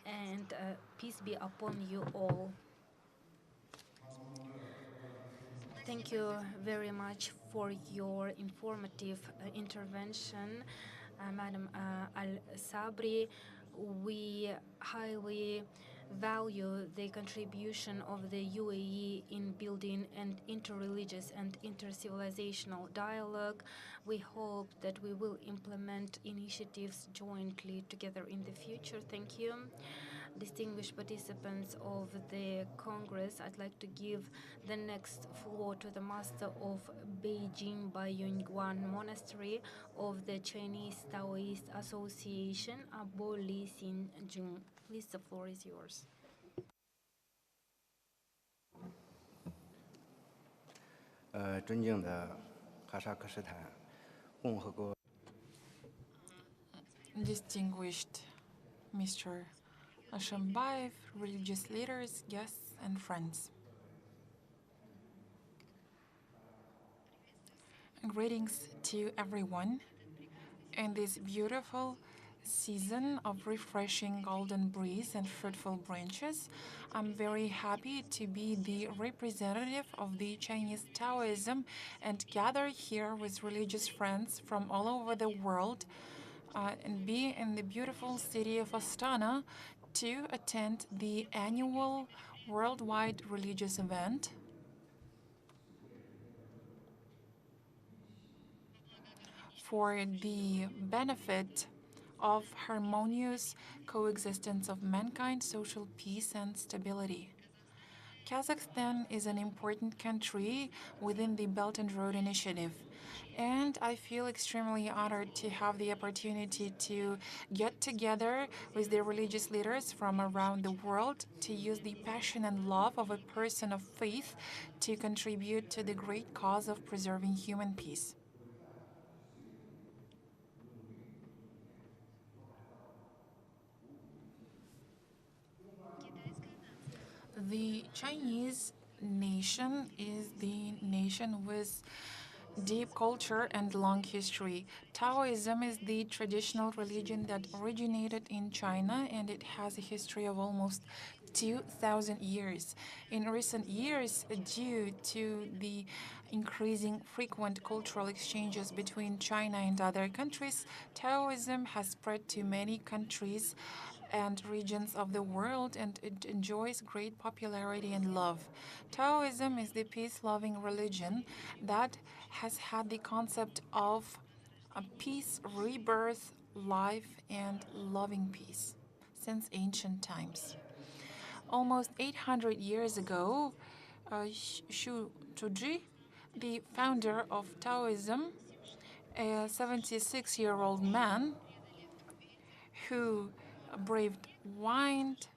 and peace be upon you all. Thank you very much for your informative intervention, Madam Al-Sabri. We highly value the contribution of the UAE in building an interreligious and intercivilizational dialogue. We hope that we will implement initiatives jointly together in the future. Thank you. Distinguished participants of the Congress, I'd like to give the next floor to the Master of Beijing Bayunguan Monastery of the Chinese Taoist Association, Abo Li Xin Jun. Please, the floor is yours. Distinguished Mr. Ashambayev, religious leaders, guests, and friends. Greetings to everyone in this beautiful season of refreshing golden breeze and fruitful branches. I'm very happy to be the representative of the Chinese Taoism and gather here with religious friends from all over the world and be in the beautiful city of Astana to attend the annual worldwide religious event for the benefit of harmonious coexistence of mankind, social peace, and stability. Kazakhstan is an important country within the Belt and Road Initiative. And I feel extremely honored to have the opportunity to get together with the religious leaders from around the world to use the passion and love of a person of faith to contribute to the great cause of preserving human peace. The Chinese nation is the nation with deep culture and long history. Taoism is the traditional religion that originated in China and it has a history of almost 2,000 years. In recent years, due to the increasing frequent cultural exchanges between China and other countries, Taoism has spread to many countries and regions of the world, and it enjoys great popularity and love. Taoism is the peace-loving religion that has had the concept of a peace, rebirth, life, and loving peace since ancient times. Almost 800 years ago, Shu Tuji, the founder of Taoism, a 76-year-old man who braved wind,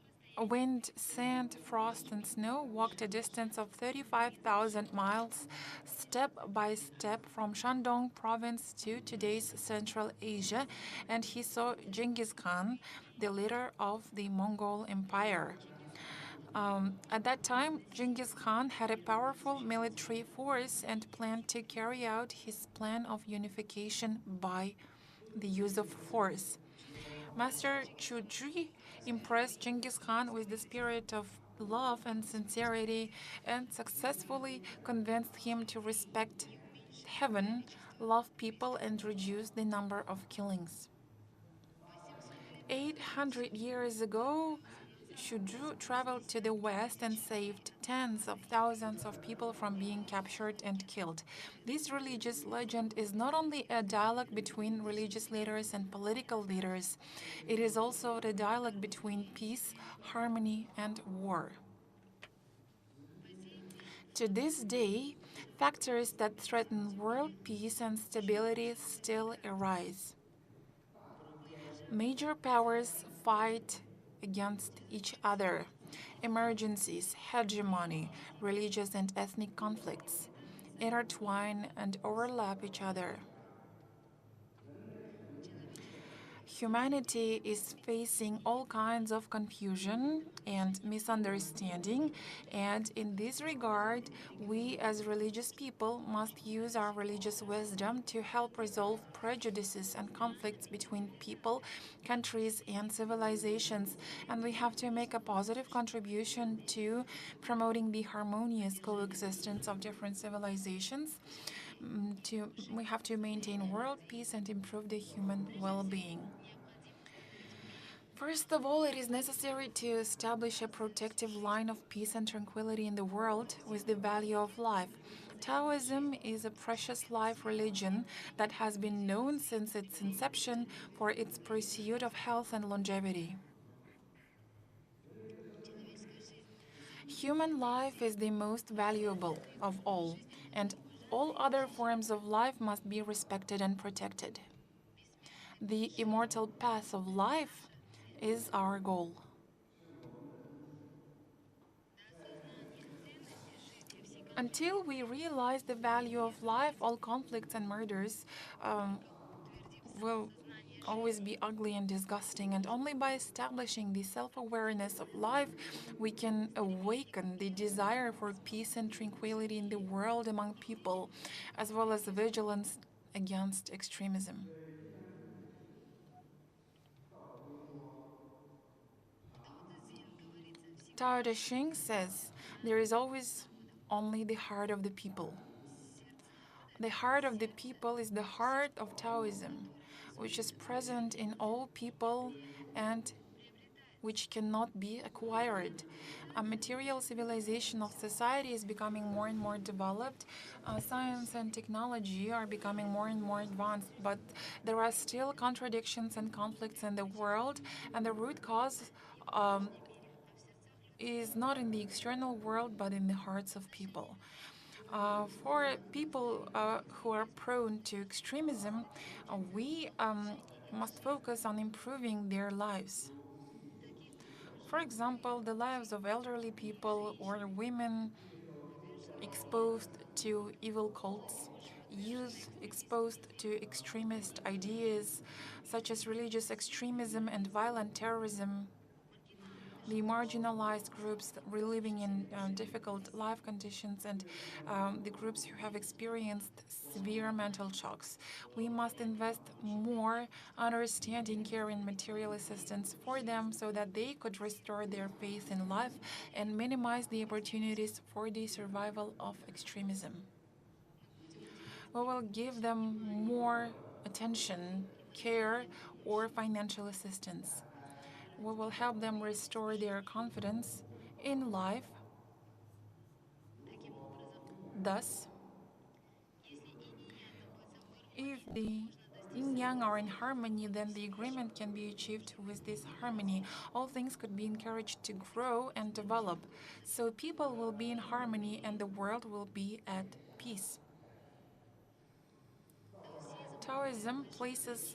sand, frost, and snow, walked a distance of 35,000 miles, step by step, from Shandong province to today's Central Asia, and he saw Genghis Khan, the leader of the Mongol Empire. At that time, Genghis Khan had a powerful military force and planned to carry out his plan of unification by the use of force. Master Chuji impressed Genghis Khan with the spirit of love and sincerity and successfully convinced him to respect heaven, love people, and reduce the number of killings. 800 years ago, Shuju traveled to the west and saved tens of thousands of people from being captured and killed. This religious legend is not only a dialogue between religious leaders and political leaders, it is also the dialogue between peace, harmony, and war. To this day, factors that threaten world peace and stability still arise. Major powers fight against each other. Emergencies, hegemony, religious and ethnic conflicts intertwine and overlap each other. Humanity is facing all kinds of confusion and misunderstanding, and in this regard, we as religious people must use our religious wisdom to help resolve prejudices and conflicts between people, countries, and civilizations, and we have to make a positive contribution to promoting the harmonious coexistence of different civilizations. We have to maintain world peace and improve the human well-being. First of all, it is necessary to establish a protective line of peace and tranquility in the world with the value of life. Taoism is a precious life religion that has been known since its inception for its pursuit of health and longevity. Human life is the most valuable of all, and all other forms of life must be respected and protected. The immortal path of life is our goal. Until we realize the value of life, all conflicts and murders will always be ugly and disgusting, and only by establishing the self-awareness of life, we can awaken the desire for peace and tranquility in the world among people, as well as vigilance against extremism. Tao Te Ching says, there is always only the heart of the people. The heart of the people is the heart of Taoism, which is present in all people and which cannot be acquired. A material civilization of society is becoming more and more developed. Science and technology are becoming more and more advanced, but there are still contradictions and conflicts in the world, and the root cause is not in the external world, but in the hearts of people. For people who are prone to extremism, we must focus on improving their lives. For example, the lives of elderly people or women exposed to evil cults, youth exposed to extremist ideas such as religious extremism and violent terrorism, the marginalized groups living in difficult life conditions, and the groups who have experienced severe mental shocks. We must invest more understanding, care, and material assistance for them so that they could restore their faith in life and minimize the opportunities for the survival of extremism. We will give them more attention, care, or financial assistance. We will help them restore their confidence in life. Thus, if the yin yang are in harmony, then the agreement can be achieved with this harmony. All things could be encouraged to grow and develop, so people will be in harmony and the world will be at peace. Taoism places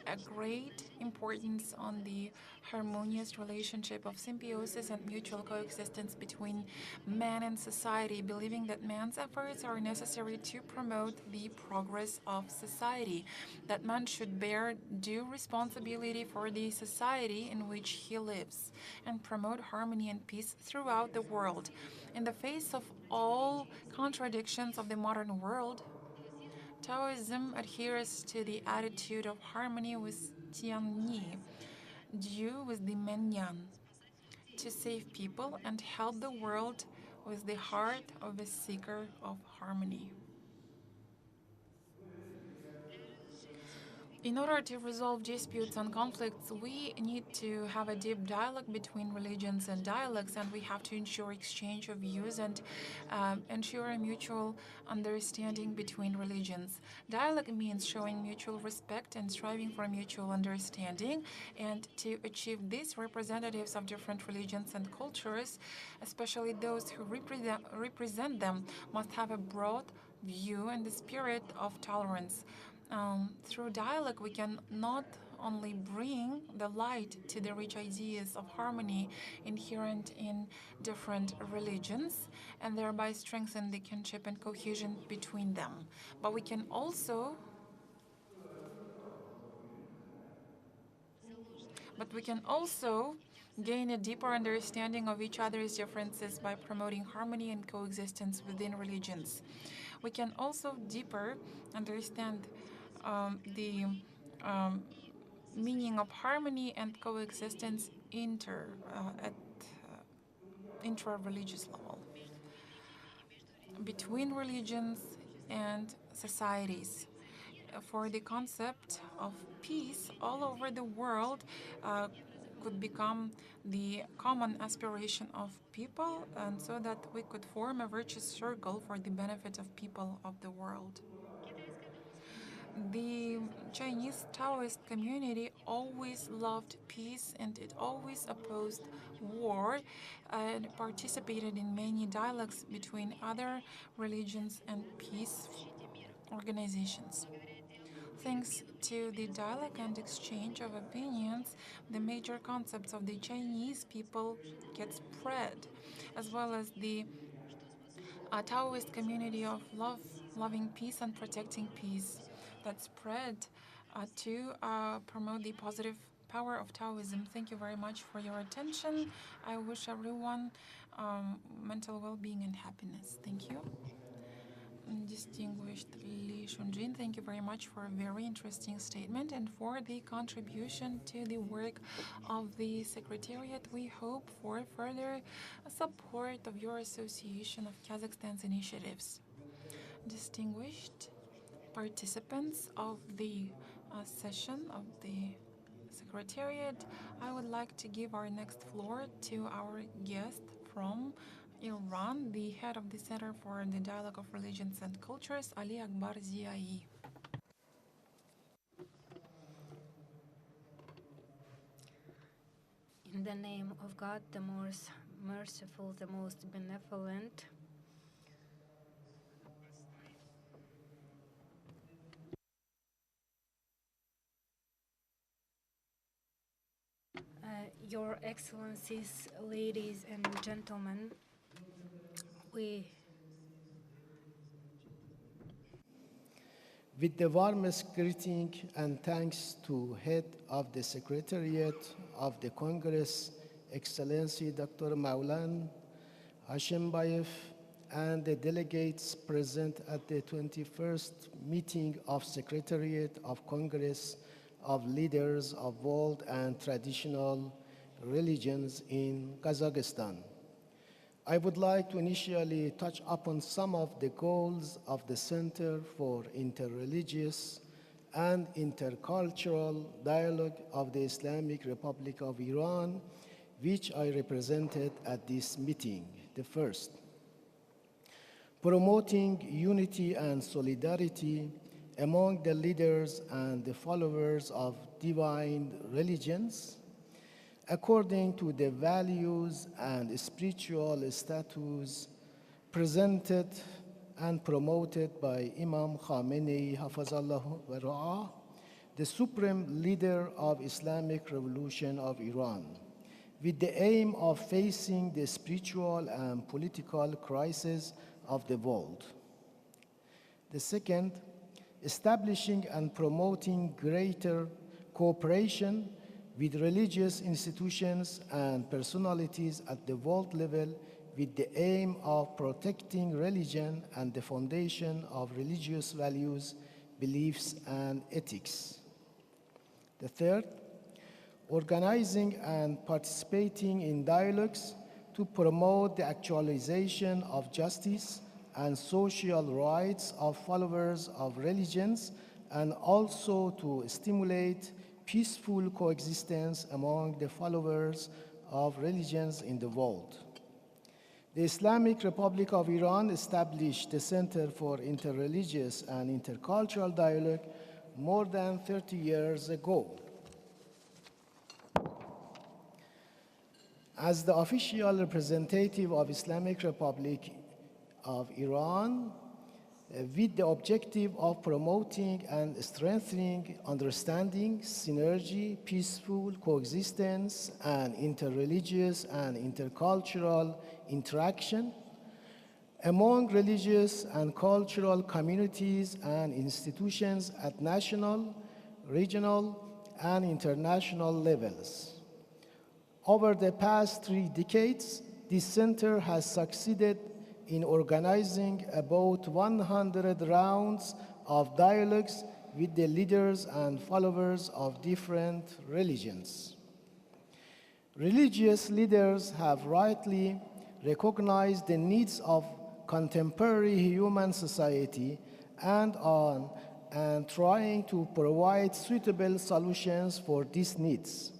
a great importance on the harmonious relationship of symbiosis and mutual coexistence between man and society, believing that man's efforts are necessary to promote the progress of society, that man should bear due responsibility for the society in which he lives, and promote harmony and peace throughout the world. In the face of all contradictions of the modern world, Taoism adheres to the attitude of harmony with Tianyi, due with the Menyan, to save people and help the world with the heart of a seeker of harmony. In order to resolve disputes and conflicts, we need to have a deep dialogue between religions and dialects, and we have to ensure exchange of views and ensure a mutual understanding between religions. Dialogue means showing mutual respect and striving for mutual understanding, and to achieve this, representatives of different religions and cultures, especially those who represent them, must have a broad view and the spirit of tolerance. Through dialogue, we can not only bring the light to the rich ideas of harmony inherent in different religions and thereby strengthen the kinship and cohesion between them, but we can also gain a deeper understanding of each other's differences by promoting harmony and coexistence within religions. We can also deeper understand the meaning of harmony and coexistence at intra-religious level, between religions and societies. For the concept of peace all over the world could become the common aspiration of people, and so that we could form a virtuous circle for the benefit of people of the world. The Chinese Taoist community always loved peace and it always opposed war and participated in many dialogues between other religions and peace organizations. Thanks to the dialogue and exchange of opinions, the major concepts of the Chinese people get spread, as well as the Taoist community of loving peace and protecting peace that spread to promote the positive power of Taoism. Thank you very much for your attention. I wish everyone mental well-being and happiness. Thank you. Distinguished Li Shunjin, thank you very much for a very interesting statement and for the contribution to the work of the Secretariat. We hope for further support of your Association of Kazakhstan's initiatives. Distinguished participants of the session of the Secretariat, I would like to give our next floor to our guest from Iran, the head of the Center for the Dialogue of Religions and Cultures, Ali Akbar Ziai. In the name of God, the most merciful, the most benevolent. Your Excellencies, ladies and gentlemen, with the warmest greeting and thanks to Head of the Secretariat of the Congress, Excellency Dr. Maulan Hashembayev, and the delegates present at the 21st meeting of Secretariat of Congress of Leaders of World and Traditional Religions in Kazakhstan. I would like to initially touch upon some of the goals of the Center for Interreligious and Intercultural Dialogue of the Islamic Republic of Iran, which I represented at this meeting. The first, promoting unity and solidarity among the leaders and the followers of divine religions, according to the values and spiritual status presented and promoted by Imam Khamenei Hafazallahu wa Ra'ah, the supreme leader of Islamic Revolution of Iran, with the aim of facing the spiritual and political crisis of the world. The second, establishing and promoting greater cooperation with religious institutions and personalities at the world level with the aim of protecting religion and the foundation of religious values, beliefs, and ethics. The third, organizing and participating in dialogues to promote the actualization of justice and social rights of followers of religions, and also to stimulate peaceful coexistence among the followers of religions in the world. The Islamic Republic of Iran established the Center for Interreligious and Intercultural Dialogue more than 30 years ago. As the official representative of Islamic Republic of Iran, with the objective of promoting and strengthening understanding, synergy, peaceful coexistence, and interreligious and intercultural interaction among religious and cultural communities and institutions at national, regional, and international levels. Over the past 3 decades, this center has succeeded in organizing about 100 rounds of dialogues with the leaders and followers of different religions. Religious leaders have rightly recognized the needs of contemporary human society and trying to provide suitable solutions for these needs.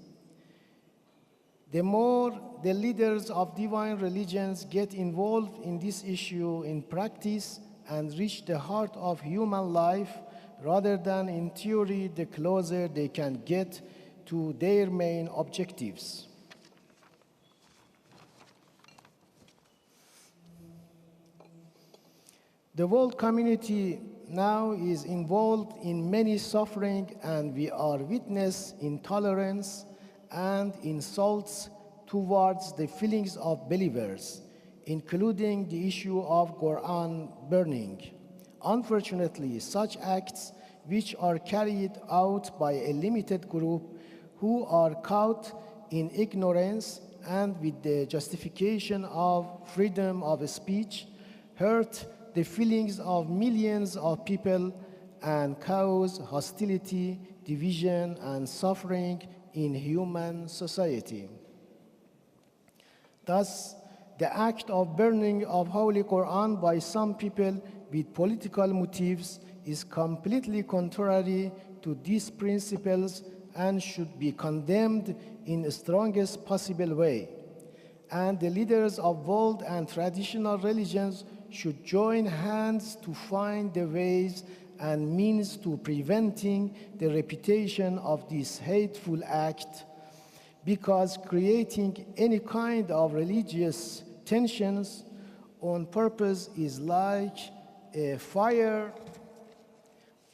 The more the leaders of divine religions get involved in this issue in practice and reach the heart of human life, rather than in theory, the closer they can get to their main objectives. The world community now is involved in many suffering, and we are witness intolerance and insults towards the feelings of believers, including the issue of Quran burning. Unfortunately, such acts, which are carried out by a limited group who are caught in ignorance and with the justification of freedom of speech, hurt the feelings of millions of people and cause hostility, division, and suffering in human society. Thus, the act of burning of Holy Quran by some people with political motives is completely contrary to these principles and should be condemned in the strongest possible way. And the leaders of world and traditional religions should join hands to find the ways and means to preventing the repetition of this hateful act, because creating any kind of religious tensions on purpose is like a fire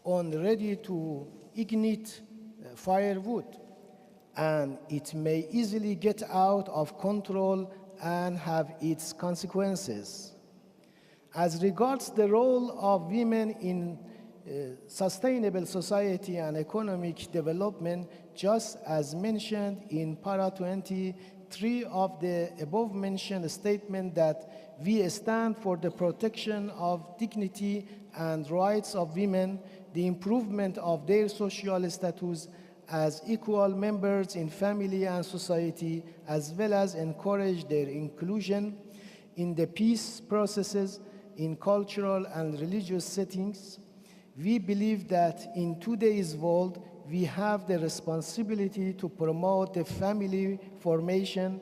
on ready to ignite firewood, and it may easily get out of control and have its consequences. As regards the role of women in sustainable society and economic development, just as mentioned in para 23 of the above-mentioned statement that we stand for the protection of dignity and rights of women, the improvement of their social status as equal members in family and society, as well as encourage their inclusion in the peace processes in cultural and religious settings. We believe that in today's world, we have the responsibility to promote the family formation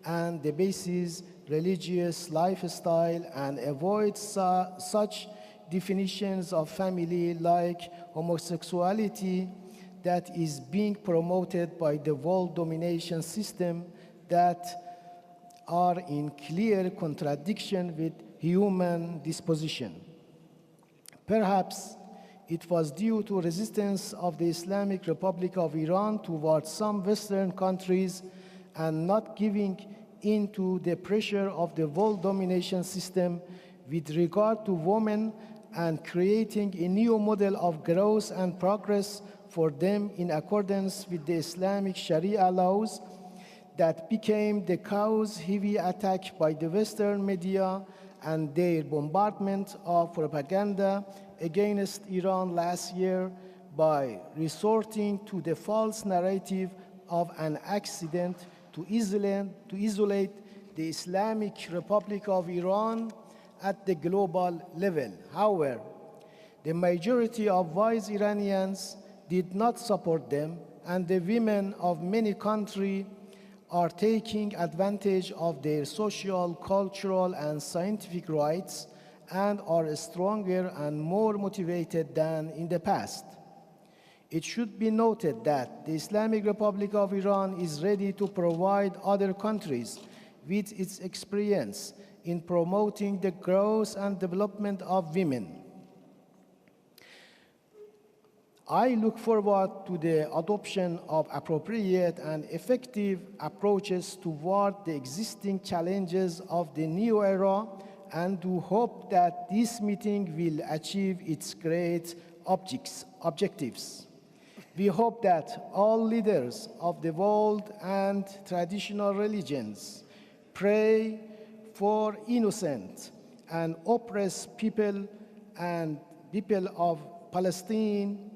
and the basis religious lifestyle and avoid such definitions of family like homosexuality that is being promoted by the world domination system that are in clear contradiction with human disposition. Perhaps it was due to resistance of the Islamic Republic of Iran towards some Western countries and not giving in to the pressure of the world domination system with regard to women and creating a new model of growth and progress for them in accordance with the Islamic Sharia laws that became the cause heavy attack by the Western media and their bombardment of propaganda against Iran last year by resorting to the false narrative of an accident to isolate the Islamic Republic of Iran at the global level. However, the majority of wise Iranians did not support them, and the women of many countries are taking advantage of their social, cultural, and scientific rights and are stronger and more motivated than in the past. It should be noted that the Islamic Republic of Iran is ready to provide other countries with its experience in promoting the growth and development of women. I look forward to the adoption of appropriate and effective approaches toward the existing challenges of the new era and do hope that this meeting will achieve its great objectives. We hope that all leaders of the world and traditional religions pray for innocent and oppressed people and people of Palestine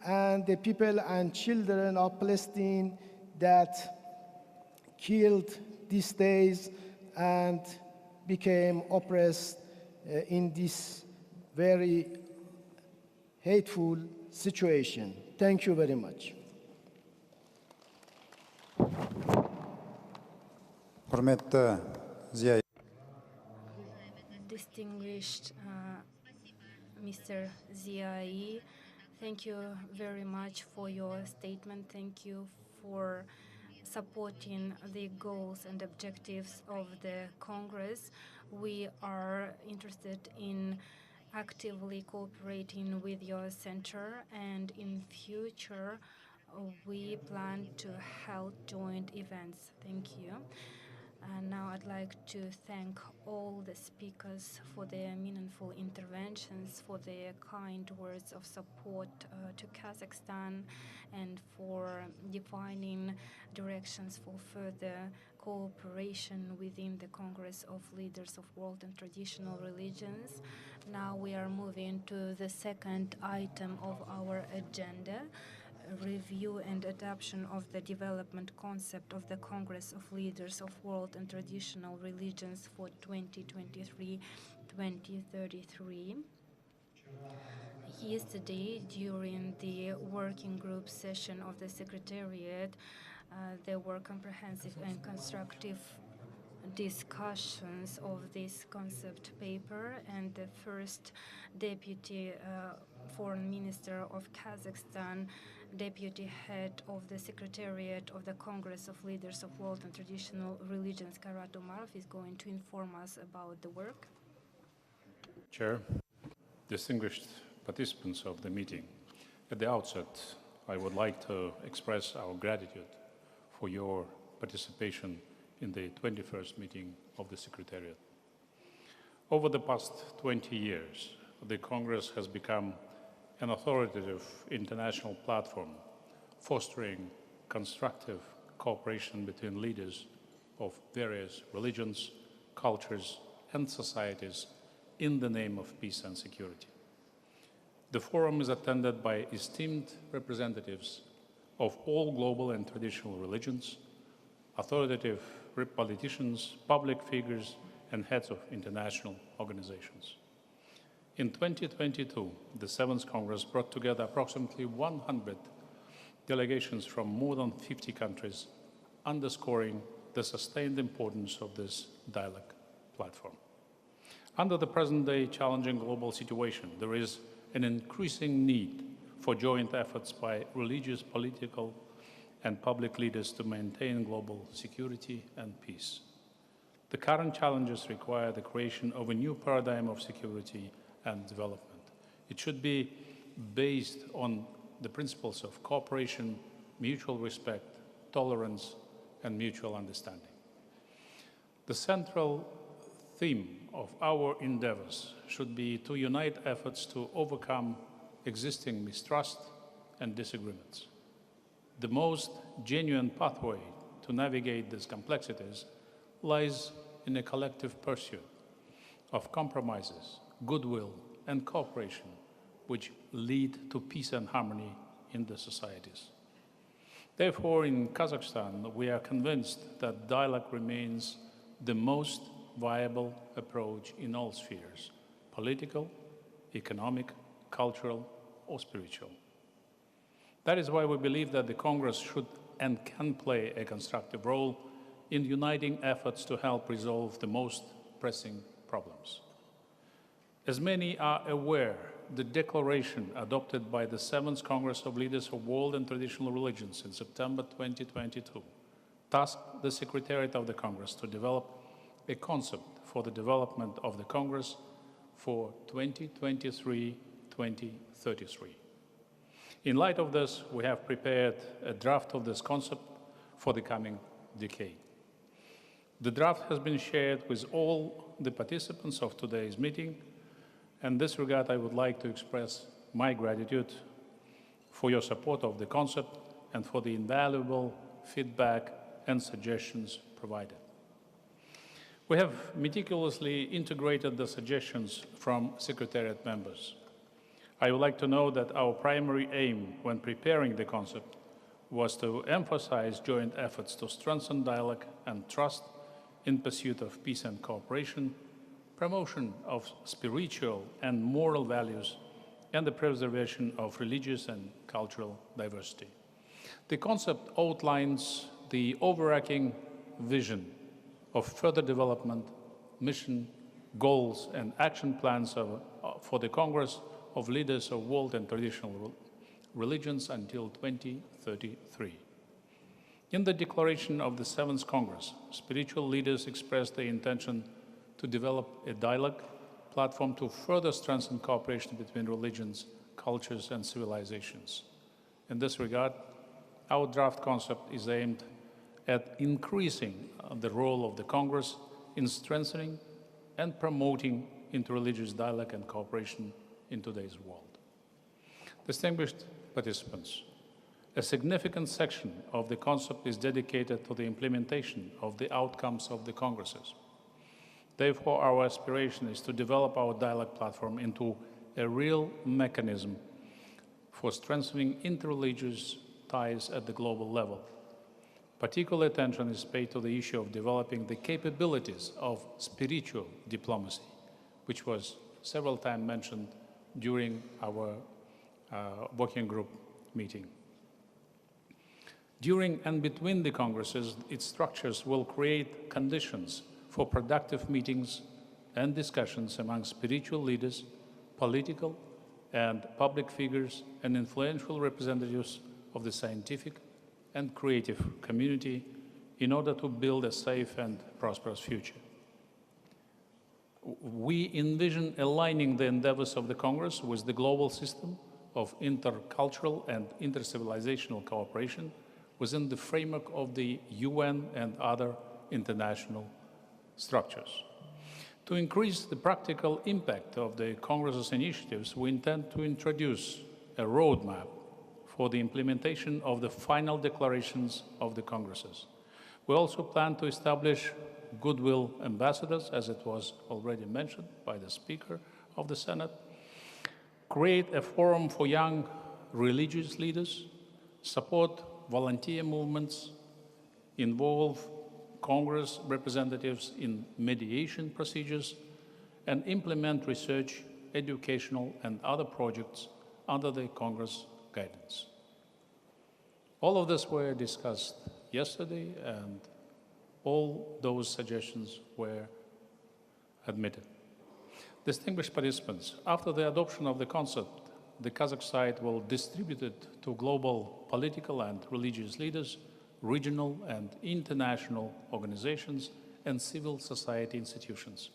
and the people and children of Palestine that killed these days and became oppressed in this very hateful situation. Thank you very much. Құрметті Зия. Distinguished Mr. Ziai, thank you very much for your statement. Thank you for supporting the goals and objectives of the Congress. We are interested in actively cooperating with your center, and in future we plan to hold joint events. Thank you. And now I'd like to thank all the speakers for their meaningful interventions, for their kind words of support to Kazakhstan, and for defining directions for further cooperation within the Congress of Leaders of World and Traditional Religions. Now we are moving to the second item of our agenda, review and adoption of the development concept of the Congress of Leaders of World and Traditional Religions for 2023-2033. Yesterday, during the working group session of the Secretariat, there were comprehensive and constructive discussions of this concept paper, and the first deputy foreign minister of Kazakhstan, deputy head of the Secretariat of the Congress of Leaders of World and Traditional Religions, Kairat Umarov, is going to inform us about the work. Chair, distinguished participants of the meeting, at the outset, I would like to express our gratitude for your participation in the 21st meeting of the Secretariat. Over the past 20 years, the Congress has become an authoritative international platform fostering constructive cooperation between leaders of various religions, cultures, and societies in the name of peace and security. The forum is attended by esteemed representatives of all global and traditional religions, authoritative politicians, public figures, and heads of international organizations. In 2022, the 7th Congress brought together approximately 100 delegations from more than 50 countries, underscoring the sustained importance of this dialogue platform. Under the present-day challenging global situation, there is an increasing need for joint efforts by religious, political, and public leaders to maintain global security and peace. The current challenges require the creation of a new paradigm of security and development. It should be based on the principles of cooperation, mutual respect, tolerance, and mutual understanding. The central theme of our endeavors should be to unite efforts to overcome existing mistrust and disagreements. The most genuine pathway to navigate these complexities lies in a collective pursuit of compromises, goodwill, and cooperation which lead to peace and harmony in the societies. Therefore, in Kazakhstan, we are convinced that dialogue remains the most viable approach in all spheres: political, economic, cultural, or spiritual. That is why we believe that the Congress should and can play a constructive role in uniting efforts to help resolve the most pressing problems. As many are aware, the declaration adopted by the 7th Congress of Leaders of World and Traditional Religions in September 2022 tasked the Secretariat of the Congress to develop a concept for the development of the Congress for 2023-2033. In light of this, we have prepared a draft of this concept for the coming decade. The draft has been shared with all the participants of today's meeting. In this regard, I would like to express my gratitude for your support of the concept and for the invaluable feedback and suggestions provided. We have meticulously integrated the suggestions from Secretariat members. I would like to know that our primary aim when preparing the concept was to emphasize joint efforts to strengthen dialogue and trust in pursuit of peace and cooperation, promotion of spiritual and moral values, and the preservation of religious and cultural diversity. The concept outlines the overarching vision of further development, mission, goals, and action plans for the Congress of Leaders of World and Traditional Religions until 2033. In the declaration of the 7th Congress, spiritual leaders expressed their intention to develop a dialogue platform to further strengthen cooperation between religions, cultures, and civilizations. In this regard, our draft concept is aimed at increasing the role of the Congress in strengthening and promoting interreligious dialogue and cooperation in today's world. Distinguished participants, a significant section of the concept is dedicated to the implementation of the outcomes of the Congresses. Therefore, our aspiration is to develop our dialogue platform into a real mechanism for strengthening interreligious ties at the global level. Particular attention is paid to the issue of developing the capabilities of spiritual diplomacy, which was several times mentioned during our working group meeting. During and between the Congresses, its structures will create conditions for productive meetings and discussions among spiritual leaders, political and public figures, and influential representatives of the scientific and creative community in order to build a safe and prosperous future. We envision aligning the endeavors of the Congress with the global system of intercultural and intercivilizational cooperation within the framework of the UN and other international structures. To increase the practical impact of the Congress's initiatives, we intend to introduce a roadmap for the implementation of the final declarations of the Congresses. We also plan to establish goodwill ambassadors, as it was already mentioned by the Speaker of the Senate, create a forum for young religious leaders, support volunteer movements, involve Congress representatives in mediation procedures, and implement research, educational, and other projects under the Congress guidance. All of this were discussed yesterday, and all those suggestions were admitted. Distinguished participants, after the adoption of the concept, the Kazakh side will distribute it to global political and religious leaders, regional and international organizations, and civil society institutions.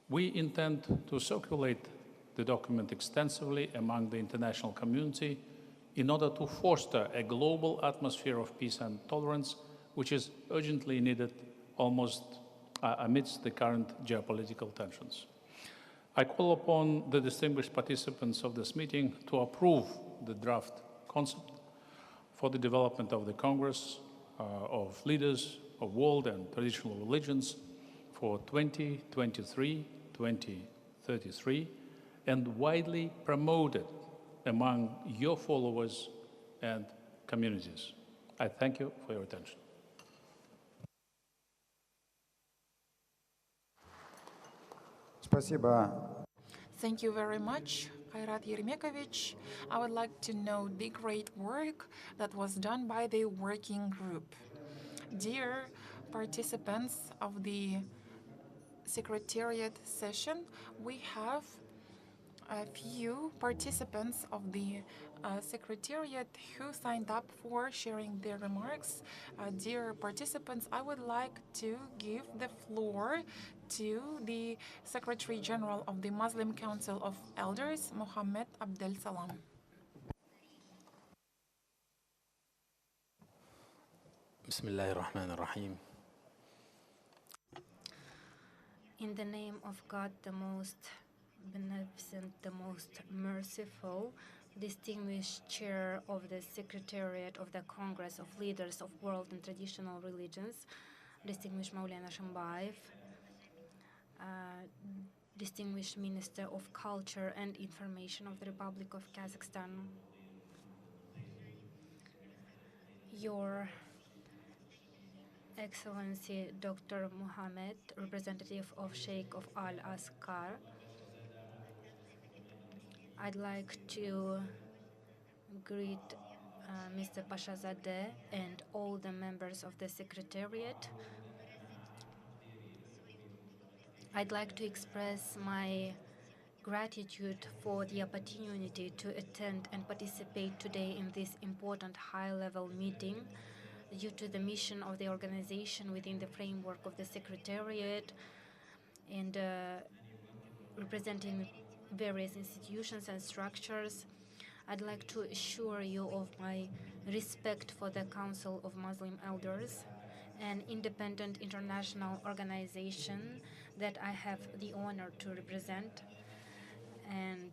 We intend to circulate the document extensively among the international community in order to foster a global atmosphere of peace and tolerance, which is urgently needed almost amidst the current geopolitical tensions. I call upon the distinguished participants of this meeting to approve the draft concept for the development of the Congress of Leaders of World and Traditional Religions for 2023-2033 and widely promoted among your followers and communities. I thank you for your attention. Thank you very much, Kairat Yermekovich. I would like to note the great work that was done by the working group. Dear participants of the Secretariat session, we have a few participants of the Secretariat who signed up for sharing their remarks. Dear participants, I would like to give the floor to the Secretary General of the Muslim Council of Elders, Mohammed Abdel Salam. Bismillah ar-Rahman ar-Rahim. In the name of God, the most beneficent, the most merciful, distinguished chair of the Secretariat of the Congress of Leaders of World and Traditional Religions, distinguished Maulana Shambayev, distinguished Minister of Culture and Information of the Republic of Kazakhstan, Your Excellency Dr. Mohammed, representative of Sheikh of Al-Askar, I'd like to greet Mr. Pashazadeh and all the members of the Secretariat. I'd like to express my gratitude for the opportunity to attend and participate today in this important high-level meeting due to the mission of the organization within the framework of the Secretariat and representing various institutions and structures. I'd like to assure you of my respect for the Council of Muslim Elders, an independent international organization that I have the honor to represent. And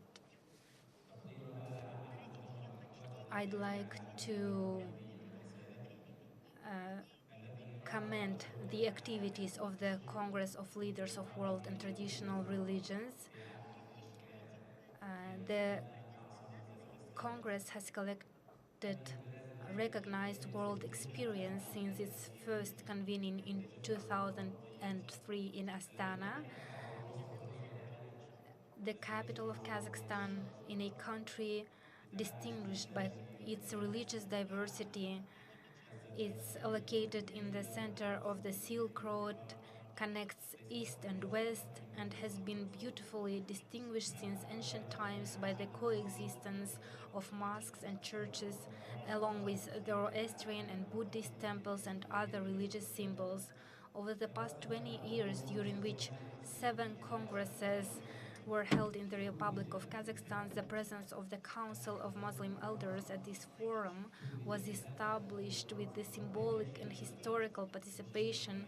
I'd like to commend the activities of the Congress of Leaders of World and Traditional Religions. The Congress has collected recognized world experience since its first convening in 2003 in Astana, the capital of Kazakhstan, in a country distinguished by its religious diversity. It's located in the center of the Silk Road, connects East and West and has been beautifully distinguished since ancient times by the coexistence of mosques and churches, along with Zoroastrian and Buddhist temples and other religious symbols. Over the past 20 years, during which 7 congresses were held in the Republic of Kazakhstan, the presence of the Council of Muslim Elders at this forum was established with the symbolic and historical participation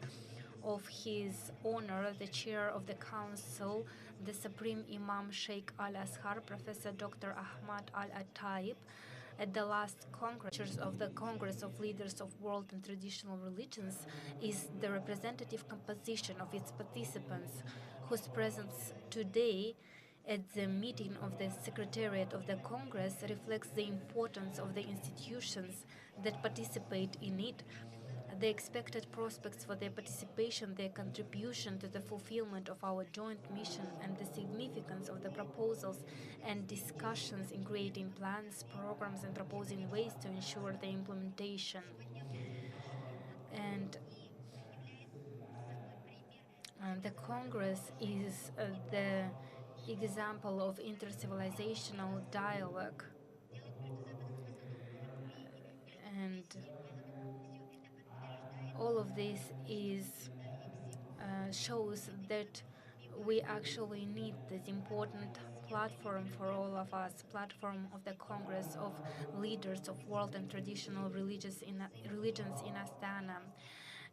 of His Honor, the Chair of the Council, the Supreme Imam Sheikh Al-Azhar, Professor Dr. Ahmad Al-Ataib. At the last Congress of the Congress of Leaders of World and Traditional Religions is the representative composition of its participants, whose presence today at the meeting of the Secretariat of the Congress reflects the importance of the institutions that participate in it, the expected prospects for their participation, their contribution to the fulfillment of our joint mission, and the significance of the proposals and discussions in creating plans, programs, and proposing ways to ensure their implementation. And the Congress is the example of intercivilizational dialogue, and all of this shows that we actually need this important platform for all of us, platform of the Congress of Leaders of World and Traditional Religions in Astana.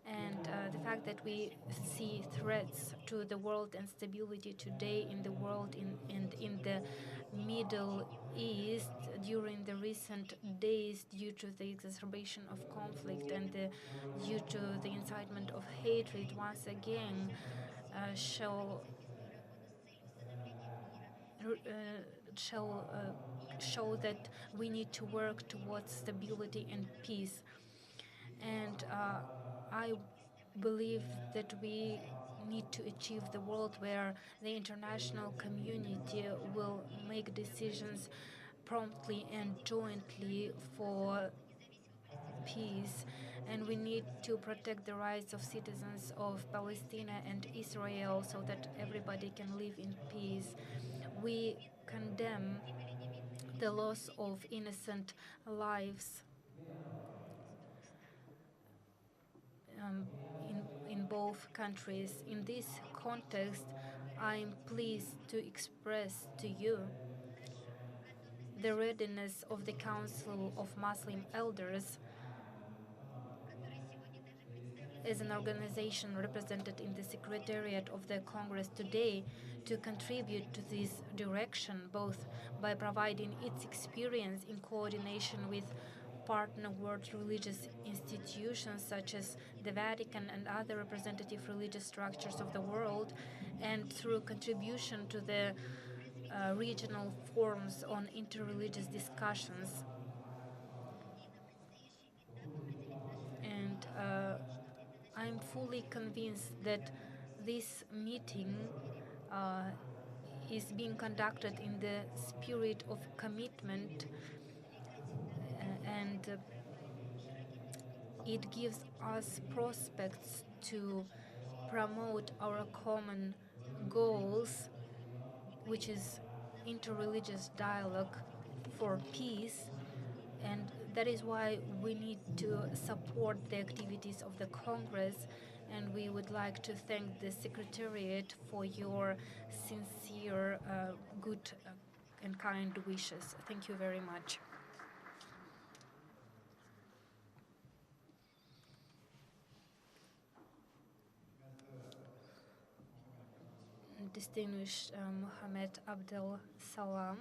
And the fact that we see threats to the world and stability today in the world and in the Middle East during the recent days due to the exacerbation of conflict and due to the incitement of hatred once again shall show that we need to work towards stability and peace. And I believe that we need to achieve the world where the international community will make decisions promptly and jointly for peace, and we need to protect the rights of citizens of Palestine and Israel so that everybody can live in peace. We condemn the loss of innocent lives in both countries. In this context, I'm pleased to express to you the readiness of the Council of Muslim Elders as an organization represented in the Secretariat of the Congress today to contribute to this direction, both by providing its experience in coordination with partner world religious institutions such as the Vatican and other representative religious structures of the world, and through contribution to the regional forums on interreligious discussions. And I'm fully convinced that this meeting is being conducted in the spirit of commitment and it gives us prospects to promote our common goals, which is interreligious dialogue for peace. And that is why we need to support the activities of the Congress, and we would like to thank the Secretariat for your sincere, good and kind wishes. Thank you very much. Distinguished Mohammed Abdel Salam,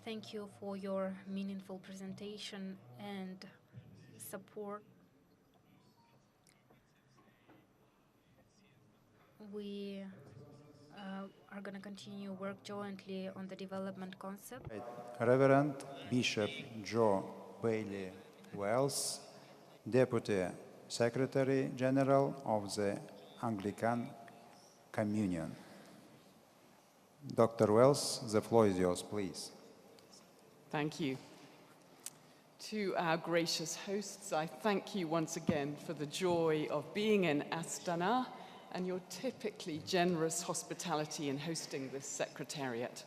thank you for your meaningful presentation and support. We are going to continue work jointly on the development concept. Reverend Bishop Joe Bailey Wells, Deputy Secretary General of the Anglican Communion. Dr. Wells, the floor is yours, please. Thank you. To our gracious hosts, I thank you once again for the joy of being in Astana and your typically generous hospitality in hosting this Secretariat.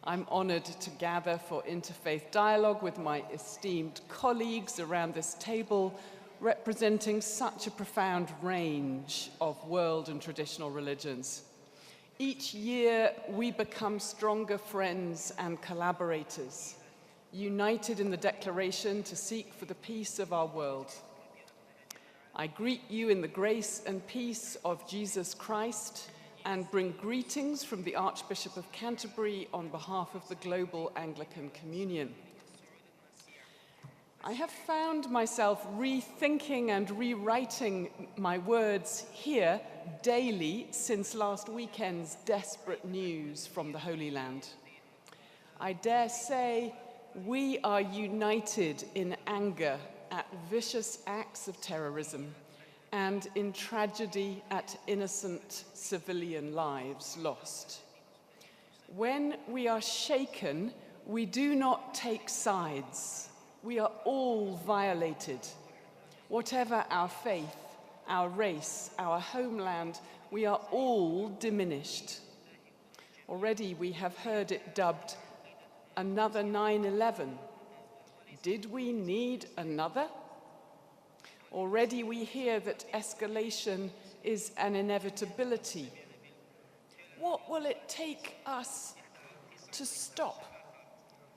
I'm honored to gather for interfaith dialogue with my esteemed colleagues around this table, representing such a profound range of world and traditional religions. Each year, we become stronger friends and collaborators, united in the declaration to seek for the peace of our world. I greet you in the grace and peace of Jesus Christ and bring greetings from the Archbishop of Canterbury on behalf of the Global Anglican Communion. I have found myself rethinking and rewriting my words here daily since last weekend's desperate news from the Holy Land. I dare say we are united in anger at vicious acts of terrorism and in tragedy at innocent civilian lives lost. When we are shaken, we do not take sides. We are all violated. Whatever our faith, our race, our homeland, we are all diminished. Already we have heard it dubbed another 9/11. Did we need another? Already we hear that escalation is an inevitability. What will it take us to stop?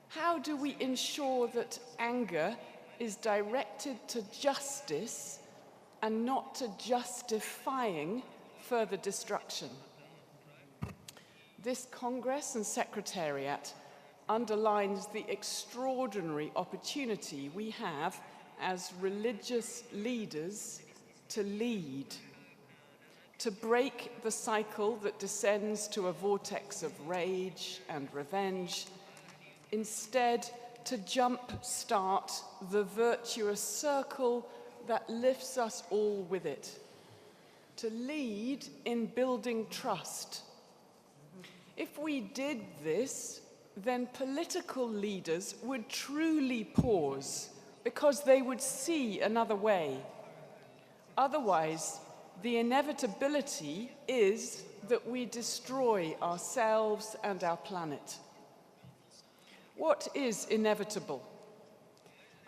How do we ensure that anger is directed to justice and not to justifying further destruction? This Congress and Secretariat underlines the extraordinary opportunity we have as religious leaders to lead, to break the cycle that descends to a vortex of rage and revenge, instead to jump-start the virtuous circle that lifts us all with it, to lead in building trust. If we did this, then political leaders would truly pause because they would see another way. Otherwise, the inevitability is that we destroy ourselves and our planet. What is inevitable?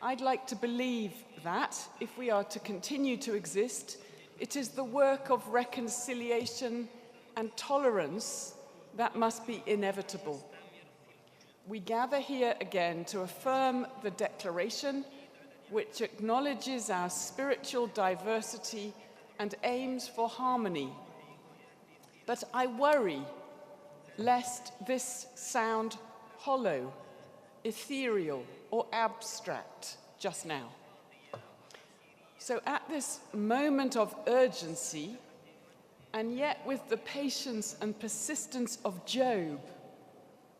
I'd like to believe that, if we are to continue to exist, it is the work of reconciliation and tolerance that must be inevitable. We gather here again to affirm the declaration, which acknowledges our spiritual diversity and aims for harmony. But I worry lest this sound hollow, ethereal, or abstract just now. So at this moment of urgency, and yet with the patience and persistence of Job,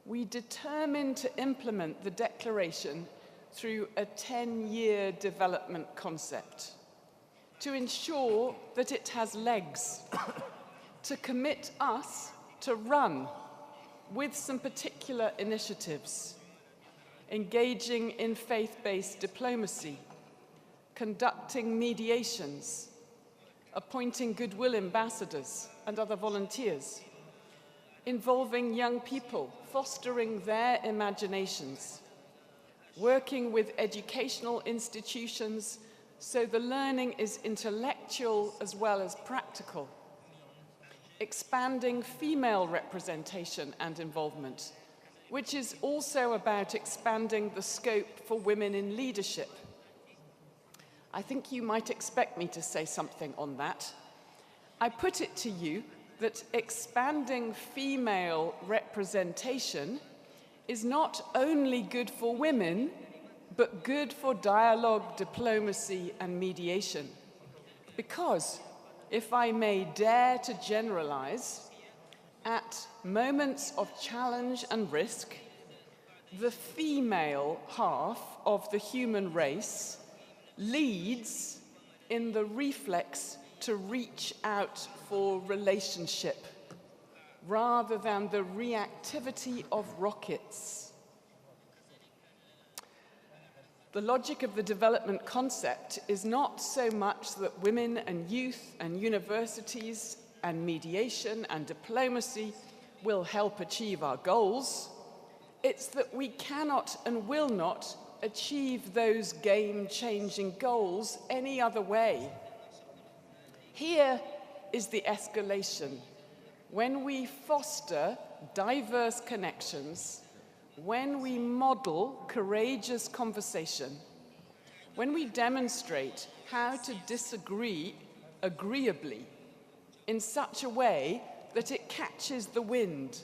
we determine to implement the declaration through a 10-year development concept, to ensure that it has legs, to commit us to run with some particular initiatives, engaging in faith-based diplomacy, conducting mediations, appointing goodwill ambassadors and other volunteers, involving young people, fostering their imaginations, working with educational institutions so the learning is intellectual as well as practical, expanding female representation and involvement, which is also about expanding the scope for women in leadership. I think you might expect me to say something on that. I put it to you that expanding female representation is not only good for women, but good for dialogue, diplomacy, and mediation. Because, if I may dare to generalize, at moments of challenge and risk, the female half of the human race leads in the reflex to reach out for relationship, rather than the reactivity of rockets. The logic of the development concept is not so much that women and youth and universities and mediation and diplomacy will help achieve our goals. It's that we cannot and will not achieve those game-changing goals any other way. Here is the escalation. When we foster diverse connections, when we model courageous conversation, when we demonstrate how to disagree agreeably in such a way that it catches the wind,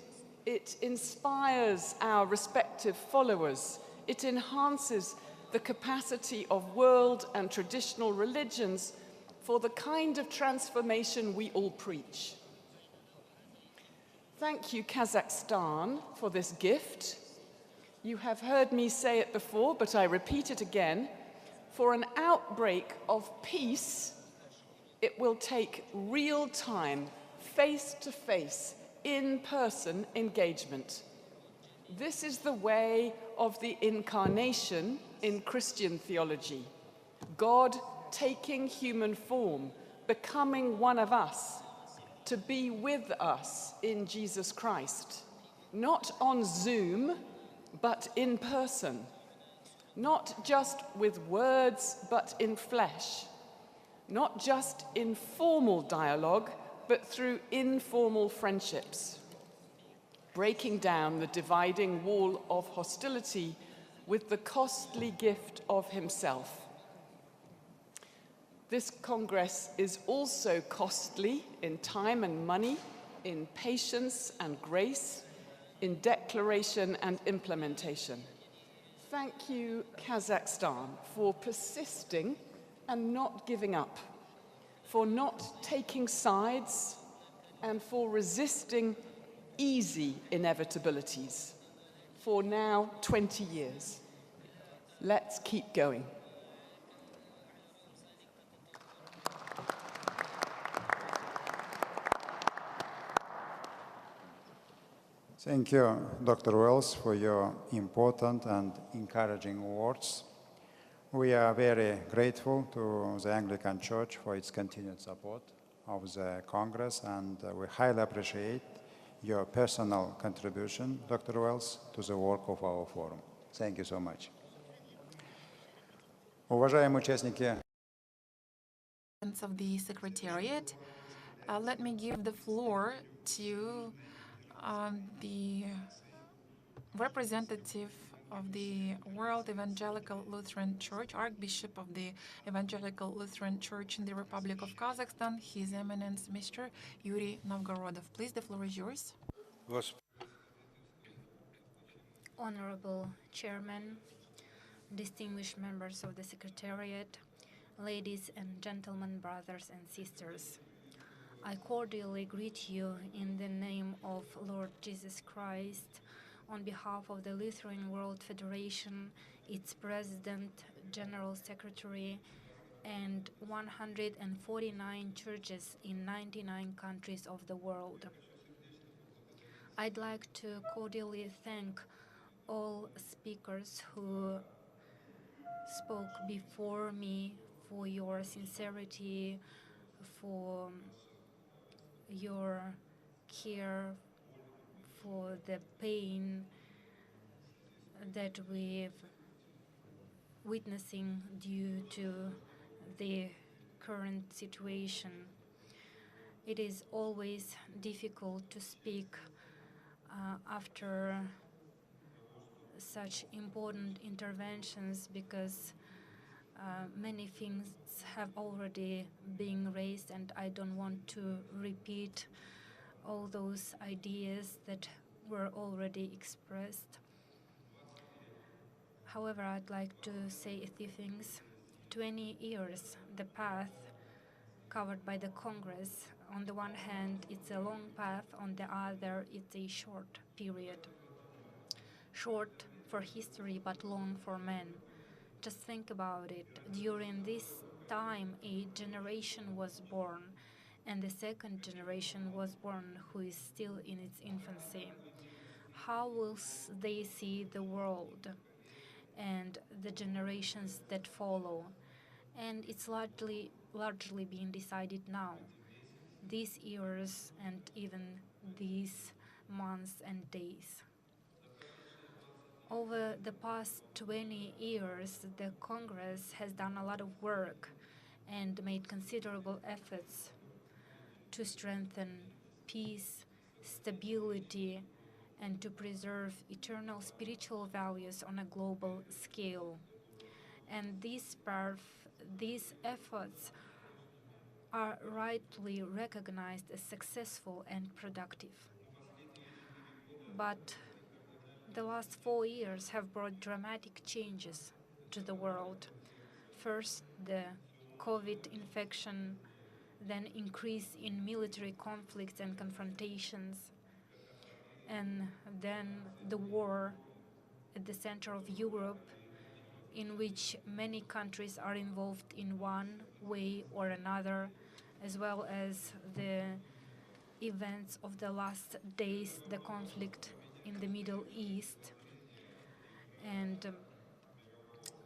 it inspires our respective followers, it enhances the capacity of world and traditional religions for the kind of transformation we all preach. Thank you, Kazakhstan, for this gift. You have heard me say it before, but I repeat it again. For an outbreak of peace, it will take real-time, face-to-face, in-person engagement. This is the way of the incarnation in Christian theology. God taking human form, becoming one of us, to be with us in Jesus Christ. Not on Zoom, but in person. Not just with words, but in flesh. Not just in formal dialogue, but through informal friendships. Breaking down the dividing wall of hostility with the costly gift of himself. This Congress is also costly in time and money, in patience and grace, in declaration and implementation. Thank you, Kazakhstan, for persisting and not giving up, for not taking sides, and for resisting easy inevitabilities for now 20 years. Let's keep going. Thank you, Dr. Wells, for your important and encouraging words. We are very grateful to the Anglican Church for its continued support of the Congress, and we highly appreciate your personal contribution, Dr. Wells, to the work of our forum. Thank you so much. Уважаемые участники, Of the Secretariat, let me give the floor to the representative of the World Evangelical Lutheran Church, Archbishop of the Evangelical Lutheran Church in the Republic of Kazakhstan, His Eminence Mr. Yuri Novgorodov. Please, the floor is yours. Honorable Chairman, distinguished members of the Secretariat, ladies and gentlemen, brothers and sisters. I cordially greet you in the name of Lord Jesus Christ, on behalf of the Lutheran World Federation, its President, General Secretary, and 149 churches in 99 countries of the world. I'd like to cordially thank all speakers who spoke before me for your sincerity, for your care, for the pain that we're witnessing due to the current situation. It is always difficult to speak after such important interventions because many things have already been raised, and I don't want to repeat all those ideas that were already expressed. However, I'd like to say a few things. 20 years, the path covered by the Congress, on the one hand, it's a long path, on the other, it's a short period. Short for history, but long for men. Just think about it. During this time, a generation was born, and the second generation was born who is still in its infancy. How will they see the world? and the generations that follow. And it's largely being decided now, these years and even these months and days. Over the past 20 years, the Congress has done a lot of work and made considerable efforts to strengthen peace, stability, and to preserve eternal spiritual values on a global scale. And these efforts are rightly recognized as successful and productive. But the last 4 years have brought dramatic changes to the world. First, the COVID infection, then increase in military conflicts and confrontations, and then the war at the center of Europe, in which many countries are involved in one way or another, as well as the events of the last days, the conflict in the Middle East. And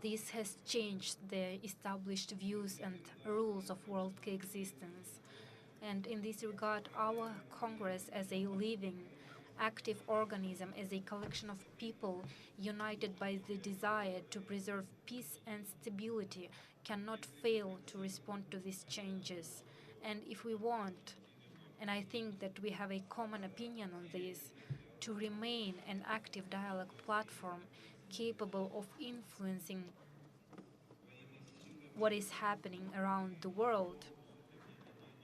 this has changed the established views and rules of world coexistence. And in this regard, our Congress, as a living, active organism, as a collection of people united by the desire to preserve peace and stability, cannot fail to respond to these changes. And if we want, and I think that we have a common opinion on this, to remain an active dialogue platform capable of influencing what is happening around the world,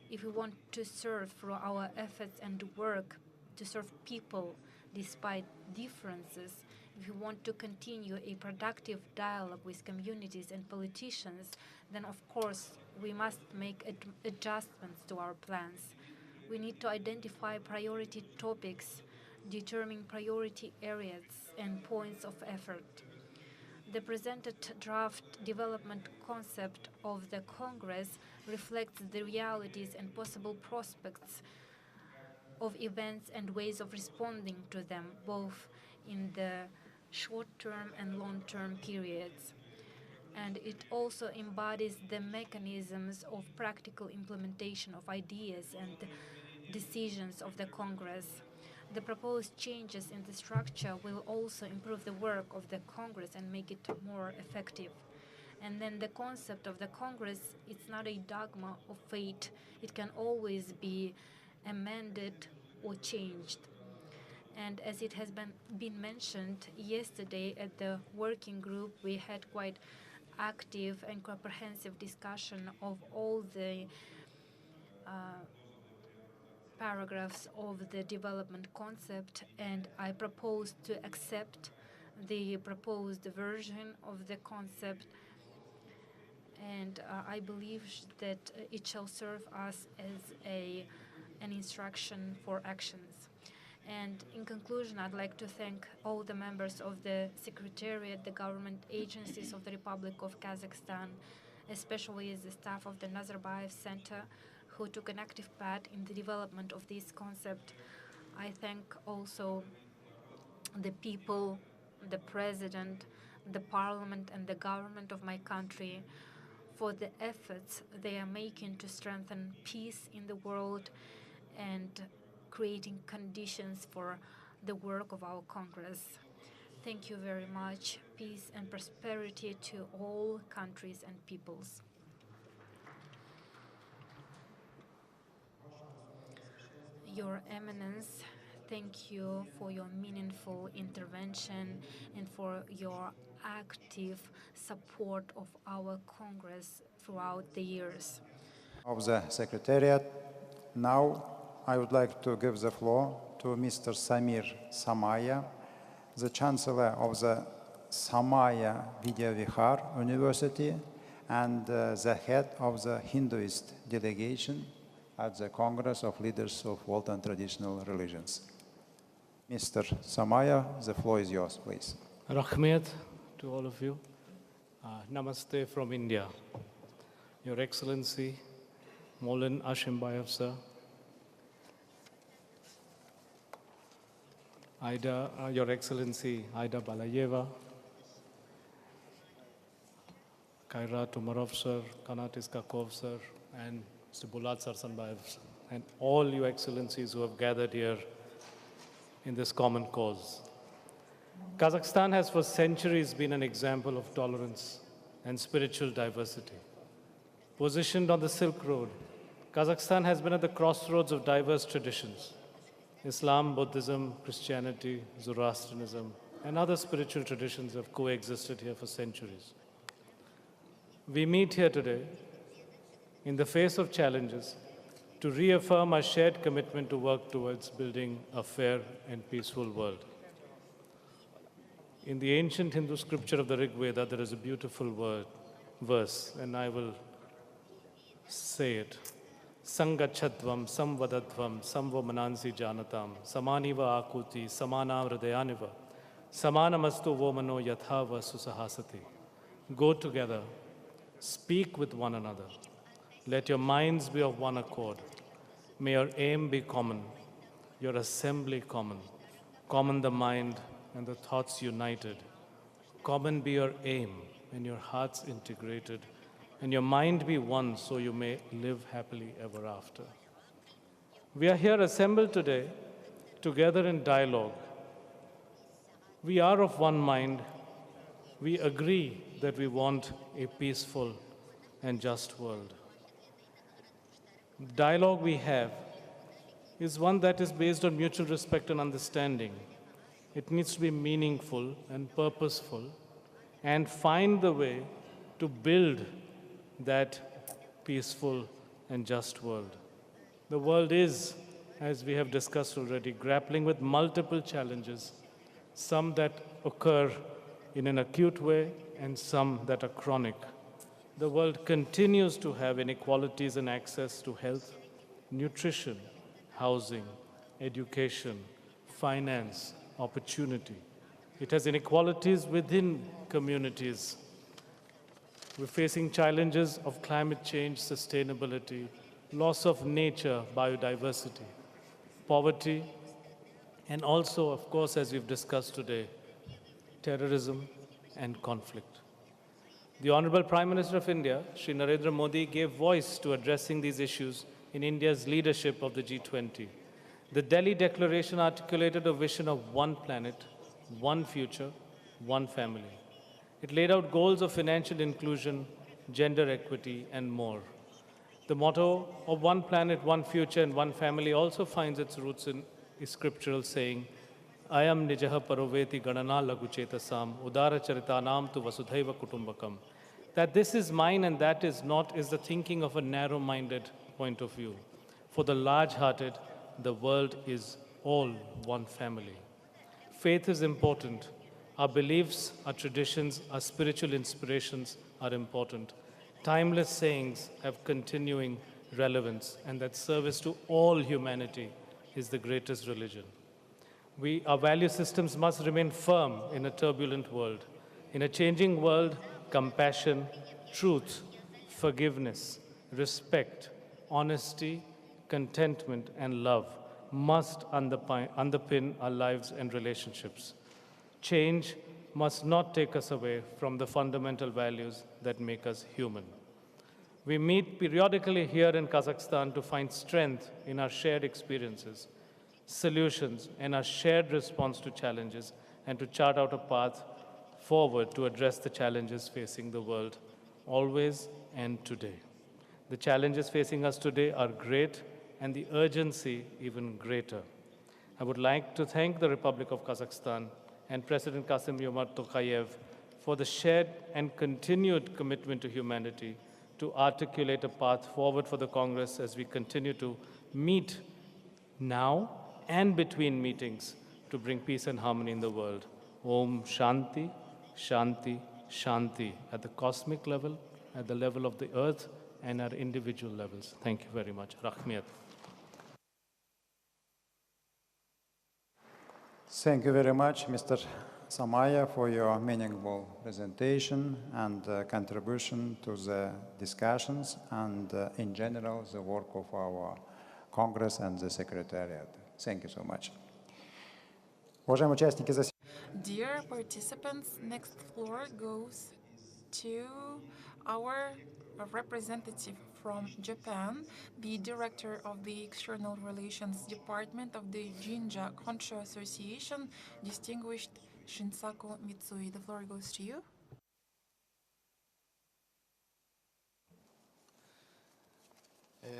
if we want to serve through our efforts and work to serve people despite differences, if we want to continue a productive dialogue with communities and politicians, then of course we must make adjustments to our plans. We need to identify priority topics, determine priority areas and points of effort. The presented draft development concept of the Congress reflects the realities and possible prospects of events and ways of responding to them, both in the short-term and long-term periods. And it also embodies the mechanisms of practical implementation of ideas and decisions of the Congress. The proposed changes in the structure will also improve the work of the Congress and make it more effective. And then the concept of the Congress, it's not a dogma of fate. It can always be amended or changed. And as it has been mentioned yesterday at the working group, we had quite active and comprehensive discussion of all the paragraphs of the development concept, and I proposed to accept the proposed version of the concept, and I believe that it shall serve us as an instruction for actions. And in conclusion, I'd like to thank all the members of the Secretariat, the government agencies of the Republic of Kazakhstan, especially as the staff of the Nazarbayev Center, who took an active part in the development of this concept. I thank also the people, the president, the parliament, and the government of my country for the efforts they are making to strengthen peace in the world and creating conditions for the work of our Congress. Thank you very much. Peace and prosperity to all countries and peoples. Your Eminence, thank you for your meaningful intervention and for your active support of our Congress throughout the years. Of the Secretariat, now I would like to give the floor to Mr. Samir Samaya, the Chancellor of the Samaya Vidyavihar University and the head of the Hinduist delegation at the Congress of Leaders of World and Traditional Religions. Mr. Samaya, the floor is yours, please. Rahmet to all of you. Namaste from India. Your Excellency, Molan Ashimbayev, sir. Your Excellency, Aida Balayeva, Khairat Umarov sir, Kanat Iskakov sir, and Mr. Bulat Sarsanbayev, and all you excellencies who have gathered here in this common cause. Kazakhstan has for centuries been an example of tolerance and spiritual diversity. Positioned on the Silk Road, Kazakhstan has been at the crossroads of diverse traditions. Islam, Buddhism, Christianity, Zoroastrianism, and other spiritual traditions have coexisted here for centuries. We meet here today in the face of challenges to reaffirm our shared commitment to work towards building a fair and peaceful world. In the ancient Hindu scripture of the Rig Veda, there is a beautiful verse, and I will say it. Sangachadvam, samvadadvam, samvamanansi janatam, samaniva akuti, samanam hridayaniva, samanamastu vomano yathava susahasati. Go together, speak with one another. Let your minds be of one accord. May your aim be common, your assembly common, common the mind and the thoughts united. Common be your aim and your hearts integrated, and your mind be one so you may live happily ever after. We are here assembled today, together in dialogue. We are of one mind. We agree that we want a peaceful and just world. The dialogue we have is one that is based on mutual respect and understanding. It needs to be meaningful and purposeful and find the way to build that peaceful and just world. The world is, as we have discussed already, grappling with multiple challenges, some that occur in an acute way and some that are chronic. The world continues to have inequalities in access to health, nutrition, housing, education, finance, opportunity. It has inequalities within communities. We're facing challenges of climate change, sustainability, loss of nature, biodiversity, poverty, and also, of course, as we've discussed today, terrorism and conflict. The Honorable Prime Minister of India, Shri Narendra Modi, gave voice to addressing these issues in India's leadership of the G20. The Delhi Declaration articulated a vision of one planet, one future, one family. It laid out goals of financial inclusion, gender equity, and more. The motto of one planet, one future, and one family also finds its roots in a scriptural saying, Ayam nijaha paroveti ganana laguchetasam udara charitanam tu vasudhaiva kutumbakam. That this is mine and that is not is the thinking of a narrow-minded point of view. For the large-hearted, the world is all one family. Faith is important. Our beliefs, our traditions, our spiritual inspirations are important. Timeless sayings have continuing relevance, and that service to all humanity is the greatest religion. Our value systems must remain firm in a turbulent world. In a changing world, compassion, truth, forgiveness, respect, honesty, contentment, and love must underpin our lives and relationships. Change must not take us away from the fundamental values that make us human. We meet periodically here in Kazakhstan to find strength in our shared experiences, solutions, and our shared response to challenges, and to chart out a path forward to address the challenges facing the world, always and today. The challenges facing us today are great, and the urgency even greater. I would like to thank the Republic of Kazakhstan and President Kassym-Jomart Tokayev for the shared and continued commitment to humanity to articulate a path forward for the Congress as we continue to meet now and between meetings to bring peace and harmony in the world. Om Shanti, Shanti, Shanti, at the cosmic level, at the level of the earth, and our individual levels. Thank you very much. Rahmiyat. Thank you very much, Mr. Samaya, for your meaningful presentation and contribution to the discussions and, in general, the work of our Congress and the Secretariat. Thank you so much. Dear participants, next floor goes to our representative from Japan, the director of the External Relations Department of the Jinja Honshu Association, distinguished Shinsaku Mitsui. The floor goes to you.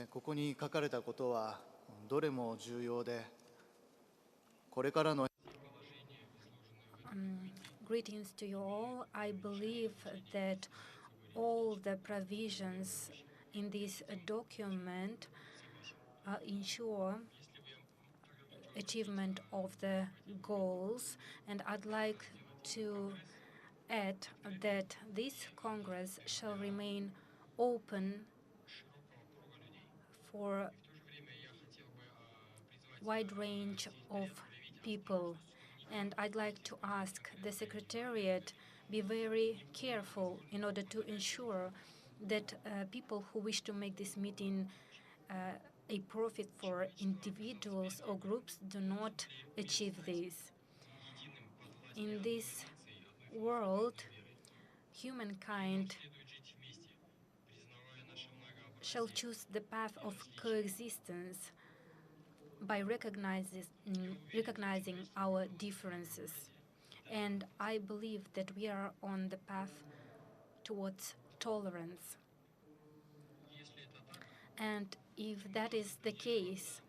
ここに書かれたことはどれも重要で、これからの Greetings to you all. I believe that all the provisions in this document ensure achievement of the goals, and I'd like to add that this Congress shall remain open for wide range of people. And I'd like to ask the Secretariat be very careful in order to ensure that people who wish to make this meeting a profit for individuals or groups do not achieve this. In this world, humankind shall choose the path of coexistence by recognizing our differences. And I believe that we are on the path towards tolerance. And if that is the case,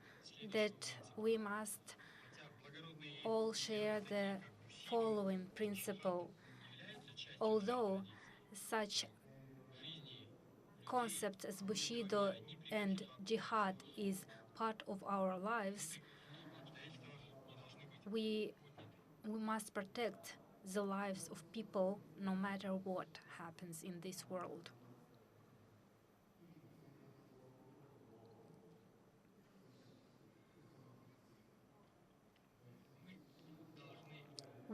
that we must all share the following principle. Although such concepts as Bushido and Jihad is part of our lives, we must protect the lives of people no matter what happens in this world.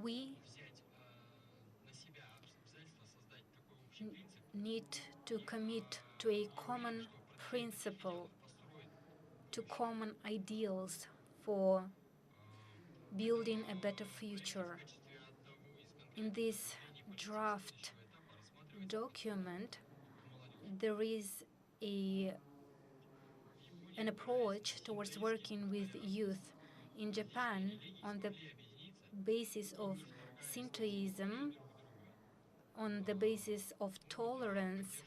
We need to commit to a common principle, to common ideals for building a better future. In this draft document, there is an approach towards working with youth. In Japan, on the basis of Shintoism, on the basis of tolerance,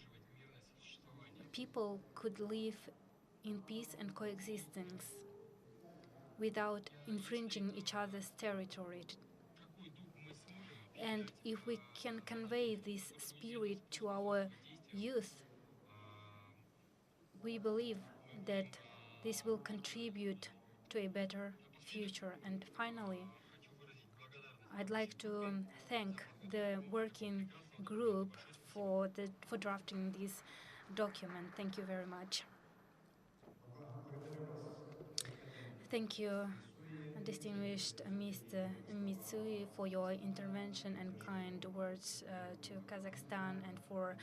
people could live in peace and coexistence without infringing each other's territory. And if we can convey this spirit to our youth, we believe that this will contribute to a better future. And finally, I'd like to thank the working group for drafting this document. Thank you very much. Thank you, distinguished Mr. Mitsui, for your intervention and kind words to Kazakhstan and for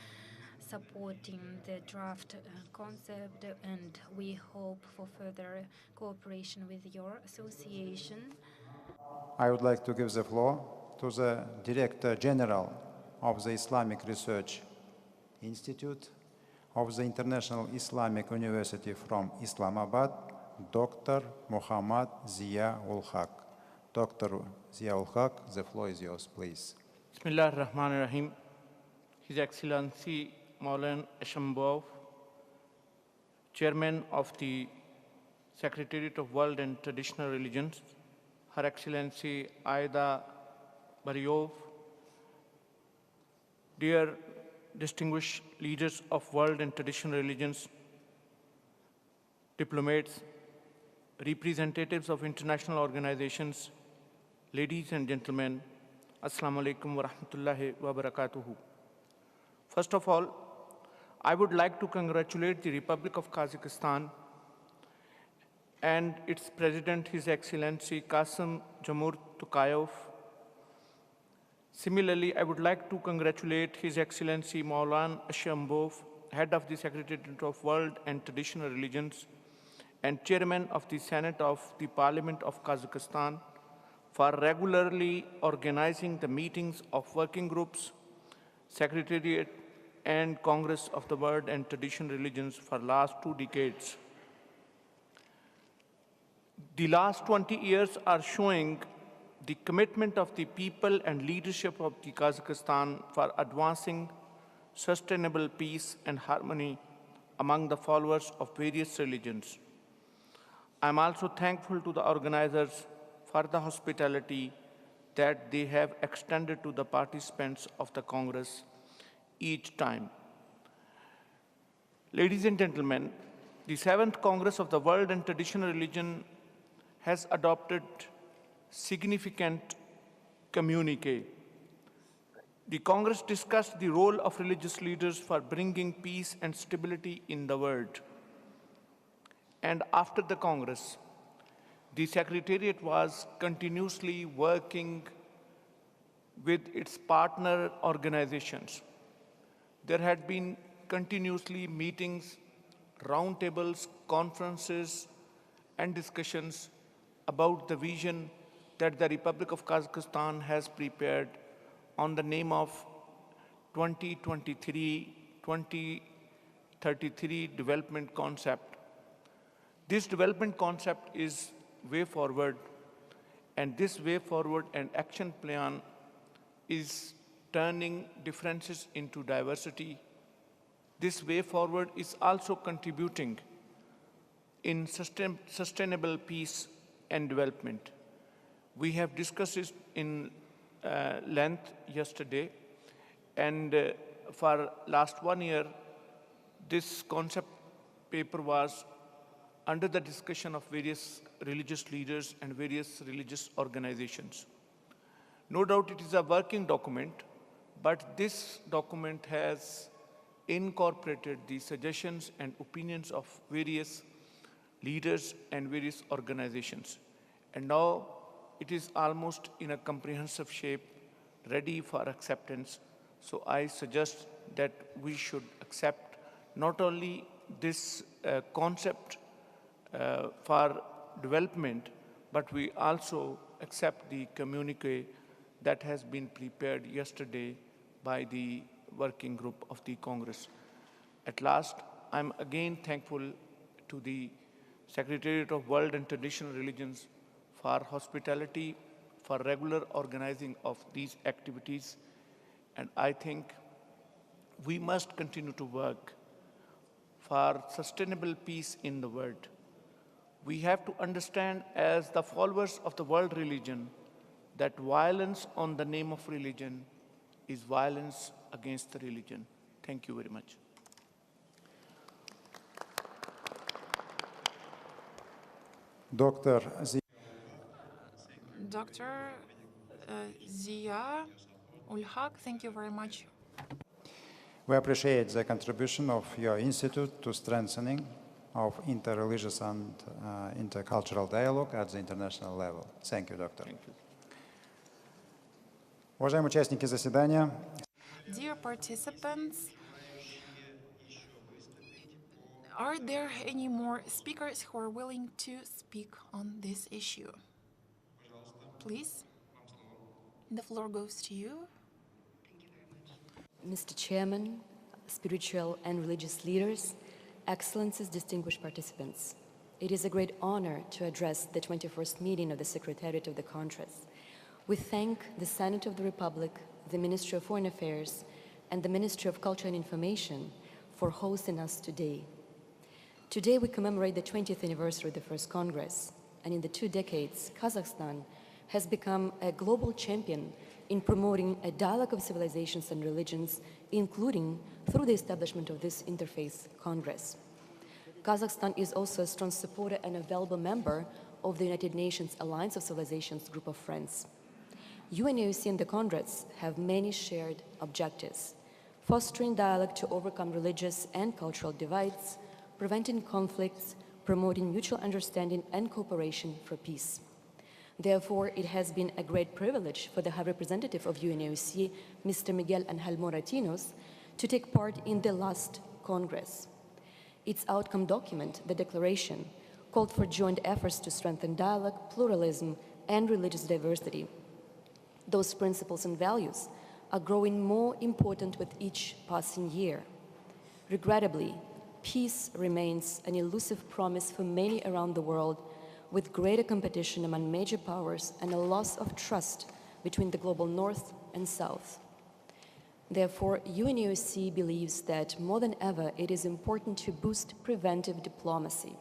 supporting the draft concept, and we hope for further cooperation with your association. I would like to give the floor to the Director General of the Islamic Research Institute of the International Islamic University from Islamabad, Dr. Muhammad Zia-ul-Haq. Dr. Zia-ul-Haq, the floor is yours, please. Bismillah ar-Rahman ar-Rahim. His Excellency Maulan Ashambov, Chairman of the Secretariat of World and Traditional Religions, Her Excellency Aida Baryov, dear distinguished leaders of world and traditional religions, diplomats, representatives of international organizations, ladies and gentlemen, Assalamu alaikum wa rahmatullahi wa barakatuhu. First of all, I would like to congratulate the Republic of Kazakhstan and its President, His Excellency Kasim Jomart Tokayev. Similarly, I would like to congratulate His Excellency Maulan Ashambov, Head of the Secretariat of World and Traditional Religions and Chairman of the Senate of the Parliament of Kazakhstan, for regularly organizing the meetings of working groups, Secretariat, and Congress of the World and Traditional Religions for last 2 decades. The last 20 years are showing the commitment of the people and leadership of the Kazakhstan for advancing sustainable peace and harmony among the followers of various religions. I'm also thankful to the organizers for the hospitality that they have extended to the participants of the Congress each time. Ladies and gentlemen, the 7th Congress of the World and Traditional Religion has adopted significant communique. The Congress discussed the role of religious leaders for bringing peace and stability in the world. And after the Congress, the Secretariat was continuously working with its partner organizations. There had been continuously meetings, roundtables, conferences, and discussions about the vision that the Republic of Kazakhstan has prepared on the name of 2023-2033 development concept. This development concept is way forward, and this way forward and action plan is turning differences into diversity. This way forward is also contributing in sustainable peace and development. We have discussed it in length yesterday, and for last 1 year, this concept paper was under the discussion of various religious leaders and various religious organizations. No doubt it is a working document, but this document has incorporated the suggestions and opinions of various leaders and various organizations. And now it is almost in a comprehensive shape, ready for acceptance. So I suggest that we should accept not only this concept for development, but we also accept the communique that has been prepared yesterday by the working group of the Congress. At last, I'm again thankful to the Secretariat of World and Traditional Religions for hospitality, for regular organizing of these activities. And I think we must continue to work for sustainable peace in the world. We have to understand, as the followers of the world religion, that violence on the name of religion is violence against the religion. Thank you very much. Dr. Zia Ulhak, thank you very much. We appreciate the contribution of your institute to strengthening of interreligious and intercultural dialogue at the international level. Thank you, Doctor. Thank you. Уважаемые участники заседания, Dear participants, are there any more speakers who are willing to speak on this issue? Please, the floor goes to you. Mr. Chairman, spiritual and religious leaders, Excellencies, distinguished participants, it is a great honor to address the 21st meeting of the Secretariat of the Congress. We thank the Senate of the Republic, the Ministry of Foreign Affairs, and the Ministry of Culture and Information for hosting us today. Today we commemorate the 20th anniversary of the First Congress, and in the 2 decades, Kazakhstan has become a global champion in promoting a dialogue of civilizations and religions, including through the establishment of this interfaith Congress. Kazakhstan is also a strong supporter and a valuable member of the United Nations Alliance of Civilizations group of friends. UNAOC and the Congress have many shared objectives: fostering dialogue to overcome religious and cultural divides, preventing conflicts, promoting mutual understanding and cooperation for peace. Therefore, it has been a great privilege for the High Representative of UNAOC, Mr. Miguel Ángel Moratinos, to take part in the last Congress. Its outcome document, the Declaration, called for joint efforts to strengthen dialogue, pluralism, and religious diversity. Those principles and values are growing more important with each passing year. Regrettably, peace remains an elusive promise for many around the world, with greater competition among major powers and a loss of trust between the global north and south. Therefore, UNOC believes that more than ever it is important to boost preventive diplomacy.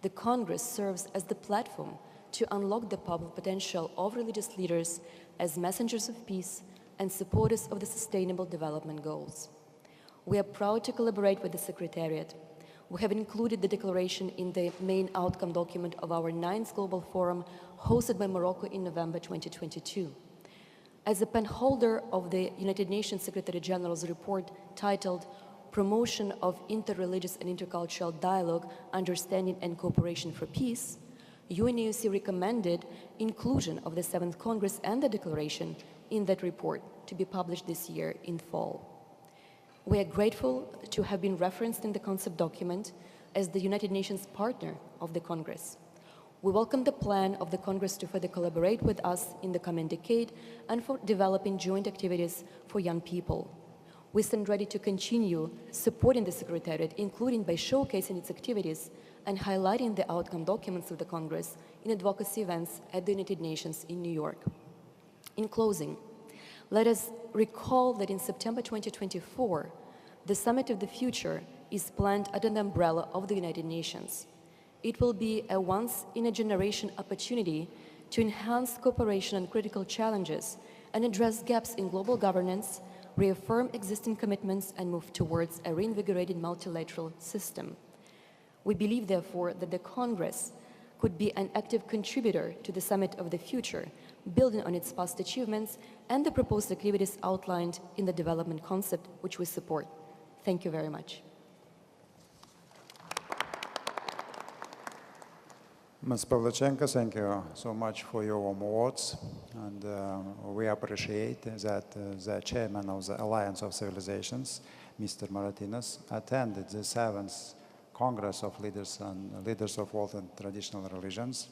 The Congress serves as the platform to unlock the powerful potential of religious leaders as messengers of peace and supporters of the Sustainable Development Goals. We are proud to collaborate with the Secretariat. We have included the declaration in the main outcome document of our 9th Global Forum hosted by Morocco in November 2022. As a penholder of the United Nations Secretary General's report titled Promotion of Interreligious and Intercultural Dialogue, Understanding and Cooperation for Peace, UNOC recommended inclusion of the 7th Congress and the declaration in that report to be published this year in fall. We are grateful to have been referenced in the concept document as the United Nations partner of the Congress. We welcome the plan of the Congress to further collaborate with us in the coming decade and for developing joint activities for young people. We stand ready to continue supporting the Secretariat, including by showcasing its activities and highlighting the outcome documents of the Congress in advocacy events at the United Nations in New York. In closing, let us recall that in September 2024, the Summit of the Future is planned under the umbrella of the United Nations. It will be a once-in-a-generation opportunity to enhance cooperation on critical challenges and address gaps in global governance, reaffirm existing commitments, and move towards a reinvigorated multilateral system. We believe, therefore, that the Congress could be an active contributor to the Summit of the Future, building on its past achievements and the proposed activities outlined in the development concept, which we support. Thank you very much. Ms. Pavlichenko, thank you so much for your warm words. And we appreciate that the chairman of the Alliance of Civilizations, Mr. Maratinos, attended the 7th Congress of Leaders and Leaders of World and Traditional Religions.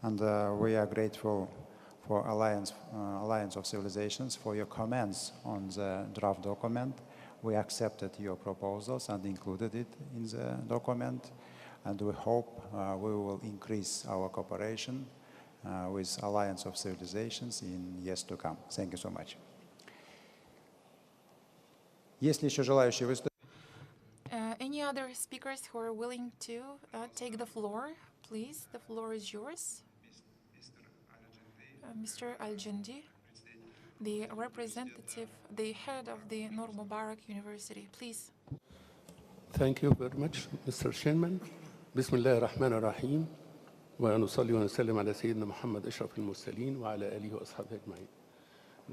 And we are grateful for Alliance of Civilizations for your comments on the draft document. We accepted your proposals and included it in the document. And we hope we will increase our cooperation with Alliance of Civilizations in years to come. Thank you so much. Есть ли еще желающие выступить? Any other speakers who are willing to take the floor? Please, the floor is yours. Mr. Al-Jandi, the representative, the head of the Noor Mubarak University, please. Thank you very much, Mr. Chairman. بسم الله الرحمن الرحيم ونصلي ونسلم على سيدنا محمد أشرف المرسلين وعلى آله وأصحابه أجمعين.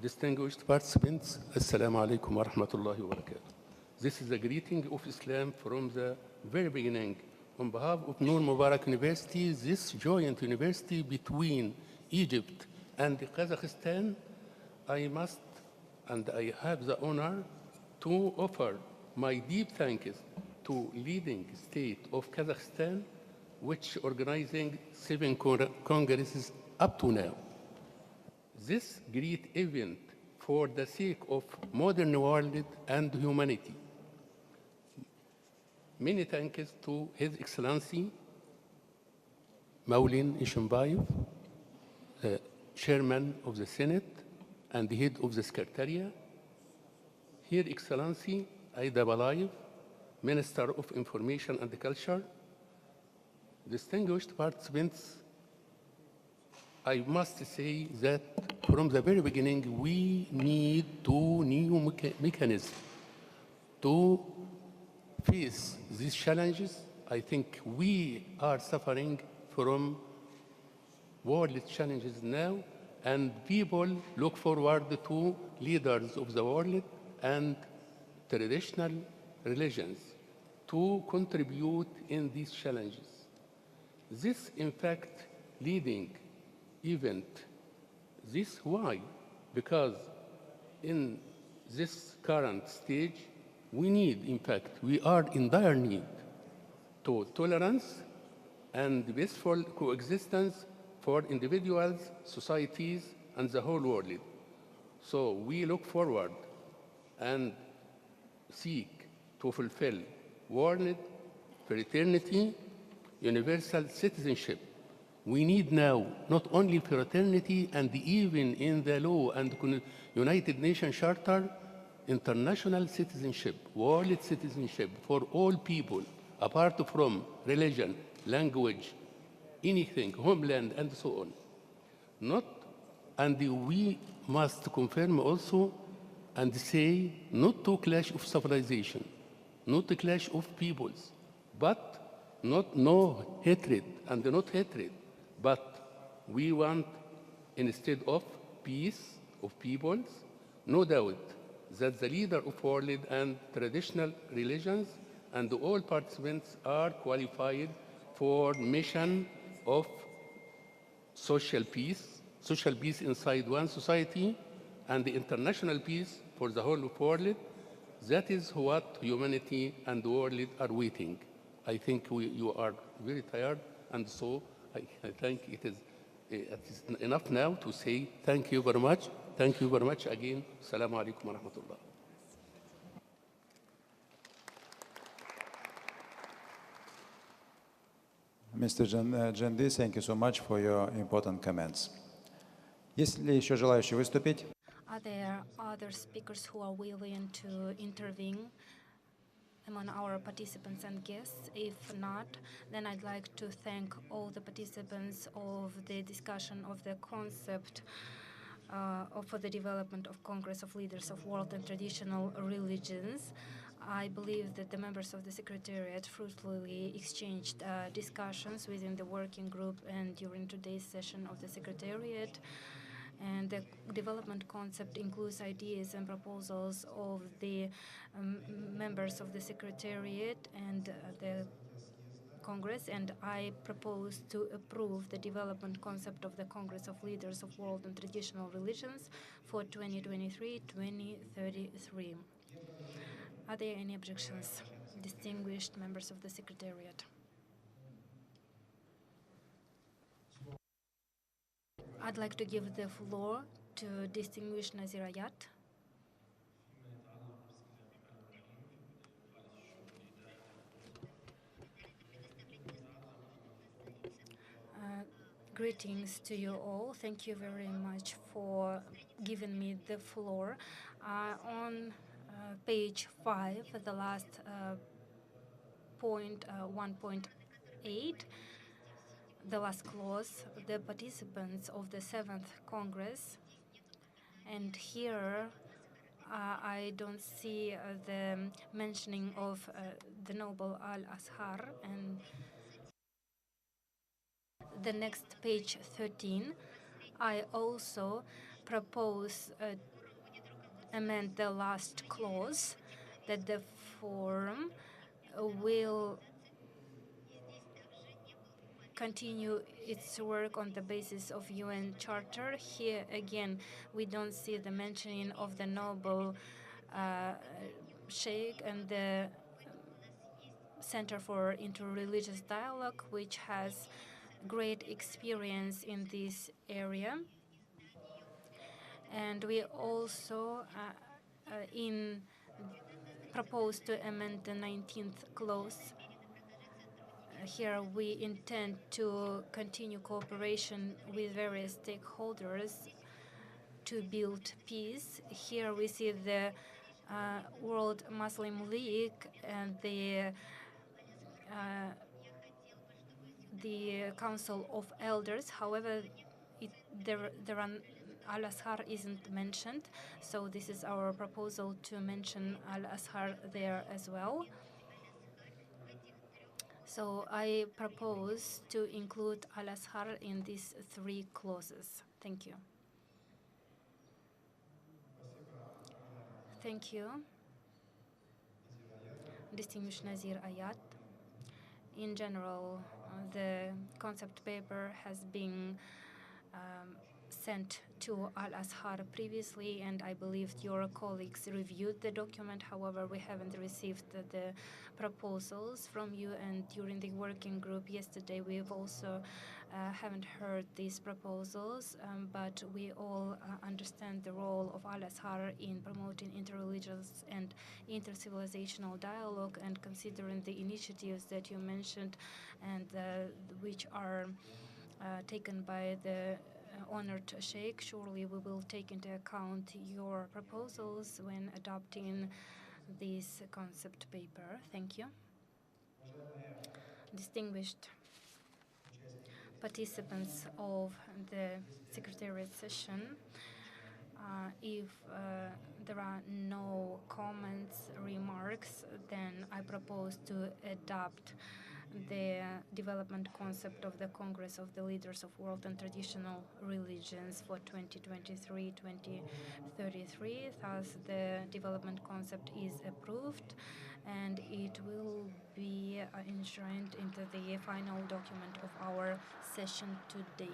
Distinguished participants, Assalamu alaikum wa rahmatullahi wa barakatuh. This is a greeting of Islam from the very beginning. On behalf of Noor Mubarak University, this joint university between Egypt and Kazakhstan, I must and I have the honor to offer my deep thanks to leading state of Kazakhstan, which organizing 7 congresses up to now. This great event for the sake of modern world and humanity. Many thanks to His Excellency Maulin Ishimbayev, the Chairman of the Senate and Head of the Secretariat, Her Excellency Aida Balayev, Minister of Information and Culture, distinguished participants, I must say that from the very beginning, we need 2 new mechanisms to face these challenges. I think we are suffering from world challenges now, and people look forward to leaders of the world and traditional religions to contribute in these challenges. This, in fact, leading event, this why? Because in this current stage, we need, in fact, we are in dire need to tolerance and peaceful coexistence for individuals, societies, and the whole world. So we look forward and seek to fulfill world fraternity, universal citizenship. We need now not only fraternity and even in the law and United Nations Charter, international citizenship, world citizenship for all people, apart from religion, language, anything, homeland, and so on. Not, and we must confirm also and say not to clash of civilization, not to clash of peoples, but not no hatred and not hatred, but we want instead of peace of peoples, no doubt that the leader of world and traditional religions and all participants are qualified for mission of social peace inside one society, and the international peace for the whole of world. That is what humanity and the world are waiting. I think you are very tired, and so I think it is enough now to say thank you very much. Thank you very much again. Assalamu alaikum wa rahmatullah. Mr. Jandy, thank you so much for your important comments. Есть ли еще желающие выступить? Are there other speakers who are willing to intervene among our participants and guests? If not, then I'd like to thank all the participants of the discussion of the concept for the development of Congress of Leaders of World and Traditional Religions. I believe that the members of the Secretariat fruitfully exchanged discussions within the working group and during today's session of the Secretariat. And the development concept includes ideas and proposals of the members of the Secretariat and the Congress, and I propose to approve the development concept of the Congress of Leaders of World and Traditional Religions for 2023-2033. Are there any objections, distinguished members of the Secretariat? I'd like to give the floor to distinguished Nazir Ayat. Greetings to you all. Thank you very much for giving me the floor. On page 5, the last point 1.8, the last clause, the participants of the 7th Congress, and here I don't see the mentioning of the Noble Al-Azhar, and the next page 13, I also propose amend the last clause that the forum will continue its work on the basis of UN Charter. Here again, we don't see the mentioning of the Noble Sheikh and the Center for Interreligious Dialogue, which has great experience in this area. And we also propose to amend the 19th clause. Here we intend to continue cooperation with various stakeholders to build peace. Here we see the World Muslim League and the Council of Elders. However, Al-Azhar isn't mentioned, so this is our proposal to mention Al-Azhar there as well. So I propose to include Al-Azhar in these 3 clauses. Thank you. Thank you, distinguished Nazir Ayat. In general, the concept paper has been sent to Al-Azhar previously, and I believe your colleagues reviewed the document. However, we haven't received the proposals from you, and during the working group yesterday, we've also haven't heard these proposals, but we all understand the role of Al-Azhar in promoting interreligious and intercivilizational dialogue, and considering the initiatives that you mentioned and which are taken by the honored Sheikh, surely we will take into account your proposals when adopting this concept paper. Thank you. Distinguished participants of the Secretariat session, if there are no comments, remarks, then I propose to adopt the development concept of the Congress of the Leaders of World and Traditional Religions for 2023-2033. Thus, the development concept is approved, and it will be enshrined into the final document of our session today.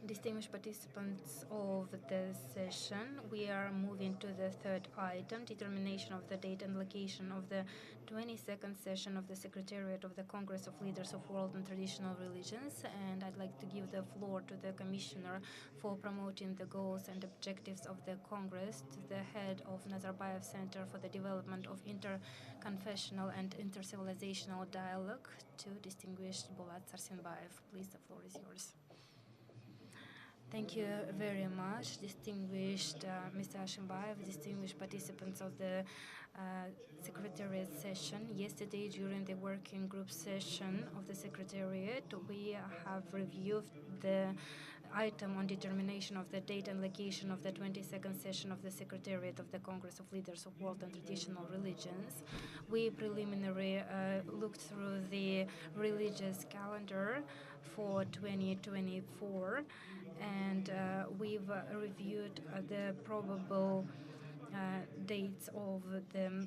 Distinguished participants of the session, we are moving to the third item, determination of the date and location of the 22nd session of the Secretariat of the Congress of Leaders of World and Traditional Religions, and I'd like to give the floor to the Commissioner for promoting the goals and objectives of the Congress, to the head of Nazarbayev Center for the Development of Interconfessional and Intercivilizational Dialogue, to distinguished Bulat Sarsenbayev. Please, the floor is yours. Thank you very much, distinguished Mr. Ashimbayev, distinguished participants of the Secretariat session. Yesterday, during the working group session of the Secretariat, we have reviewed the item on determination of the date and location of the 22nd session of the Secretariat of the Congress of Leaders of World and Traditional Religions. We preliminarily looked through the religious calendar for 2024, and we've reviewed the probable dates of the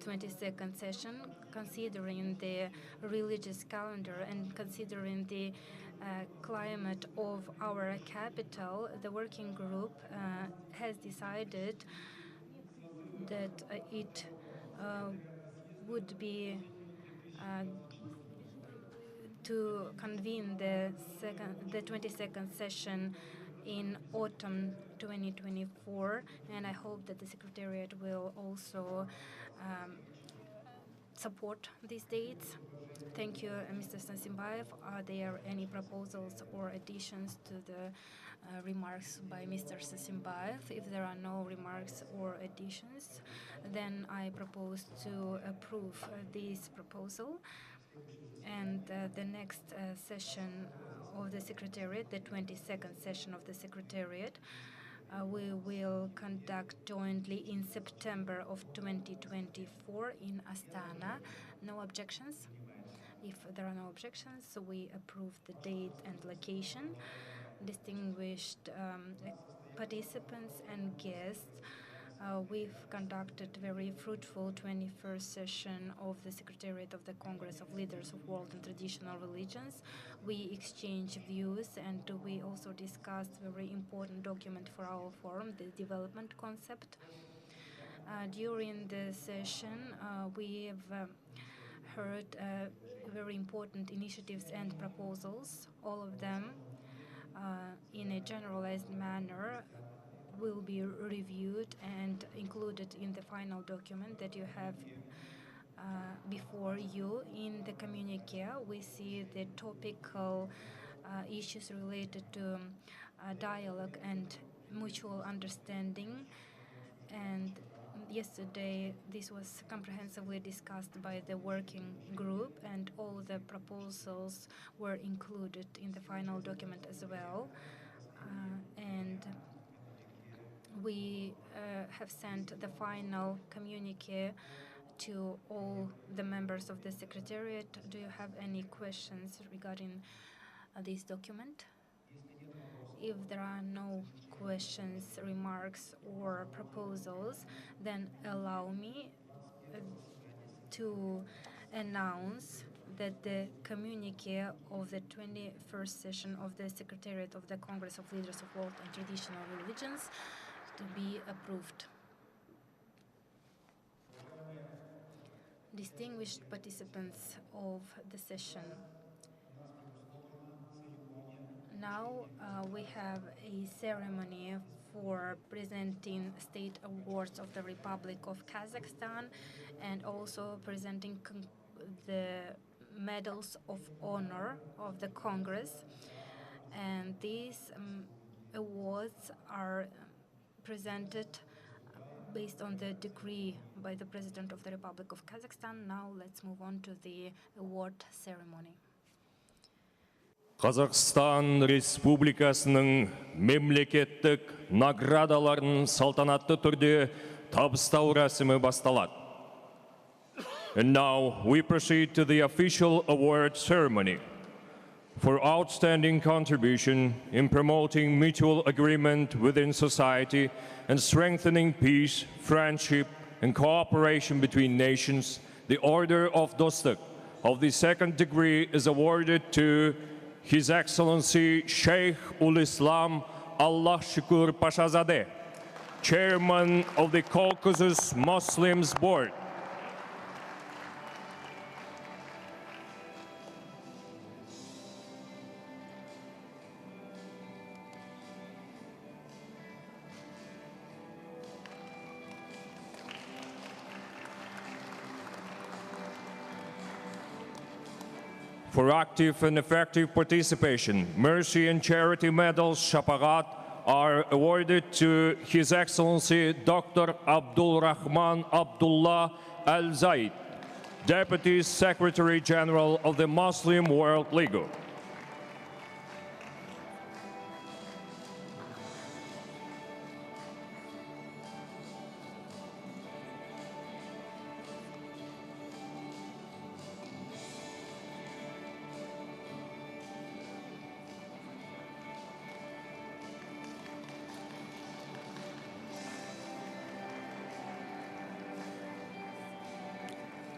22nd session, considering the religious calendar and considering the climate of our capital. The working group has decided that it would be to convene the 22nd session in autumn 2024, and I hope that the Secretariat will also support these dates. Thank you, Mr. Stansimbayev. Are there any proposals or additions to the remarks by Mr. Stansimbayev? If there are no remarks or additions, then I propose to approve this proposal. And the next session of the Secretariat, the 22nd session of the Secretariat, we will conduct jointly in September of 2024 in Astana. No objections? If there are no objections, so we approve the date and location. Distinguished participants and guests, we've conducted very fruitful 21st session of the Secretariat of the Congress of Leaders of World and Traditional Religions. We exchanged views, and we also discussed a very important document for our forum, the development concept. During the session, we have heard very important initiatives and proposals. All of them, in a generalized manner, will be reviewed and included in the final document that you have before you. In the communique, we see the topical issues related to dialogue and mutual understanding, and yesterday this was comprehensively discussed by the working group, and all the proposals were included in the final document as well. And we have sent the final communique to all the members of the Secretariat. Do you have any questions regarding this document? If there are no questions, remarks, or proposals, then allow me to announce that the communique of the 21st session of the Secretariat of the Congress of Leaders of World and Traditional Religions to be approved. Distinguished participants of the session, now we have a ceremony for presenting state awards of the Republic of Kazakhstan and also presenting the medals of honor of the Congress. And these awards are presented based on the decree by the President of the Republic of Kazakhstan. Now let's move on to the award ceremony. Қазақстан Республикасының мемлекеттік наградаларын салтанатты түрде табыстау рәсімі басталады. And now we proceed to the official award ceremony for outstanding contribution in promoting mutual agreement within society and strengthening peace, friendship, and cooperation between nations. The Order of Dostuk of the second degree is awarded to His Excellency Sheikh ul Islam Allah Shukur Pashazadeh, Chairman of the Caucasus Muslims Board. For active and effective participation, Mercy and Charity Medals Shapagat are awarded to His Excellency Dr. Abdul Rahman Abdullah Al Zaid, Deputy Secretary General of the Muslim World League.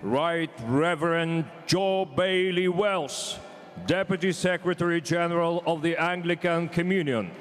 Right Reverend Joe Bailey Wells, Deputy Secretary General of the Anglican Communion.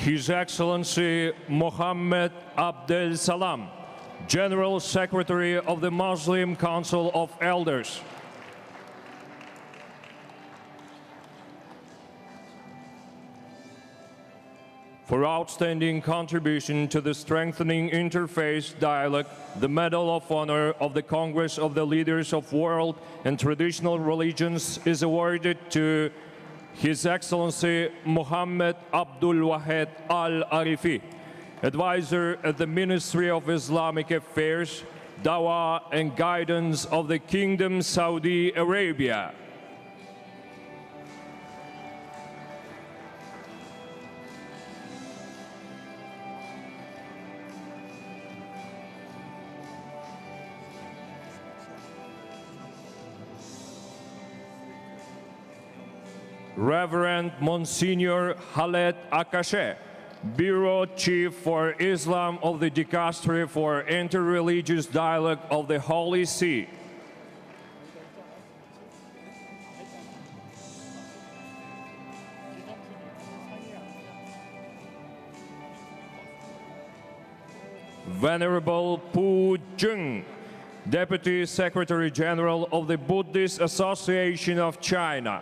His Excellency Mohammed Abdel Salam, General Secretary of the Muslim Council of Elders. For outstanding contribution to the strengthening interfaith dialogue, the Medal of Honor of the Congress of the Leaders of World and Traditional Religions is awarded to His Excellency Muhammad Abdul Wahed Al-Arifi, Advisor at the Ministry of Islamic Affairs, Dawah and Guidance of the Kingdom Saudi Arabia. Reverend Monsignor Khaled Akashe, Bureau Chief for Islam of the Dicastery for Interreligious Dialogue of the Holy See. Venerable Pu Jung, Deputy Secretary General of the Buddhist Association of China.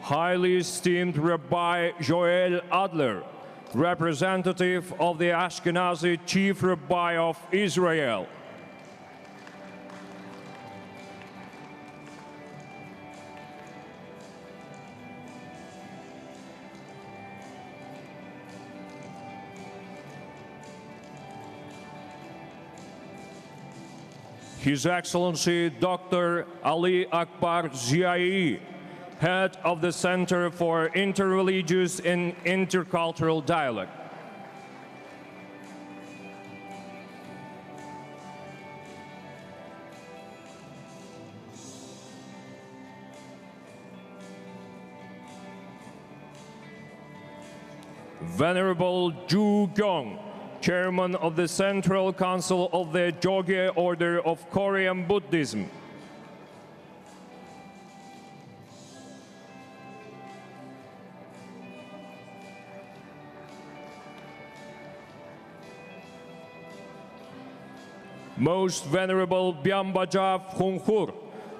Highly esteemed Rabbi Joel Adler, representative of the Ashkenazi Chief Rabbi of Israel. His Excellency Dr. Ali Akbar Ziai, head of the Center for Interreligious and Intercultural Dialogue. Venerable Ju Gyong, Chairman of the Central Council of the Jogye Order of Korean Buddhism. Most Venerable Byambaja Phunghur,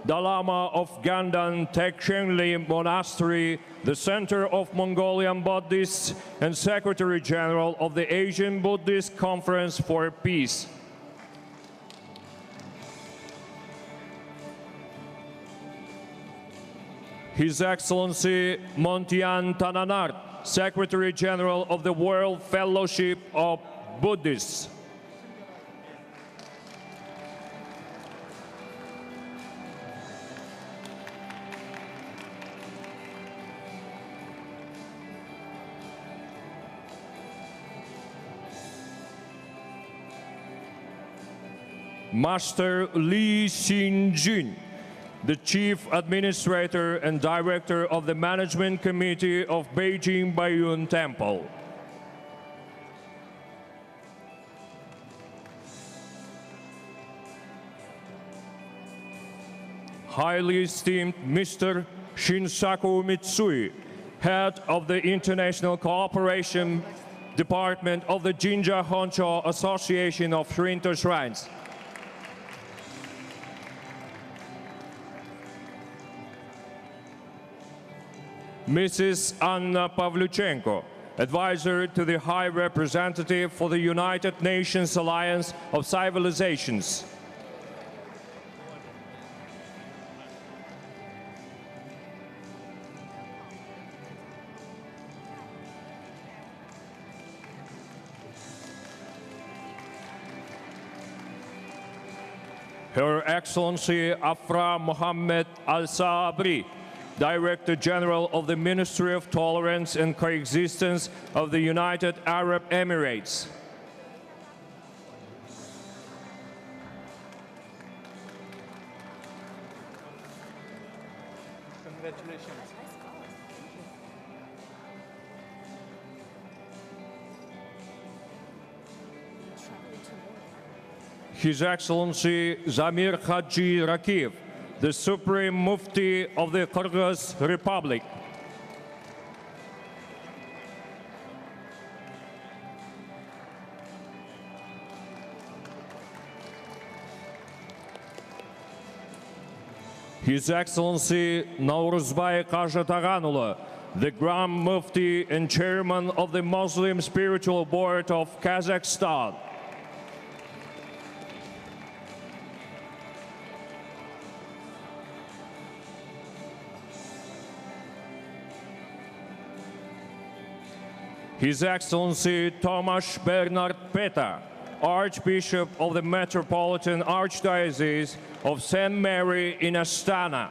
the Lama of Gandan Tekshengli Monastery, the Center of Mongolian Buddhists, and Secretary General of the Asian Buddhist Conference for Peace. His Excellency Montian Tananart, Secretary General of the World Fellowship of Buddhists. Master Li Xinjun, the Chief Administrator and Director of the Management Committee of Beijing Baiyun Temple. Highly esteemed Mr. Shinsaku Mitsui, head of the International Cooperation Department of the Jinja Honcho Association of Shinto Shrines. Mrs. Anna Pavlyuchenko, advisor to the High Representative for the United Nations Alliance of Civilizations. Her Excellency Afra Mohammed Al-Sabri, Director General of the Ministry of Tolerance and Coexistence of the United Arab Emirates. Congratulations. His Excellency Zamir Haji Rakiv, the Supreme Mufti of the Kyrgyz Republic. His Excellency Nauruzbay Qajataganulu, the Grand Mufti and Chairman of the Muslim Spiritual Board of Kazakhstan. His Excellency Tomasz Bernard Peta, Archbishop of the Metropolitan Archdiocese of St. Mary in Astana.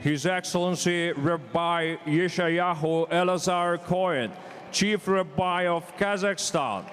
His Excellency Rabbi Yeshayahu Elazar Cohen, Chief Rabbi of Kazakhstan.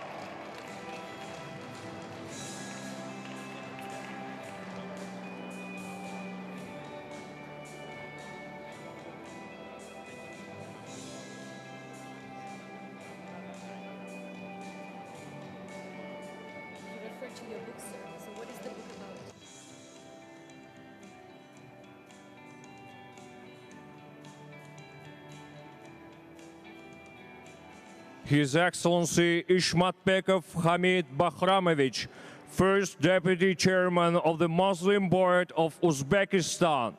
His Excellency Ishmatbekov Hamid Bahramovich, First Deputy Chairman of the Muslim Board of Uzbekistan.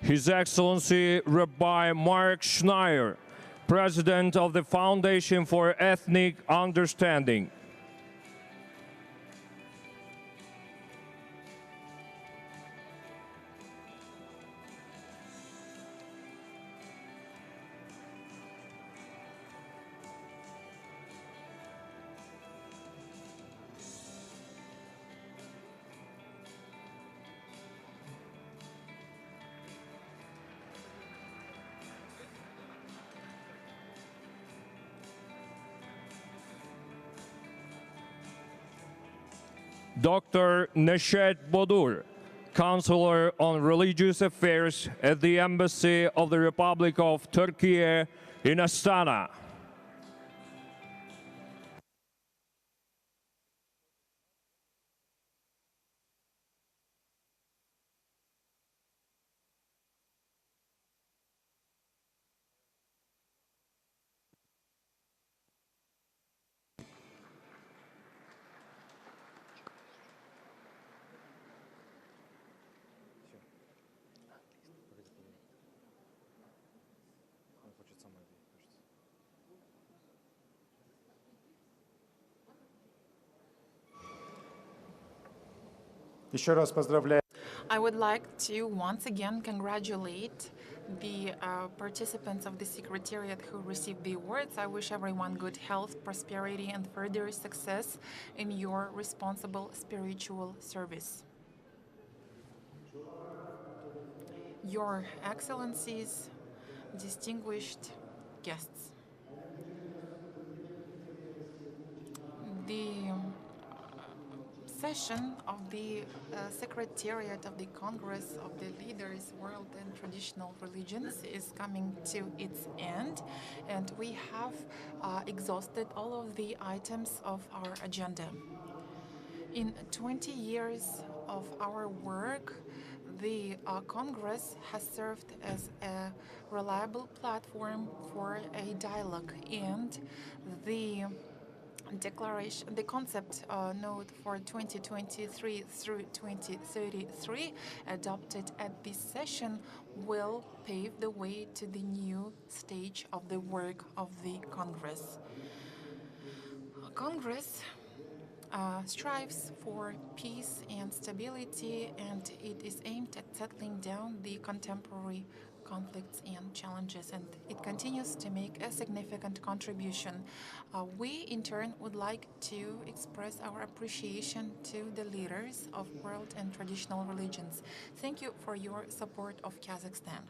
His Excellency Rabbi Mark Schneier, President of the Foundation for Ethnic Understanding. Dr. Neshet Bodur, Counselor on Religious Affairs at the Embassy of the Republic of Turkey in Astana. Еще раз поздравляю. I would like to once again congratulate the participants of the Secretariat who received the awards. I wish everyone good health, prosperity, and further success in your responsible spiritual service. Your Excellencies, distinguished guests, the session of the Secretariat of the Congress of the Leaders, World and Traditional Religions is coming to its end, and we have exhausted all of the items of our agenda. In 20 years of our work, the Congress has served as a reliable platform for a dialogue, and the declaration, the concept note for 2023 through 2033 adopted at this session will pave the way to the new stage of the work of the Congress. Congress strives for peace and stability, and it is aimed at settling down the contemporary conflicts and challenges, and it continues to make a significant contribution. We, in turn, would like to express our appreciation to the leaders of world and traditional religions. Thank you for your support of Kazakhstan.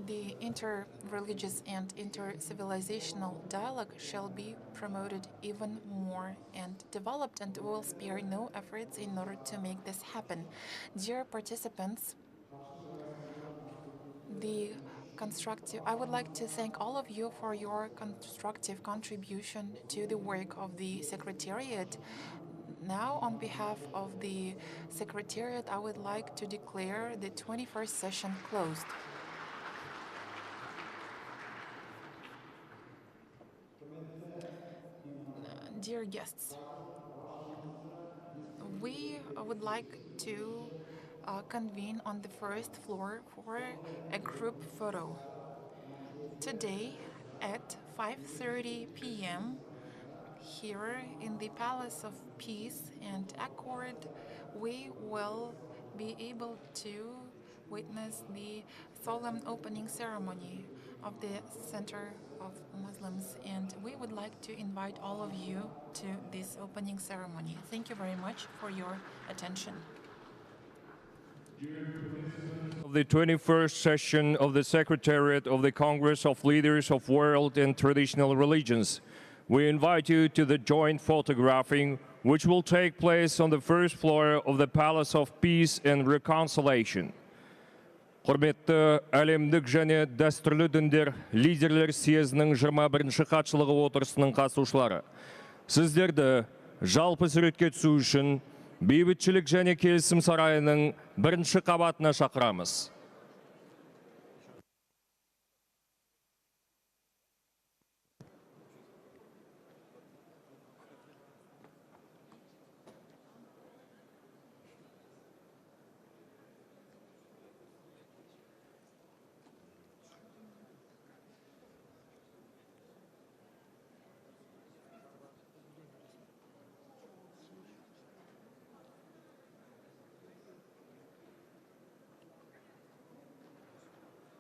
The inter-religious and inter-civilizational dialogue shall be promoted even more and developed, and will spare no efforts in order to make this happen. Dear participants, I would like to thank all of you for your constructive contribution to the work of the Secretariat. Now, on behalf of the Secretariat, I would like to declare the 21st session closed. Dear guests, we would like to convene on the first floor for a group photo. Today at 5:30 p.m. here in the Palace of Peace and Accord, we will be able to witness the solemn opening ceremony of the Center of Muslims, and we would like to invite all of you to this opening ceremony. Thank you very much for your attention. Of the 21st session of the Secretariat of the Congress of Leaders of World and Traditional Religions, we invite you to the joint photographing, which will take place on the first floor of the Palace of Peace and Reconciliation. Құрметті әлемдік және дәстүрлі діндер лидерлер съезінің 21-ші хатшылығы отырысының қатысушылары. Сіздерді жалпы суретке түсу үшін бейбітшілік және келісім сарайының 1-ші қабатына шақырамыз.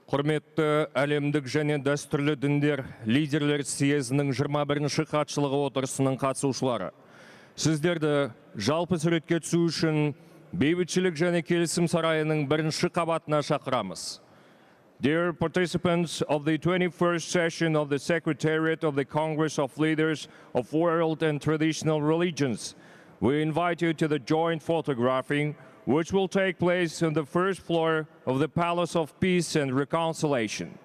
Құрметті әлемдік және дәстүрлі діндер лидерлер съезінің 21-ші хатшылығы отырысының қатысушылары. Сіздерді жалпы суретке түсу үшін бейбітшілік және келісім сарайының 1-ші қабатына шақырамыз. Dear participants of the 21st session of the Secretariat of the Congress of Leaders of World and Traditional Religions, we invite you to the joint photographing which will take place on the first floor of the Palace of Peace and Reconciliation.